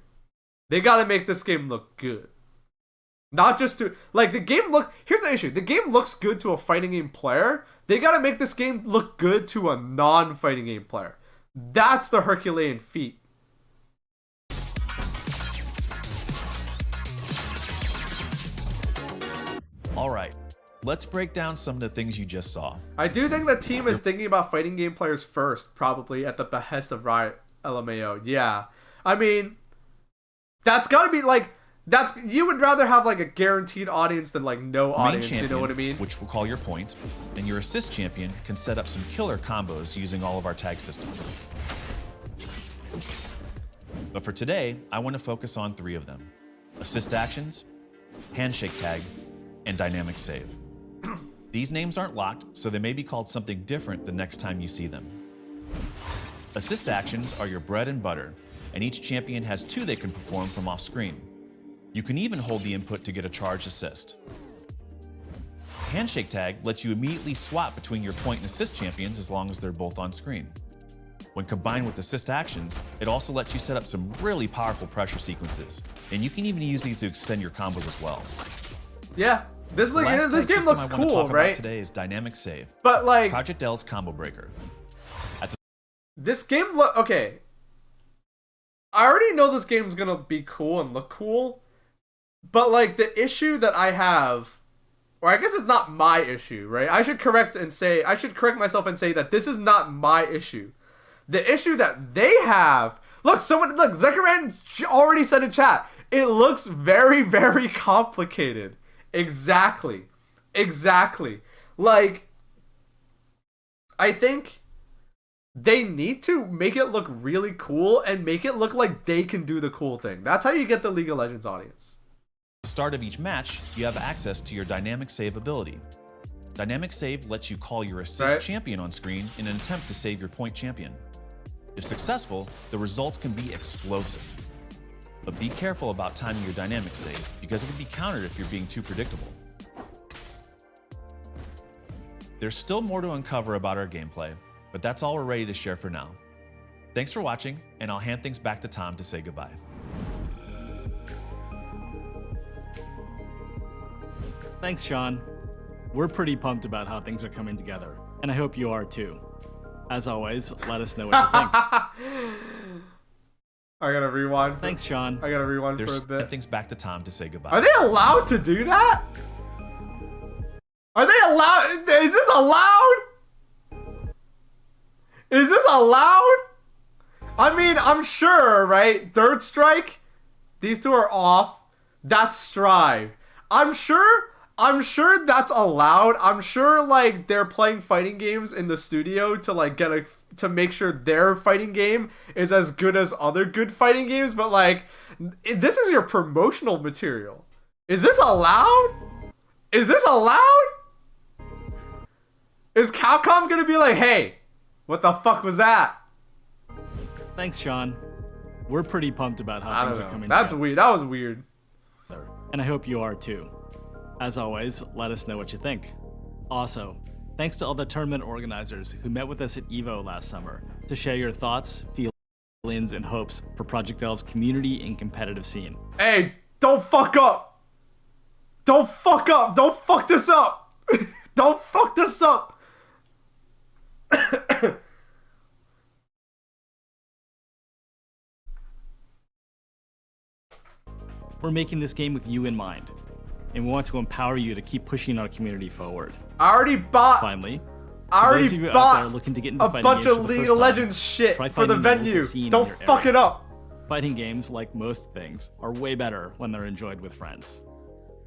Speaker 3: They got to make this game look good. Not just to, like, the game look, here's the issue. The game looks good to a fighting game player. They got to make this game look good to a non-fighting game player. That's the Herculean feat.
Speaker 8: All right, let's break down some of the things you just saw.
Speaker 3: I do think the team is thinking about fighting game players first, probably at the behest of Riot LMAO. Yeah. I mean, that's got to be like, you would rather have like a guaranteed audience than like no audience,
Speaker 8: Champion,
Speaker 3: you know what I mean?
Speaker 8: Which we'll call your point, and your assist champion can set up some killer combos using all of our tag systems. But for today, I want to focus on 3 of them: assist actions, handshake tag, and dynamic save. These names aren't locked, so they may be called something different the next time you see them. Assist actions are your bread and butter, and each champion has 2 they can perform from off screen. You can even hold the input to get a charged assist. Handshake tag lets you immediately swap between your point and assist champions as long as they're both on screen. When combined with assist actions, it also lets you set up some really powerful pressure sequences, and you can even use these to extend your combos as well.
Speaker 3: Yeah, this game looks cool, right?
Speaker 8: Today is dynamic save.
Speaker 3: But like
Speaker 8: Project L's combo breaker.
Speaker 3: This game look okay. I already know this game's gonna be cool and look cool, but like the issue that I have, or I guess it's not my issue, right? I should correct myself and say that this is not my issue. The issue that they have. Look, Zekaran already said in chat. It looks very, very complicated. Exactly. Like, I think they need to make it look really cool and make it look like they can do the cool thing. That's how you get the League of Legends audience.
Speaker 8: At the start of each match, you have access to your dynamic save ability. Dynamic save lets you call your assist champion on screen in an attempt to save your point champion. If successful, the results can be explosive. But be careful about timing your dynamic save, because it can be countered if you're being too predictable. There's still more to uncover about our gameplay, but that's all we're ready to share for now. Thanks for watching, and I'll hand things back to Tom to say goodbye.
Speaker 7: Thanks, Sean. We're pretty pumped about how things are coming together, and I hope you are too. As always, let us know what you think.
Speaker 3: I gotta rewind.
Speaker 7: Thanks, Sean.
Speaker 3: I gotta rewind
Speaker 8: There's
Speaker 3: for a bit.
Speaker 8: things back to Tom to say goodbye.
Speaker 3: Are they allowed to do that? Are they allowed? Is this allowed? Is this allowed? I mean, I'm sure, right? Third Strike, these 2 are off. That's Strive. I'm sure that's allowed. I'm sure like they're playing fighting games in the studio to like to make sure their fighting game is as good as other good fighting games, but like this is your promotional material. Is this allowed? Is this allowed? Is Capcom gonna be like, hey, what the fuck was that?
Speaker 7: Thanks, Sean. We're pretty pumped about how things are coming
Speaker 3: That's
Speaker 7: together.
Speaker 3: weird. That was weird.
Speaker 7: And I hope you are too. As always, let us know what you think. Also, thanks to all the tournament organizers who met with us at EVO last summer to share your thoughts, feelings, and hopes for Project L's community and competitive scene.
Speaker 3: Hey, don't fuck up! Don't fuck up! Don't fuck this up! Don't fuck this up!
Speaker 7: We're making this game with you in mind, and we want to empower you to keep pushing our community forward.
Speaker 3: I already bought.
Speaker 7: Finally,
Speaker 3: I already bought
Speaker 7: looking to get into
Speaker 3: a bunch of League of Legends shit for the venue. Don't fuck it up.
Speaker 7: Fighting games, like most things, are way better when they're enjoyed with friends.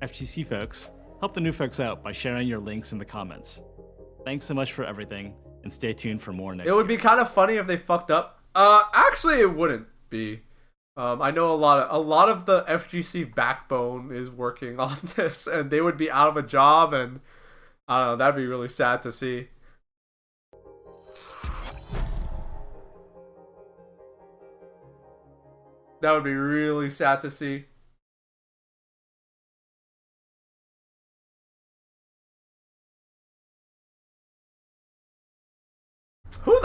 Speaker 7: FGC folks, help the new folks out by sharing your links in the comments. Thanks so much for everything, and stay tuned for more next year.
Speaker 3: It would be kind of funny if they fucked up. Actually, it wouldn't be. I know a lot of the FGC backbone is working on this, and they would be out of a job, and I don't know, that'd be really sad to see. That would be really sad to see.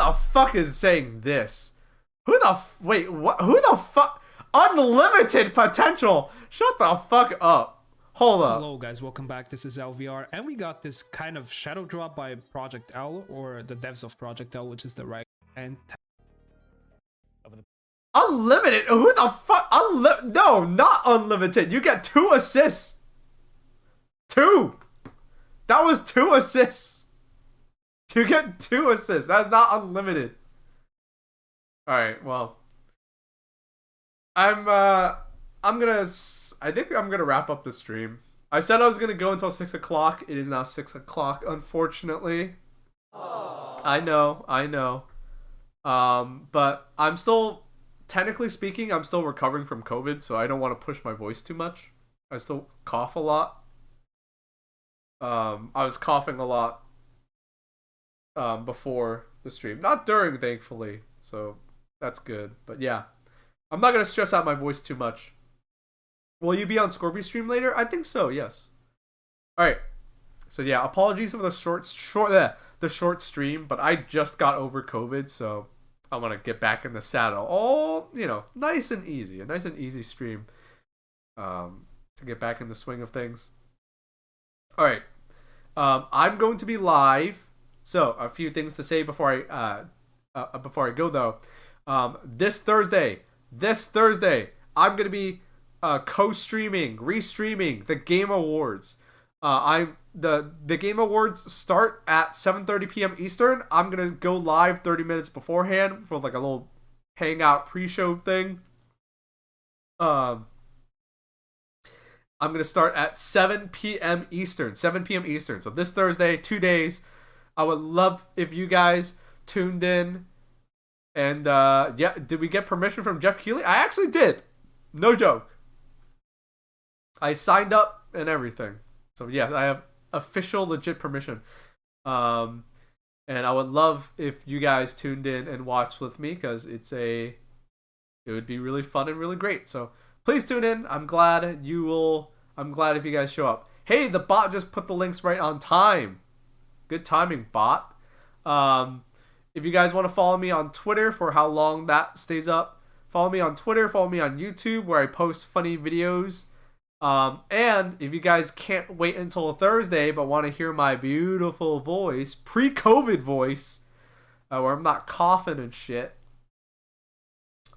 Speaker 3: the fuck is saying this? Wait, what? Who the fuck? Unlimited potential. Shut the fuck up. Hold up.
Speaker 10: Hello guys, welcome back. This is LVR, and we got this kind of shadow drop by Project L, or the devs of Project L, which is the right and
Speaker 3: Unlimited? Who the fuck? No, not unlimited. You get 2 assists. 2. That was 2 assists. You get 2 assists. That's not unlimited. Alright, well. I think I'm gonna wrap up the stream. I said I was gonna go until 6 o'clock. It is now 6 o'clock, unfortunately. I know. But I'm still, technically speaking, I'm still recovering from COVID, so I don't want to push my voice too much. I still cough a lot. I was coughing a lot before the stream. Not during, thankfully, so that's good. But yeah, I'm not going to stress out my voice too much. Will you be on Scorpio stream later? I think so, yes. Alright, so yeah, apologies for the short stream, but I just got over COVID, so I want to get back in the saddle. All, you know, nice and easy. A nice and easy stream to get back in the swing of things. Alright, I'm going to be live. So, a few things to say before I go, though. This Thursday, I'm going to be restreaming the Game Awards. The Game Awards start at 7:30 p.m. Eastern. I'm gonna go live 30 minutes beforehand for like a little hangout pre-show thing. I'm gonna start at 7 p.m. Eastern. 7 p.m. Eastern. So this Thursday, 2 days. I would love if you guys tuned in. And yeah, did we get permission from Jeff Keighley? I actually did. No joke. I signed up and everything. So yes, I have official legit permission. And I would love if you guys tuned in and watched with me, because it would be really fun and really great. So please tune in. I'm glad if you guys show up. Hey, the bot just put the links right on time. Good timing, bot. If you guys want to follow me on Twitter for how long that stays up, follow me on Twitter, follow me on YouTube where I post funny videos. And if you guys can't wait until Thursday but want to hear my beautiful voice, pre-COVID voice, where I'm not coughing and shit,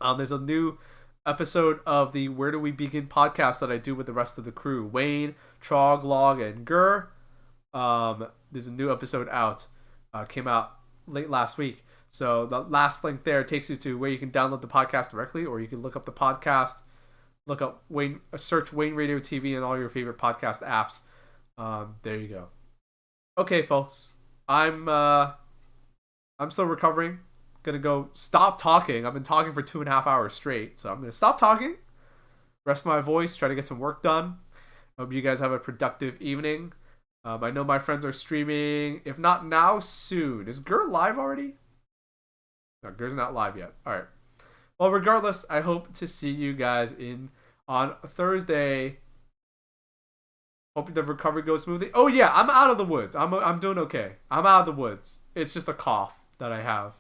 Speaker 3: there's a new episode of the Where Do We Begin podcast that I do with the rest of the crew, Wayne, Trog, Log, and Gur. There's a new episode out, came out late last week. So the last link there takes you to where you can download the podcast directly, or you can look up the podcast. Look up search Wayne Radio TV and all your favorite podcast apps. There you go. Okay, folks. I'm still recovering. Gonna go stop talking. I've been talking for 2.5 hours straight, so I'm gonna stop talking. Rest my voice. Try to get some work done. Hope you guys have a productive evening. I know my friends are streaming. If not now, soon. Is Gur live already? No, Gur's not live yet. All right. Well, regardless, I hope to see you guys on Thursday. Hope the recovery goes smoothly. Oh yeah, I'm out of the woods. I'm doing okay. I'm out of the woods. It's just a cough that I have.